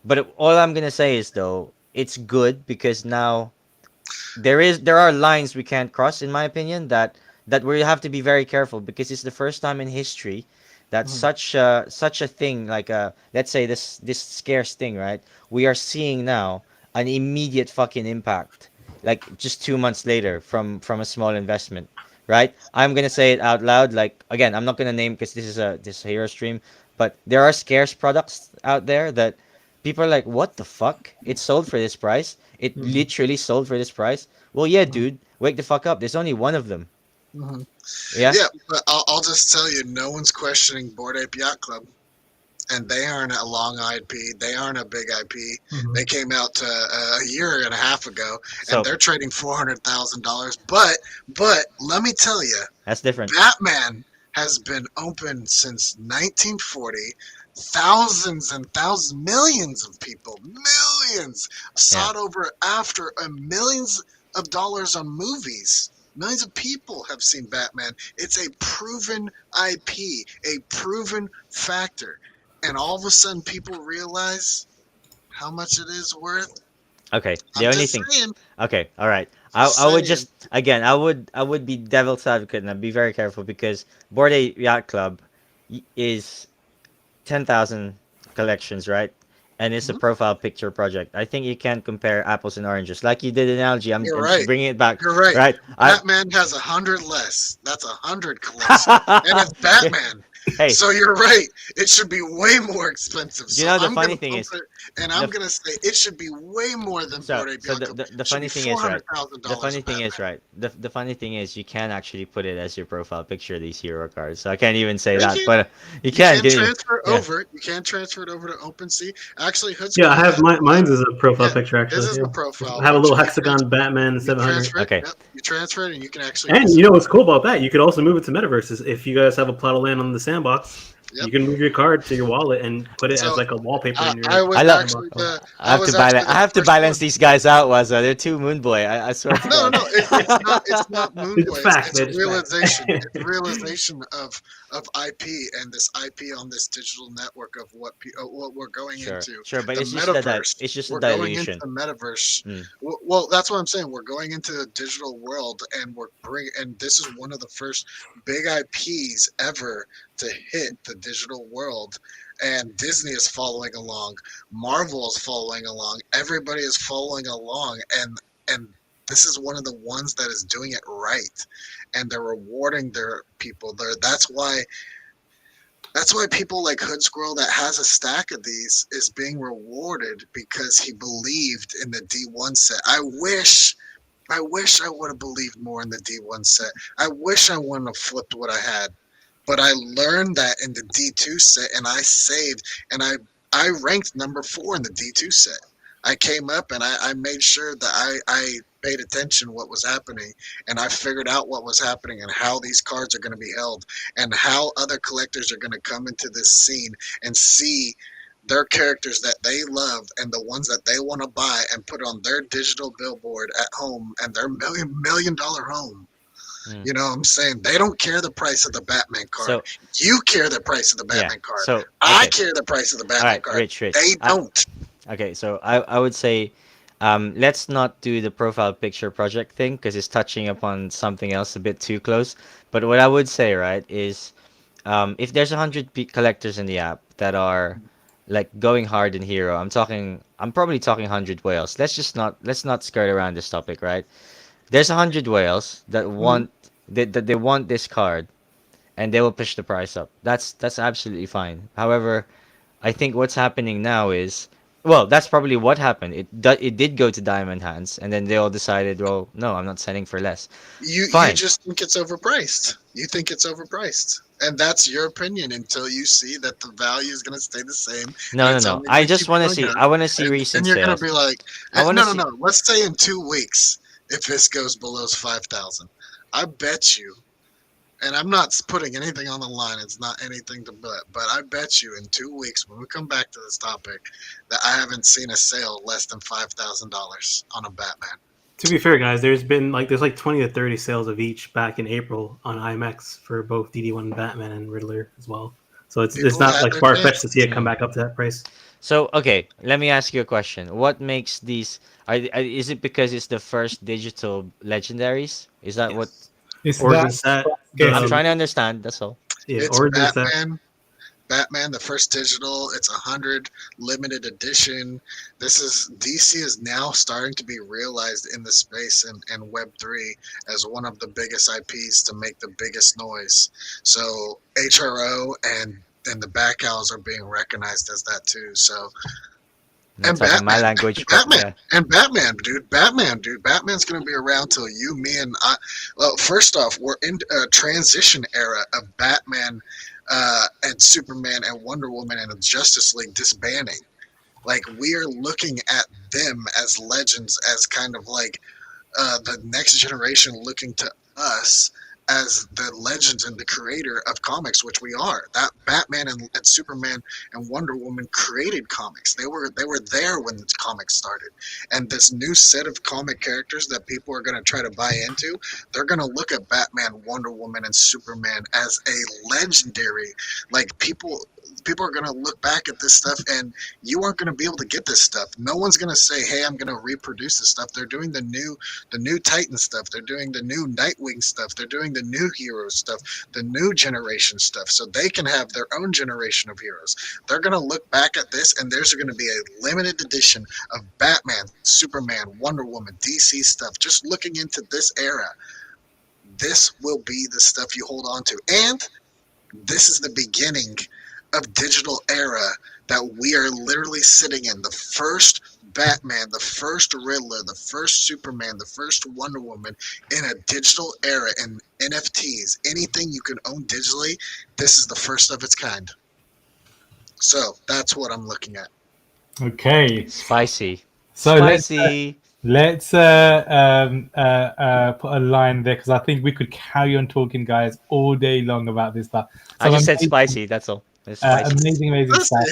F: But all I'm gonna say is, though, it's good because now there are lines we can't cross, in my opinion, that we have to be very careful, because it's the first time in history that such a thing, like let's say this scarce thing, right? We are seeing now an immediate fucking impact, like just 2 months later from a small investment, right? I'm gonna say it out loud. Like, again, I'm not gonna name, because this is a hero stream, but there are scarce products out there that people are like, what the fuck? It sold for this price. It literally sold for this price. Well, yeah, dude, wake the fuck up. There's only one of them. Yeah.
B: Yeah, but I'll just tell you, no one's questioning Bored Ape Yacht Club, and they aren't a long IP. They aren't a big IP. They came out a year and a half ago, and they're trading $400,000. But let me tell you,
F: that's different.
B: Batman has been open since 1940. Thousands and thousands, millions of people, sought over after, millions of dollars on movies. Millions of people have seen Batman. It's a proven IP, a proven factor. And all of a sudden people realize how much it is worth.
F: Okay,
B: I'm
F: the only
B: just
F: thing.
B: saying.
F: Okay, all right. I would
B: saying.
F: just again I would be devil's advocate and I'd be very careful because Bored Ape Yacht Club is 10,000 collections, right? And it's a
B: Mhm.
F: profile picture project. I think you can't compare apples and oranges. Like you did analogy,
B: You're
F: I'm just
B: right.
F: bringing it back,
B: You're right.
F: right?
B: Batman has 100 less. That's 100 collection, and it's Batman.
F: Hey,
B: So you're right. It should be way more expensive.
F: you
B: So
F: know the
B: I'm
F: funny
B: gonna
F: thing
B: bump
F: is,
B: it, and
F: the
B: I'm gonna say it should be way more than
F: so
B: Bored Ape
F: so
B: Yacht Club.
F: the
B: It should
F: funny
B: be
F: thing
B: four
F: is
B: hundred
F: right.
B: thousand
F: The
B: dollars
F: funny
B: of
F: thing is
B: Batman.
F: right. The funny thing is you can't actually put it as your profile picture these hero cards. So I can't even say
B: Yeah,
F: that, but you
B: you
F: can,
B: can
F: do you?
B: transfer it
F: Yeah.
B: over. You can transfer it over to OpenSea. Actually, Hood
C: Yeah, I
B: Scroll
C: have
B: has
C: mine's is a profile
B: yeah.
C: picture
B: His
C: actually.
B: is
C: Yeah.
B: the profile
C: I have a little
B: picture.
C: hexagon Batman
B: You
C: 700.
B: transfer it.
F: Okay.
B: Yep. You transfer it, and you can actually.
C: And you know what's cool about that? You could also move it to metaverses. If you guys have a plot of land on the sandbox,
B: Yep.
C: you can move your card to your wallet and put it as
B: So
C: like a wallpaper in
B: I
C: your
B: was
F: I love.
B: actually
C: sandbox.
B: the I was
F: I
B: actually the
F: have to
B: first
F: balance
B: one.
F: these guys out, Wazza. They're too moon boy. I swear to
B: No,
F: God.
B: no, it's not Moon
C: It's
B: Boy.
C: facts,
B: It's
C: man.
B: a
C: It's facts.
B: realization. It's a realization of IP and this IP on this digital network of what we're going
F: Sure,
B: into.
F: sure, but
B: The
F: it's
B: metaverse.
F: just a
B: We're going into
F: dilution.
B: the metaverse.
F: Mm.
B: Well, that's what I'm saying. We're going into the digital world, and and this is one of the first big IPs ever to hit the digital world. And Disney is following along. Marvel is following along. Everybody is following along, and this is one of the ones that is doing it right, and they're rewarding their people. That's why people like Hood Squirrel that has a stack of these is being rewarded because he believed in the D1 set. I wish I would have believed more in the D1 set. I wish I wouldn't have flipped what I had. But I learned that in the D2 set, and I saved, and I ranked number 4 in the D2 set. I came up and I made sure that I paid attention what was happening, and I figured out what was happening and how these cards are going to be held and how other collectors are going to come into this scene and see their characters that they love and the ones that they want to buy and put on their digital billboard at home and their million dollar home.
F: Mm.
B: You know what I'm saying? They don't care the price of the Batman card.
F: So
B: You care the price of the
F: yeah,
B: Batman card.
F: so
B: I
F: okay,
B: care the price of the
F: all
B: Batman
F: right,
B: card.
F: Rich,
B: They
F: I,
B: don't.
F: okay. So I would say, let's not do the profile picture project thing because it's touching upon something else a bit too close. But what I would say, right, is if there's 100 collectors in the app that are like going hard in hero, I'm probably talking 100 whales. Let's not skirt around this topic, right? There's 100 whales that
B: Mhm.
F: that they want this card, and they will push the price up. That's absolutely fine. However, I think what's happening now is, well, that's probably what happened. It did go to Diamond Hands, and then they all decided, well, no, I'm not selling for less.
B: You
F: Fine.
B: just think it's overpriced. You think it's overpriced. And that's your opinion until you see that the value is going to stay the same.
F: No,
B: And
F: no,
B: it's
F: no.
B: only
F: I
B: going to
F: just
B: keep
F: want to
B: going
F: see.
B: up.
F: I want to see
B: And
F: recent
B: you're going to
F: sales.
B: be like,
F: I want to
B: no,
F: see.
B: no, no. Let's say in 2 weeks, if this goes below 5,000, I bet you, and I'm not putting anything on the line. It's not anything to bet, but I bet you in 2 weeks when we come back to this topic that I haven't seen a sale less than $5,000 on a Batman.
C: To be fair, guys, there's like 20 to 30 sales of each back in April on IMX for both DD1 and Batman and Riddler as well. So it's
B: People
C: not
B: had
C: like
B: their
C: far
B: chance.
C: fetched to see it come
F: Mm.
C: back up to that price.
F: So okay, let me ask you a question. What makes these? Is it because it's the first digital legendaries? Is that what?
C: Yes.
A: It's
C: Origin
A: that
C: set.
A: scarcity.
F: I'm trying to understand. That's all.
C: Yeah,
B: It's
C: Origin set.
B: Batman, the first digital. It's 100 limited edition. DC is now starting to be realized in the space and Web3 as one of the biggest IPs to make the biggest noise. So HRO and the back owls are being recognized as that too. So
F: You're
B: and
F: talking my
B: Batman,
F: language, but yeah.
B: Batman's gonna be around till you, me, and I. Well, first off, we're in a transition era of Batman and Superman and Wonder Woman and the Justice League disbanding. Like we are looking at them as legends, as kind of like the next generation looking to us as the legends and the creator of comics, which we are. That Batman and Superman and Wonder Woman created comics. They were there when the comics started. And this new set of comic characters that people are going to try to buy into, they're going to look at Batman, Wonder Woman, and Superman as a legendary, like people are going to look back at this stuff, and you aren't going to be able to get this stuff. No one's going to say, hey, I'm going to reproduce this stuff. They're doing the new Titan stuff. They're doing the new Nightwing stuff. They're doing the new hero stuff, the new generation stuff, so they can have their own generation of heroes. They're going to look back at this, and there's going to be a limited edition of Batman, Superman, Wonder Woman, DC stuff. Just looking into this era, this will be the stuff you hold on to. And this is the beginning of digital era that we are literally sitting in. The first Batman, the first Riddler, the first Superman, the first Wonder Woman in a digital era, and NFTs, anything you can own digitally, this is the first of its kind. So that's what I'm looking at.
A: Okay.
F: Spicy.
A: So
F: Spicy.
A: let's put a line there, because I think we could carry on talking, guys, all day long about this stuff.
F: I just said
A: amazing,
F: spicy. That's all. It's spicy.
A: amazing stuff.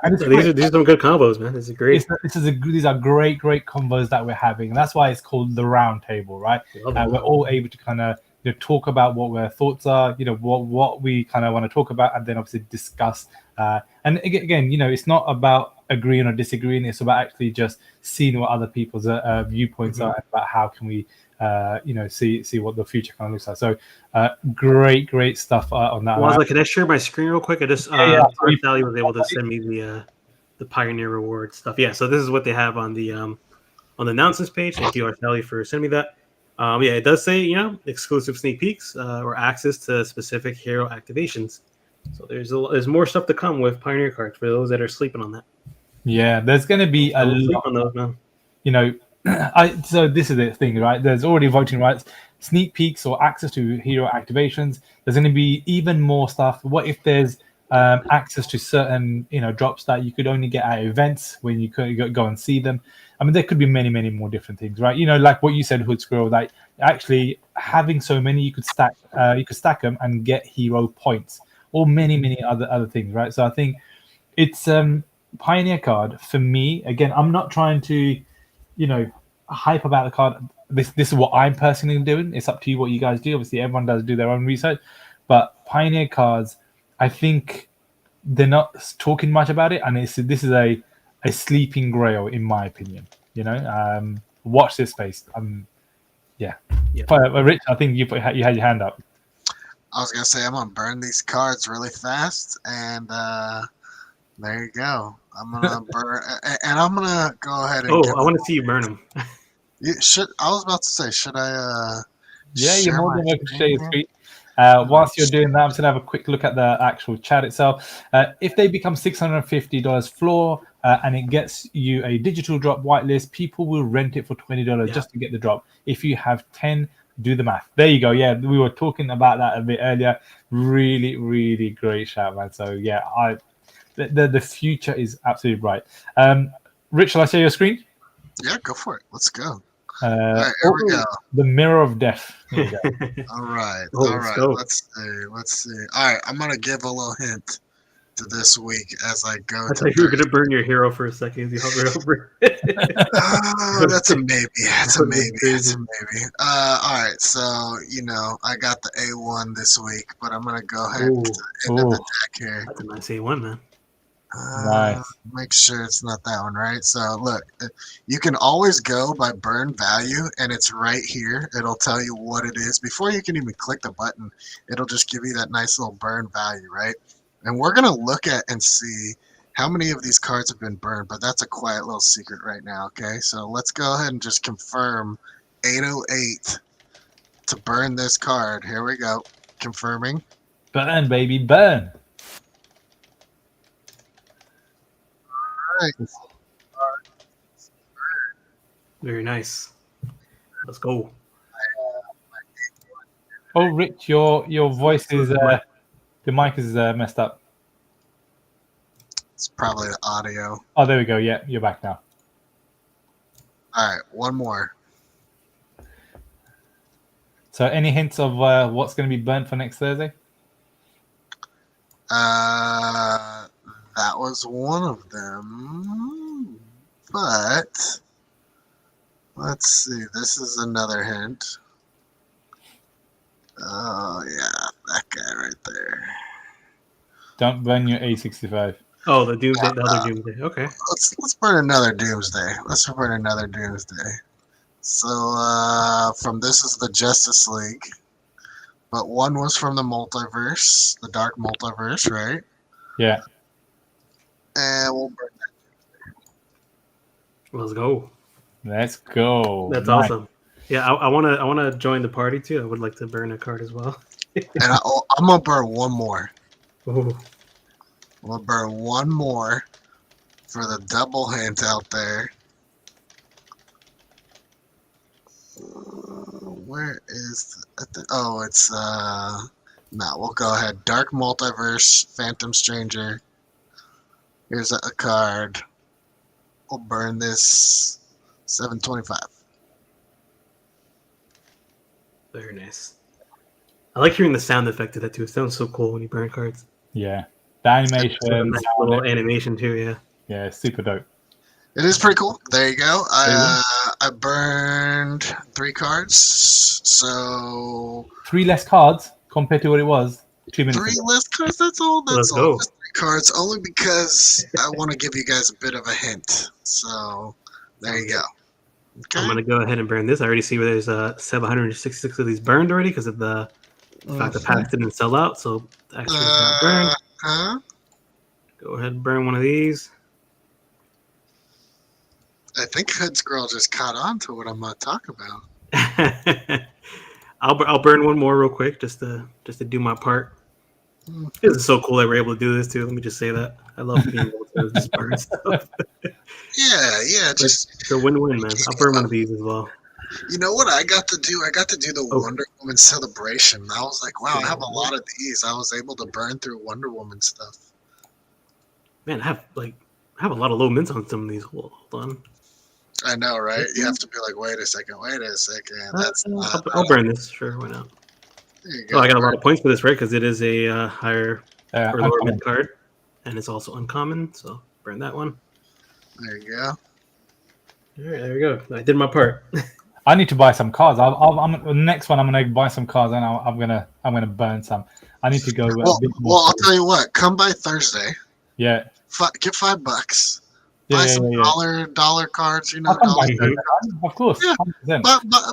A: And it's
C: These are some good combos, man. This is great.
A: These are great combos that we're having, and that's why it's called the Roundtable, right? We're all able to kind of talk about what our thoughts are, what we kind of want to talk about, and then obviously discuss. And again, it's not about agreeing or disagreeing. It's about actually just seeing what other people's viewpoints are, and about how can we see what the future kind of looks like. So great stuff on that.
C: Wazza, can I share my screen real quick? I just Sally was able to send me the Pioneer Reward stuff. Yeah, so this is what they have on the announcements page. Thank you, Sally, for sending me that. It does say exclusive sneak peeks or access to specific hero activations. So there's more stuff to come with Pioneer cards for those that are sleeping on that.
A: Yeah, there's going to be a lot
C: on those, man.
A: So this is the thing, right? There's already voting rights, sneak peeks, or access to hero activations. There's going to be even more stuff. What if there's access to certain drops that you could only get at events when you could go and see them? I mean, there could be many more different things, right? Like what you said, Hood Squirrel, like actually having so many, you could stack them and get hero points, or many other things, right? So I think it's Pioneer card for me. Again, I'm not trying to hype about the card. This is what I'm personally doing. It's up to you what you guys do. Obviously, everyone does do their own research, but Pioneer cards, I think they're not talking much about it, and this is a sleeping grail in my opinion. Watch this space. Rich, I think you had your hand up.
B: I was gonna say I'm gonna burn these cards really fast, and there you go. I'm gonna burn, and I'm gonna go ahead and.
C: I want to see you burn them.
B: I was about to say, should I?
A: Yeah, you're more than welcome to share your screen. Whilst you're doing that, I'm just gonna have a quick look at the actual chat itself. If they become $650 floor and it gets you a digital drop whitelist, people will rent it for $20 just to get the drop. If you have 10, do the math. There you go. Yeah, we were talking about that a bit earlier. Really great shout, man. So yeah, the future is absolutely bright. Rich, shall I share your screen?
B: Yeah, go for it. Let's go.
A: All right, here we go. The Mirror of Death.
B: All right. Let's see. All right, I'm gonna give a little hint to this week as I go.
C: I thought you were gonna burn your hero for a second. You hover over.
B: That's a maybe. That's a maybe. All right. So I got the A1 this week, but I'm gonna go ahead and end up the deck here.
C: That's a nice A1, man.
A: Nice.
B: Make sure it's not that one, right? So look, you can always go by burn value, and it's right here. It'll tell you what it is before you can even click the button. It'll just give you that nice little burn value, right? And we're gonna look at and see how many of these cards have been burned, but that's a quiet little secret right now. Okay, so let's go ahead and just confirm 808 to burn this card. Here we go, confirming.
A: Burn, baby, burn.
B: Right.
C: Very nice. Let's go.
A: Oh, Rich, your voice is the mic is messed up.
B: It's probably the audio.
A: Oh, there we go. Yeah, you're back now.
B: All right, one more.
A: So any hints of what's going to be burnt for next Thursday?
B: That was one of them. But let's see. This is another hint. Oh yeah, that guy right there.
A: Don't burn your A65.
C: Oh, the Doomsday, the other Doomsday. Okay.
B: Let's burn another Doomsday. Let's burn another Doomsday. So from this is the Justice League, but one was from the multiverse, the Dark Multiverse, right?
A: Yeah.
B: And we'll burn that.
C: Let's go.
A: Let's go.
C: That's
A: Nice.
C: awesome. Yeah, I wanna join the party too. I would like to burn a card as well.
B: And I'm gonna burn one more.
C: Ooh.
B: I'm gonna burn one more for the double hint out there. Where is oh, it's no, we'll go ahead. Dark Multiverse, Phantom Stranger. Here's a card. We'll burn this 725.
C: Very nice. I like hearing the sound effect of that too. It sounds so cool when you burn cards.
A: Yeah. The animation.
C: Nice little animation too, yeah.
A: Yeah, super dope.
B: It is pretty cool. There you go. I burned 3 cards. So
A: 3 less cards compared to what it was 2 minutes
B: 3
A: ago.
B: less cards. That's all.
C: Let's
B: That's all.
C: go.
B: Just 3 cards, only because I want to give you guys a bit of a hint. So there you go. Okay.
C: I'm gonna go ahead and burn this. I already see where there's 766 of these burned already because of the fact the packs didn't sell out. So actually it's not burned.
B: Huh?
C: Go ahead and burn one of these.
B: I think Hood's Girl just caught on to what I'm going to talk about.
C: I'll burn one more real quick just to do my part. This is so cool that we're able to do this too. Let me just say that I love being able to just burn stuff.
B: Yeah. Just
C: It's a win-win, man. I'll burn one of these as well.
B: you know what I got to do? I got to do the Wonder Woman celebration. I was like, wow, I have a lot of these. I was able to burn through Wonder Woman stuff.
C: Man, I have a lot of low mints on some of these. Hold on.
B: I know, right? You have to be like, wait a second. That's not.
C: I'll burn this. Sure, why not?
B: There you go.
C: Oh, I got a lot of points for this, right? Because it is a higher or lower
A: Uncommon.
C: mint card, and it's also uncommon. So burn that one.
B: There you go.
C: All right, there we go. I did my part.
A: I need to buy some cards. I'm the next one. I'm gonna buy some cards, and I'm gonna burn some. I need to go.
B: Well, I'll tell you what. Come by Thursday.
A: Yeah.
B: Get $5.
A: Yeah,
B: Buy
A: yeah,
B: some
A: yeah.
B: dollar cards. You know,
A: I'll come
B: dollar
A: back, of course.
B: Yeah.
A: 100%.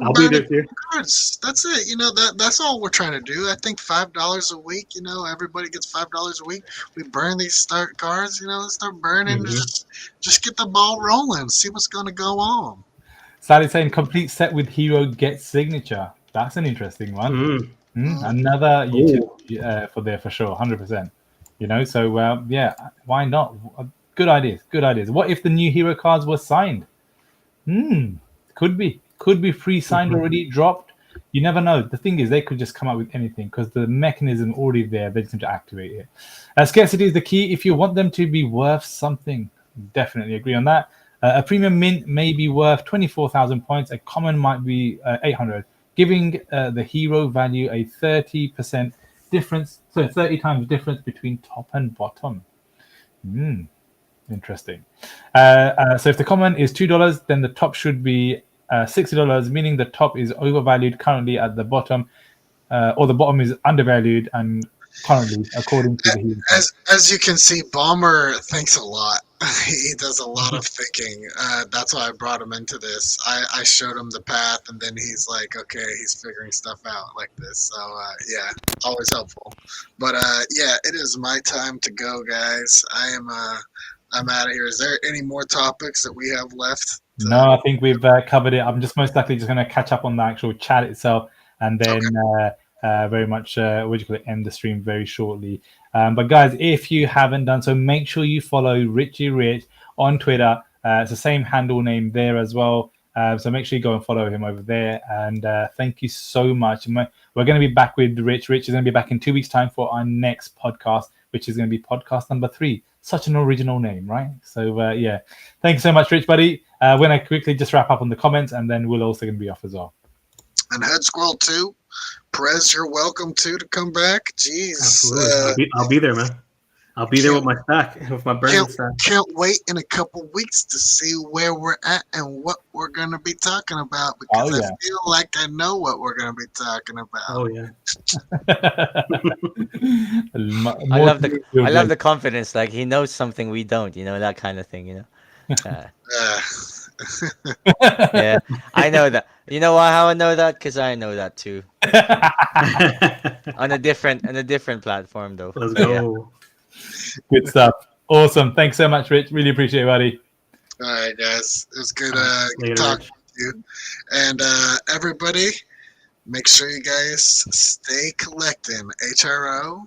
C: I'll be
B: burn
C: there too.
B: cards. That's it. You know that's all we're trying to do. I think $5 a week. You know, everybody gets $5 a week. We burn these start cards. You know, let's start burning. Just get the ball rolling. See what's going to go on.
A: Sally saying complete set with hero gets signature. That's an interesting one. Another YouTube for there for sure, 100%. You know, so yeah, why not? Good ideas. What if the new hero cards were signed? Could be pre-signed already, dropped. You never know. The thing is, they could just come up with anything because the mechanism already there. They just need to activate it. Scarcity is the key. If you want them to be worth something, definitely agree on that. A premium mint may be worth 24,000 points. A common might be 800, giving the hero value a 30% difference. So 30 times difference between top and bottom. Interesting. So if the common is $2, then the top should be $60, meaning the top is overvalued currently at the bottom, or the bottom is undervalued and currently, according to the hero.
B: As you can see, Bomber thinks a lot. He does a lot of thinking. That's why I brought him into this. I showed him the path, and then he's like, okay, he's figuring stuff out like this. So yeah, always helpful. But yeah, it is my time to go, guys. I'm out of here. Is there any more topics that we have left?
A: No, I think we've covered it. I'm just most likely just going to catch up on the actual chat itself, and then very much end the stream very shortly. But guys, if you haven't done so, make sure you follow Richie Rich on Twitter. It's the same handle name there as well. So make sure you go and follow him over there. And thank you so much. We're going to be back with Rich. Rich is going to be back in 2 weeks' time for our next podcast, which is going to be podcast number 3. Such an original name, right? So yeah, thank you so much, Rich, buddy. We're going to quickly just wrap up on the comments, and then we'll also going to be off as well.
B: And Head Squirrel 2, Perez, you're welcome too to come back. Jeez,
C: Absolutely. I'll be there, man. I'll be there with my stack, with my burning stack.
B: Can't wait in a couple weeks to see where we're at and what we're gonna be talking about, because I feel like I know what we're gonna be talking about.
C: Oh yeah.
F: I love the confidence. Like he knows something we don't. You know, that kind of thing. You know. Yeah, I know that. You know why? How I know that? Because I know that too. on a different platform, though.
C: Let's go.
F: Yeah.
A: Good stuff. Awesome. Thanks so much, Rich. Really appreciate it, buddy.
B: All right, guys. It was good
C: Later,
B: talking with you. And everybody, make sure you guys stay collecting. HRO,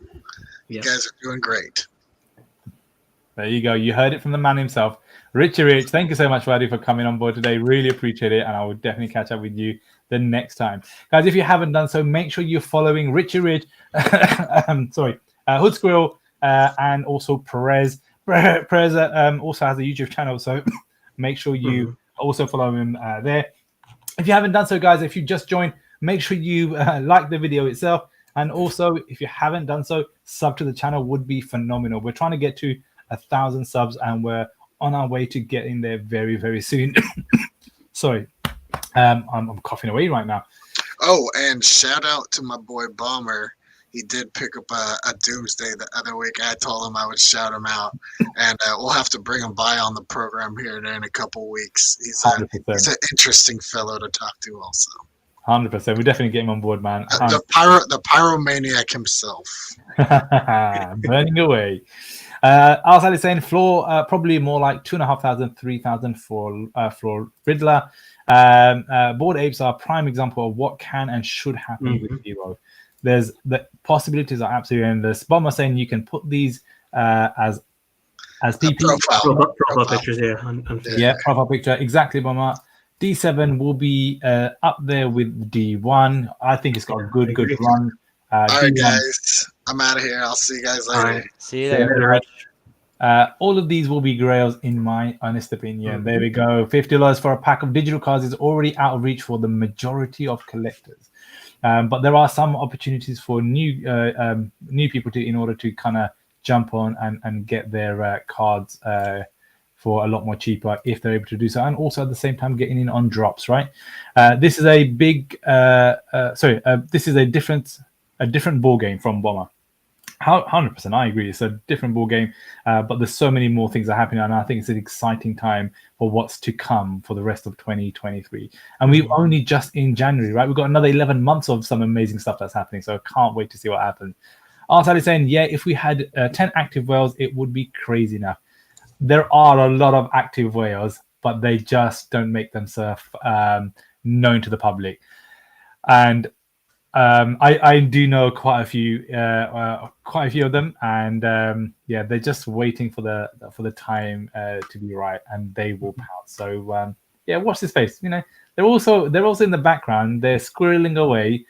B: you guys are doing great.
A: There you go. You heard it from the man himself. Richie Rich, thank you so much, buddy, for coming on board today. Really appreciate it. And I will definitely catch up with you the next time. Guys, if you haven't done so, make sure you're following Richie Rich, Hood Squirrel, and also Perez. Perez also has a YouTube channel, so make sure you also follow him there. If you haven't done so, guys, if you just joined, make sure you like the video itself. And also, if you haven't done so, sub to the channel would be phenomenal. We're trying to get to 1,000 subs, and we're on our way to getting there very, very soon. Sorry, I'm coughing away right now.
B: Oh, and shout out to my boy Bomber. He did pick up a Doomsday the other week. I told him I would shout him out, and we'll have to bring him by on the program here in a couple weeks. He's an interesting fellow to talk to, also.
A: 100%. We definitely get him on board, man.
B: The pyromaniac himself.
A: Burning away. Outside is saying floor probably more like 2,500, 3,000 for floor Riddler. Bored apes are a prime example of what can and should happen with Hero. There's the possibilities are absolutely endless. Bomber saying you can put these as PP
B: profile
C: pictures.
A: Profile picture exactly. Bomber D7 will be up there with D1. I think it's got a good run.
B: All right, guys. I'm out of here. I'll see you guys later.
F: Right. See you later.
A: All of these will be grails, in my honest opinion. There we go. $50 for a pack of digital cards is already out of reach for the majority of collectors. But there are some opportunities for new people in order to kind of jump on and get their cards for a lot more cheaper if they're able to do so, and also at the same time getting in on drops. Right. This is a big. This is a different ball game from Bomber. 100%, I agree. It's a different ball game, but there's so many more things that are happening, and I think it's an exciting time for what's to come for the rest of 2023. And we've only just in January, right? We've got another 11 months of some amazing stuff that's happening, so I can't wait to see what happens. Arsad is saying, yeah, if we had 10 active whales, it would be crazy enough. There are a lot of active whales, but they just don't make themselves known to the public. And I do know quite a few of them, and they're just waiting for the time to be right, and they will pounce. So watch this space. You know, they're also in the background. They're squirreling away,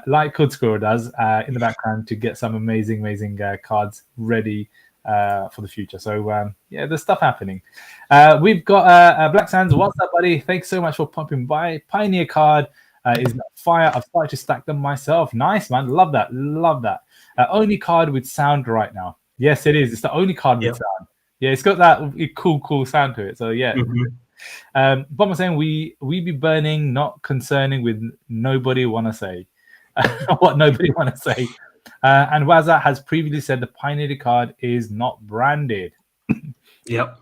A: like Hood Squirrel does in the background to get some amazing cards ready for the future. So there's stuff happening. We've got Black Sands. What's up, buddy? Thanks so much for popping by. Pioneer card. Is fire. I've started to stack them myself. Nice, man. Love that. Only card with sound right now. Yes, it is. It's the only card with sound. Yeah, it's got that cool sound to it. So yeah. Bomber saying we be burning, not concerning with nobody want to say. What nobody want to say. And Wazza has previously said the Pioneer card is not branded. Yep.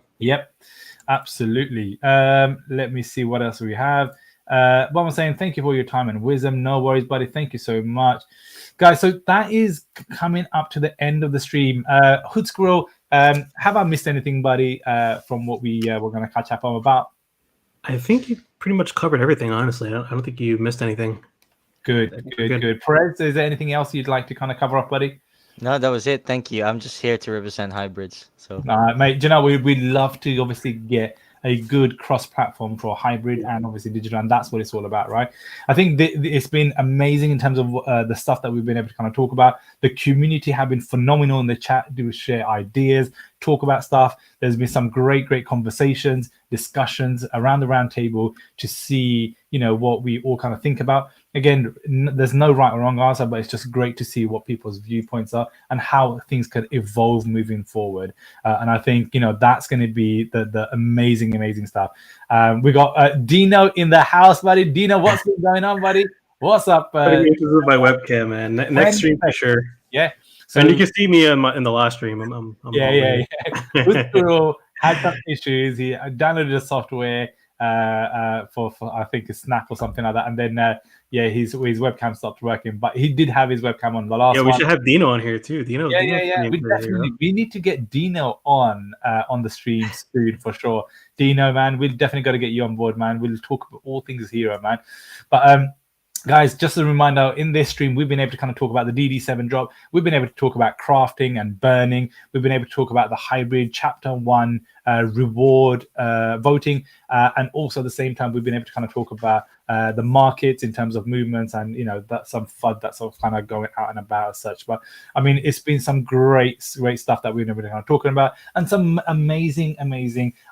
A: Absolutely. Let me see what else we have. Bomber saying thank you for your time and wisdom. No worries, buddy. Thank you so much, guys. So that is coming up to the end of the stream. Hood Squirrel, have I missed anything, buddy, from what we were going to catch up on about?
C: I think you pretty much covered everything, honestly. I don't think you missed anything.
A: Good. Perez, is there anything else you'd like to kind of cover up, buddy?
F: No, that was it. Thank you. I'm just here to represent hybrids. So
A: mate, do you know, we'd love to obviously get a good cross-platform for hybrid and obviously digital, and that's what it's all about, right? I think it's been amazing in terms of the stuff that we've been able to kind of talk about. The community have been phenomenal in the chat, do share ideas, talk about stuff. There's been some great conversations, discussions around the round table to see, what we all kind of think about. Again, there's no right or wrong answer, but it's just great to see what people's viewpoints are and how things could evolve moving forward. And I think, that's going to be the amazing stuff. We got Dino in the house, buddy. Dino, what's been going on, buddy? What's up?
C: This is my webcam, man. Next stream for sure.
A: Yeah.
C: So, and you can see me in the last stream. I'm
A: yeah. With Cyril had some issues. He downloaded the software for I think a Snap or something like that, and then his webcam stopped working. But he did have his webcam on the last.
C: Yeah, we should have Dino on here too. Dino.
A: We need to get Dino on the stream soon for sure. Dino, man, we'll definitely got to get you on board, man. We'll talk about all things hero, man. But guys, just a reminder, in this stream, we've been able to kind of talk about the DD7 drop. We've been able to talk about crafting and burning. We've been able to talk about the hybrid chapter 1 reward voting. And also at the same time, we've been able to kind of talk about the markets in terms of movements and, that's some FUD that's sort of kind of going out and about as such. But I mean, it's been some great stuff that we've been kind of talking about and some amazing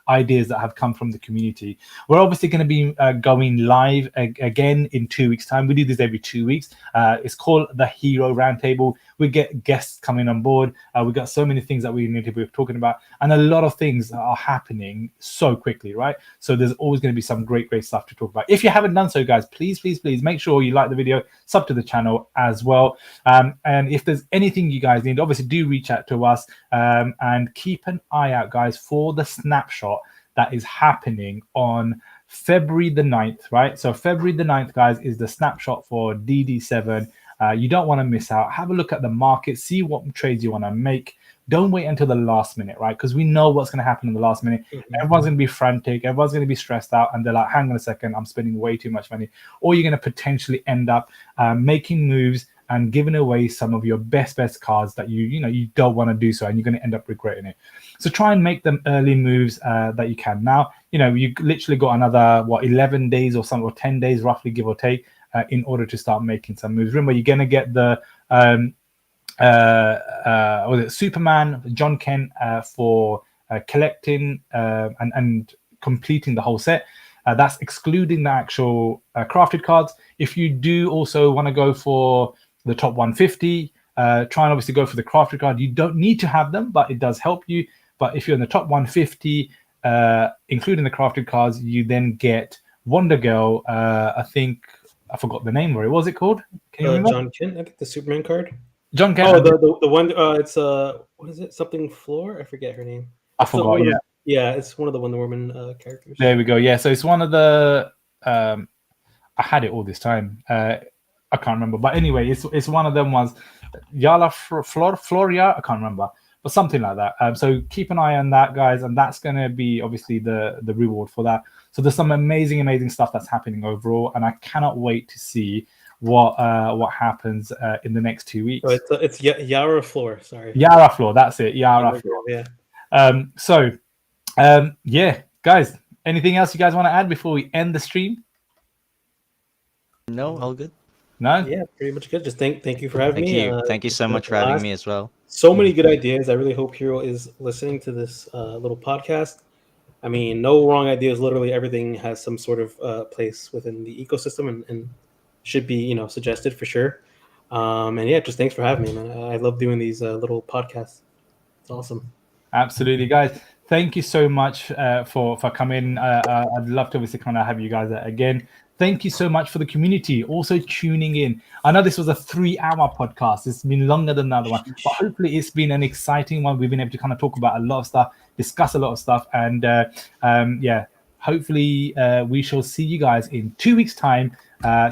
A: ideas that have come from the community. We're obviously going to be going live again in 2 weeks' time. We do this every 2 weeks. It's called the HRO Roundtable. We get guests coming on board. We've got so many things that we need to be talking about, and a lot of things are happening so quickly, right? So there's always going to be some great stuff to talk about. If you haven't done so, guys, please make sure you like the video, sub to the channel as well. And if there's anything you guys need, obviously do reach out to us, and keep an eye out, guys, for the snapshot that is happening on February the 9th, right? So February the 9th, guys, is the snapshot for DD7. You don't want to miss out. Have a look at the market, see what trades you want to make. Don't wait until the last minute, right? Because we know what's going to happen in the last minute. Everyone's going to be frantic. Everyone's going to be stressed out. And they're like, hang on a second, I'm spending way too much money. Or you're going to potentially end up making moves and giving away some of your best cards that you don't want to do so. And you're going to end up regretting it. So try and make them early moves that you can. Now, you literally got another, 11 days or something, or 10 days roughly, give or take, in order to start making some moves. Remember, you're going to get the was it Superman, John Kent for collecting and completing the whole set. That's excluding the actual crafted cards. If you do also want to go for the top 150, try and obviously go for the crafted card. You don't need to have them, but it does help you. But if you're in the top 150, including the crafted cards, you then get Wonder Girl. I think I forgot the name. What was it called? Can you remember?
C: John Kent, I think the Superman card.
A: John Kent.
C: Oh, the one. It's what is it? Something Floor? I forget her name.
A: I forgot.
C: Yeah, it's one of the Wonder Woman characters.
A: There we go. Yeah, so it's one of the. I had it all this time. I can't remember, but anyway, it's one of them ones. Yala Floria. I can't remember, but something like that. So keep an eye on that, guys, and that's going to be obviously the reward for that. So there's some amazing stuff that's happening overall, and I cannot wait to see what happens in the next 2 weeks.
C: Oh, it's Yara Floor. Sorry,
A: Yara Floor. That's it. Yara Floor.
C: Yeah.
A: Yeah, guys. Anything else you guys want to add before we end the stream?
F: No, all good.
A: No.
C: Yeah, pretty much good. Just thank you for having me.
F: Thank you so much for having me as well.
C: So many good ideas. I really hope Hero is listening to this little podcast. I mean, no wrong ideas. Literally everything has some sort of place within the ecosystem and should be, suggested for sure. And yeah, just thanks for having me, man. I love doing these little podcasts. It's awesome.
A: Absolutely, guys. Thank you so much for coming. I'd love to obviously kind of have you guys again. Thank you so much for the community also tuning in. I know this was a 3-hour podcast. It's been longer than the other one, but hopefully it's been an exciting one. We've been able to kind of talk about a lot of stuff, discuss a lot of stuff, and hopefully we shall see you guys in 2 weeks' time.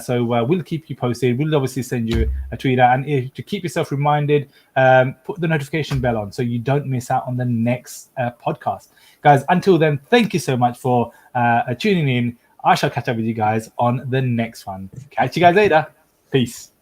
A: So we'll keep you posted. We'll obviously send you a tweet out, and to keep yourself reminded, put the notification bell on so you don't miss out on the next podcast. Guys, until then, thank you so much for tuning in. I shall catch up with you guys on the next one. Catch you guys later. Peace.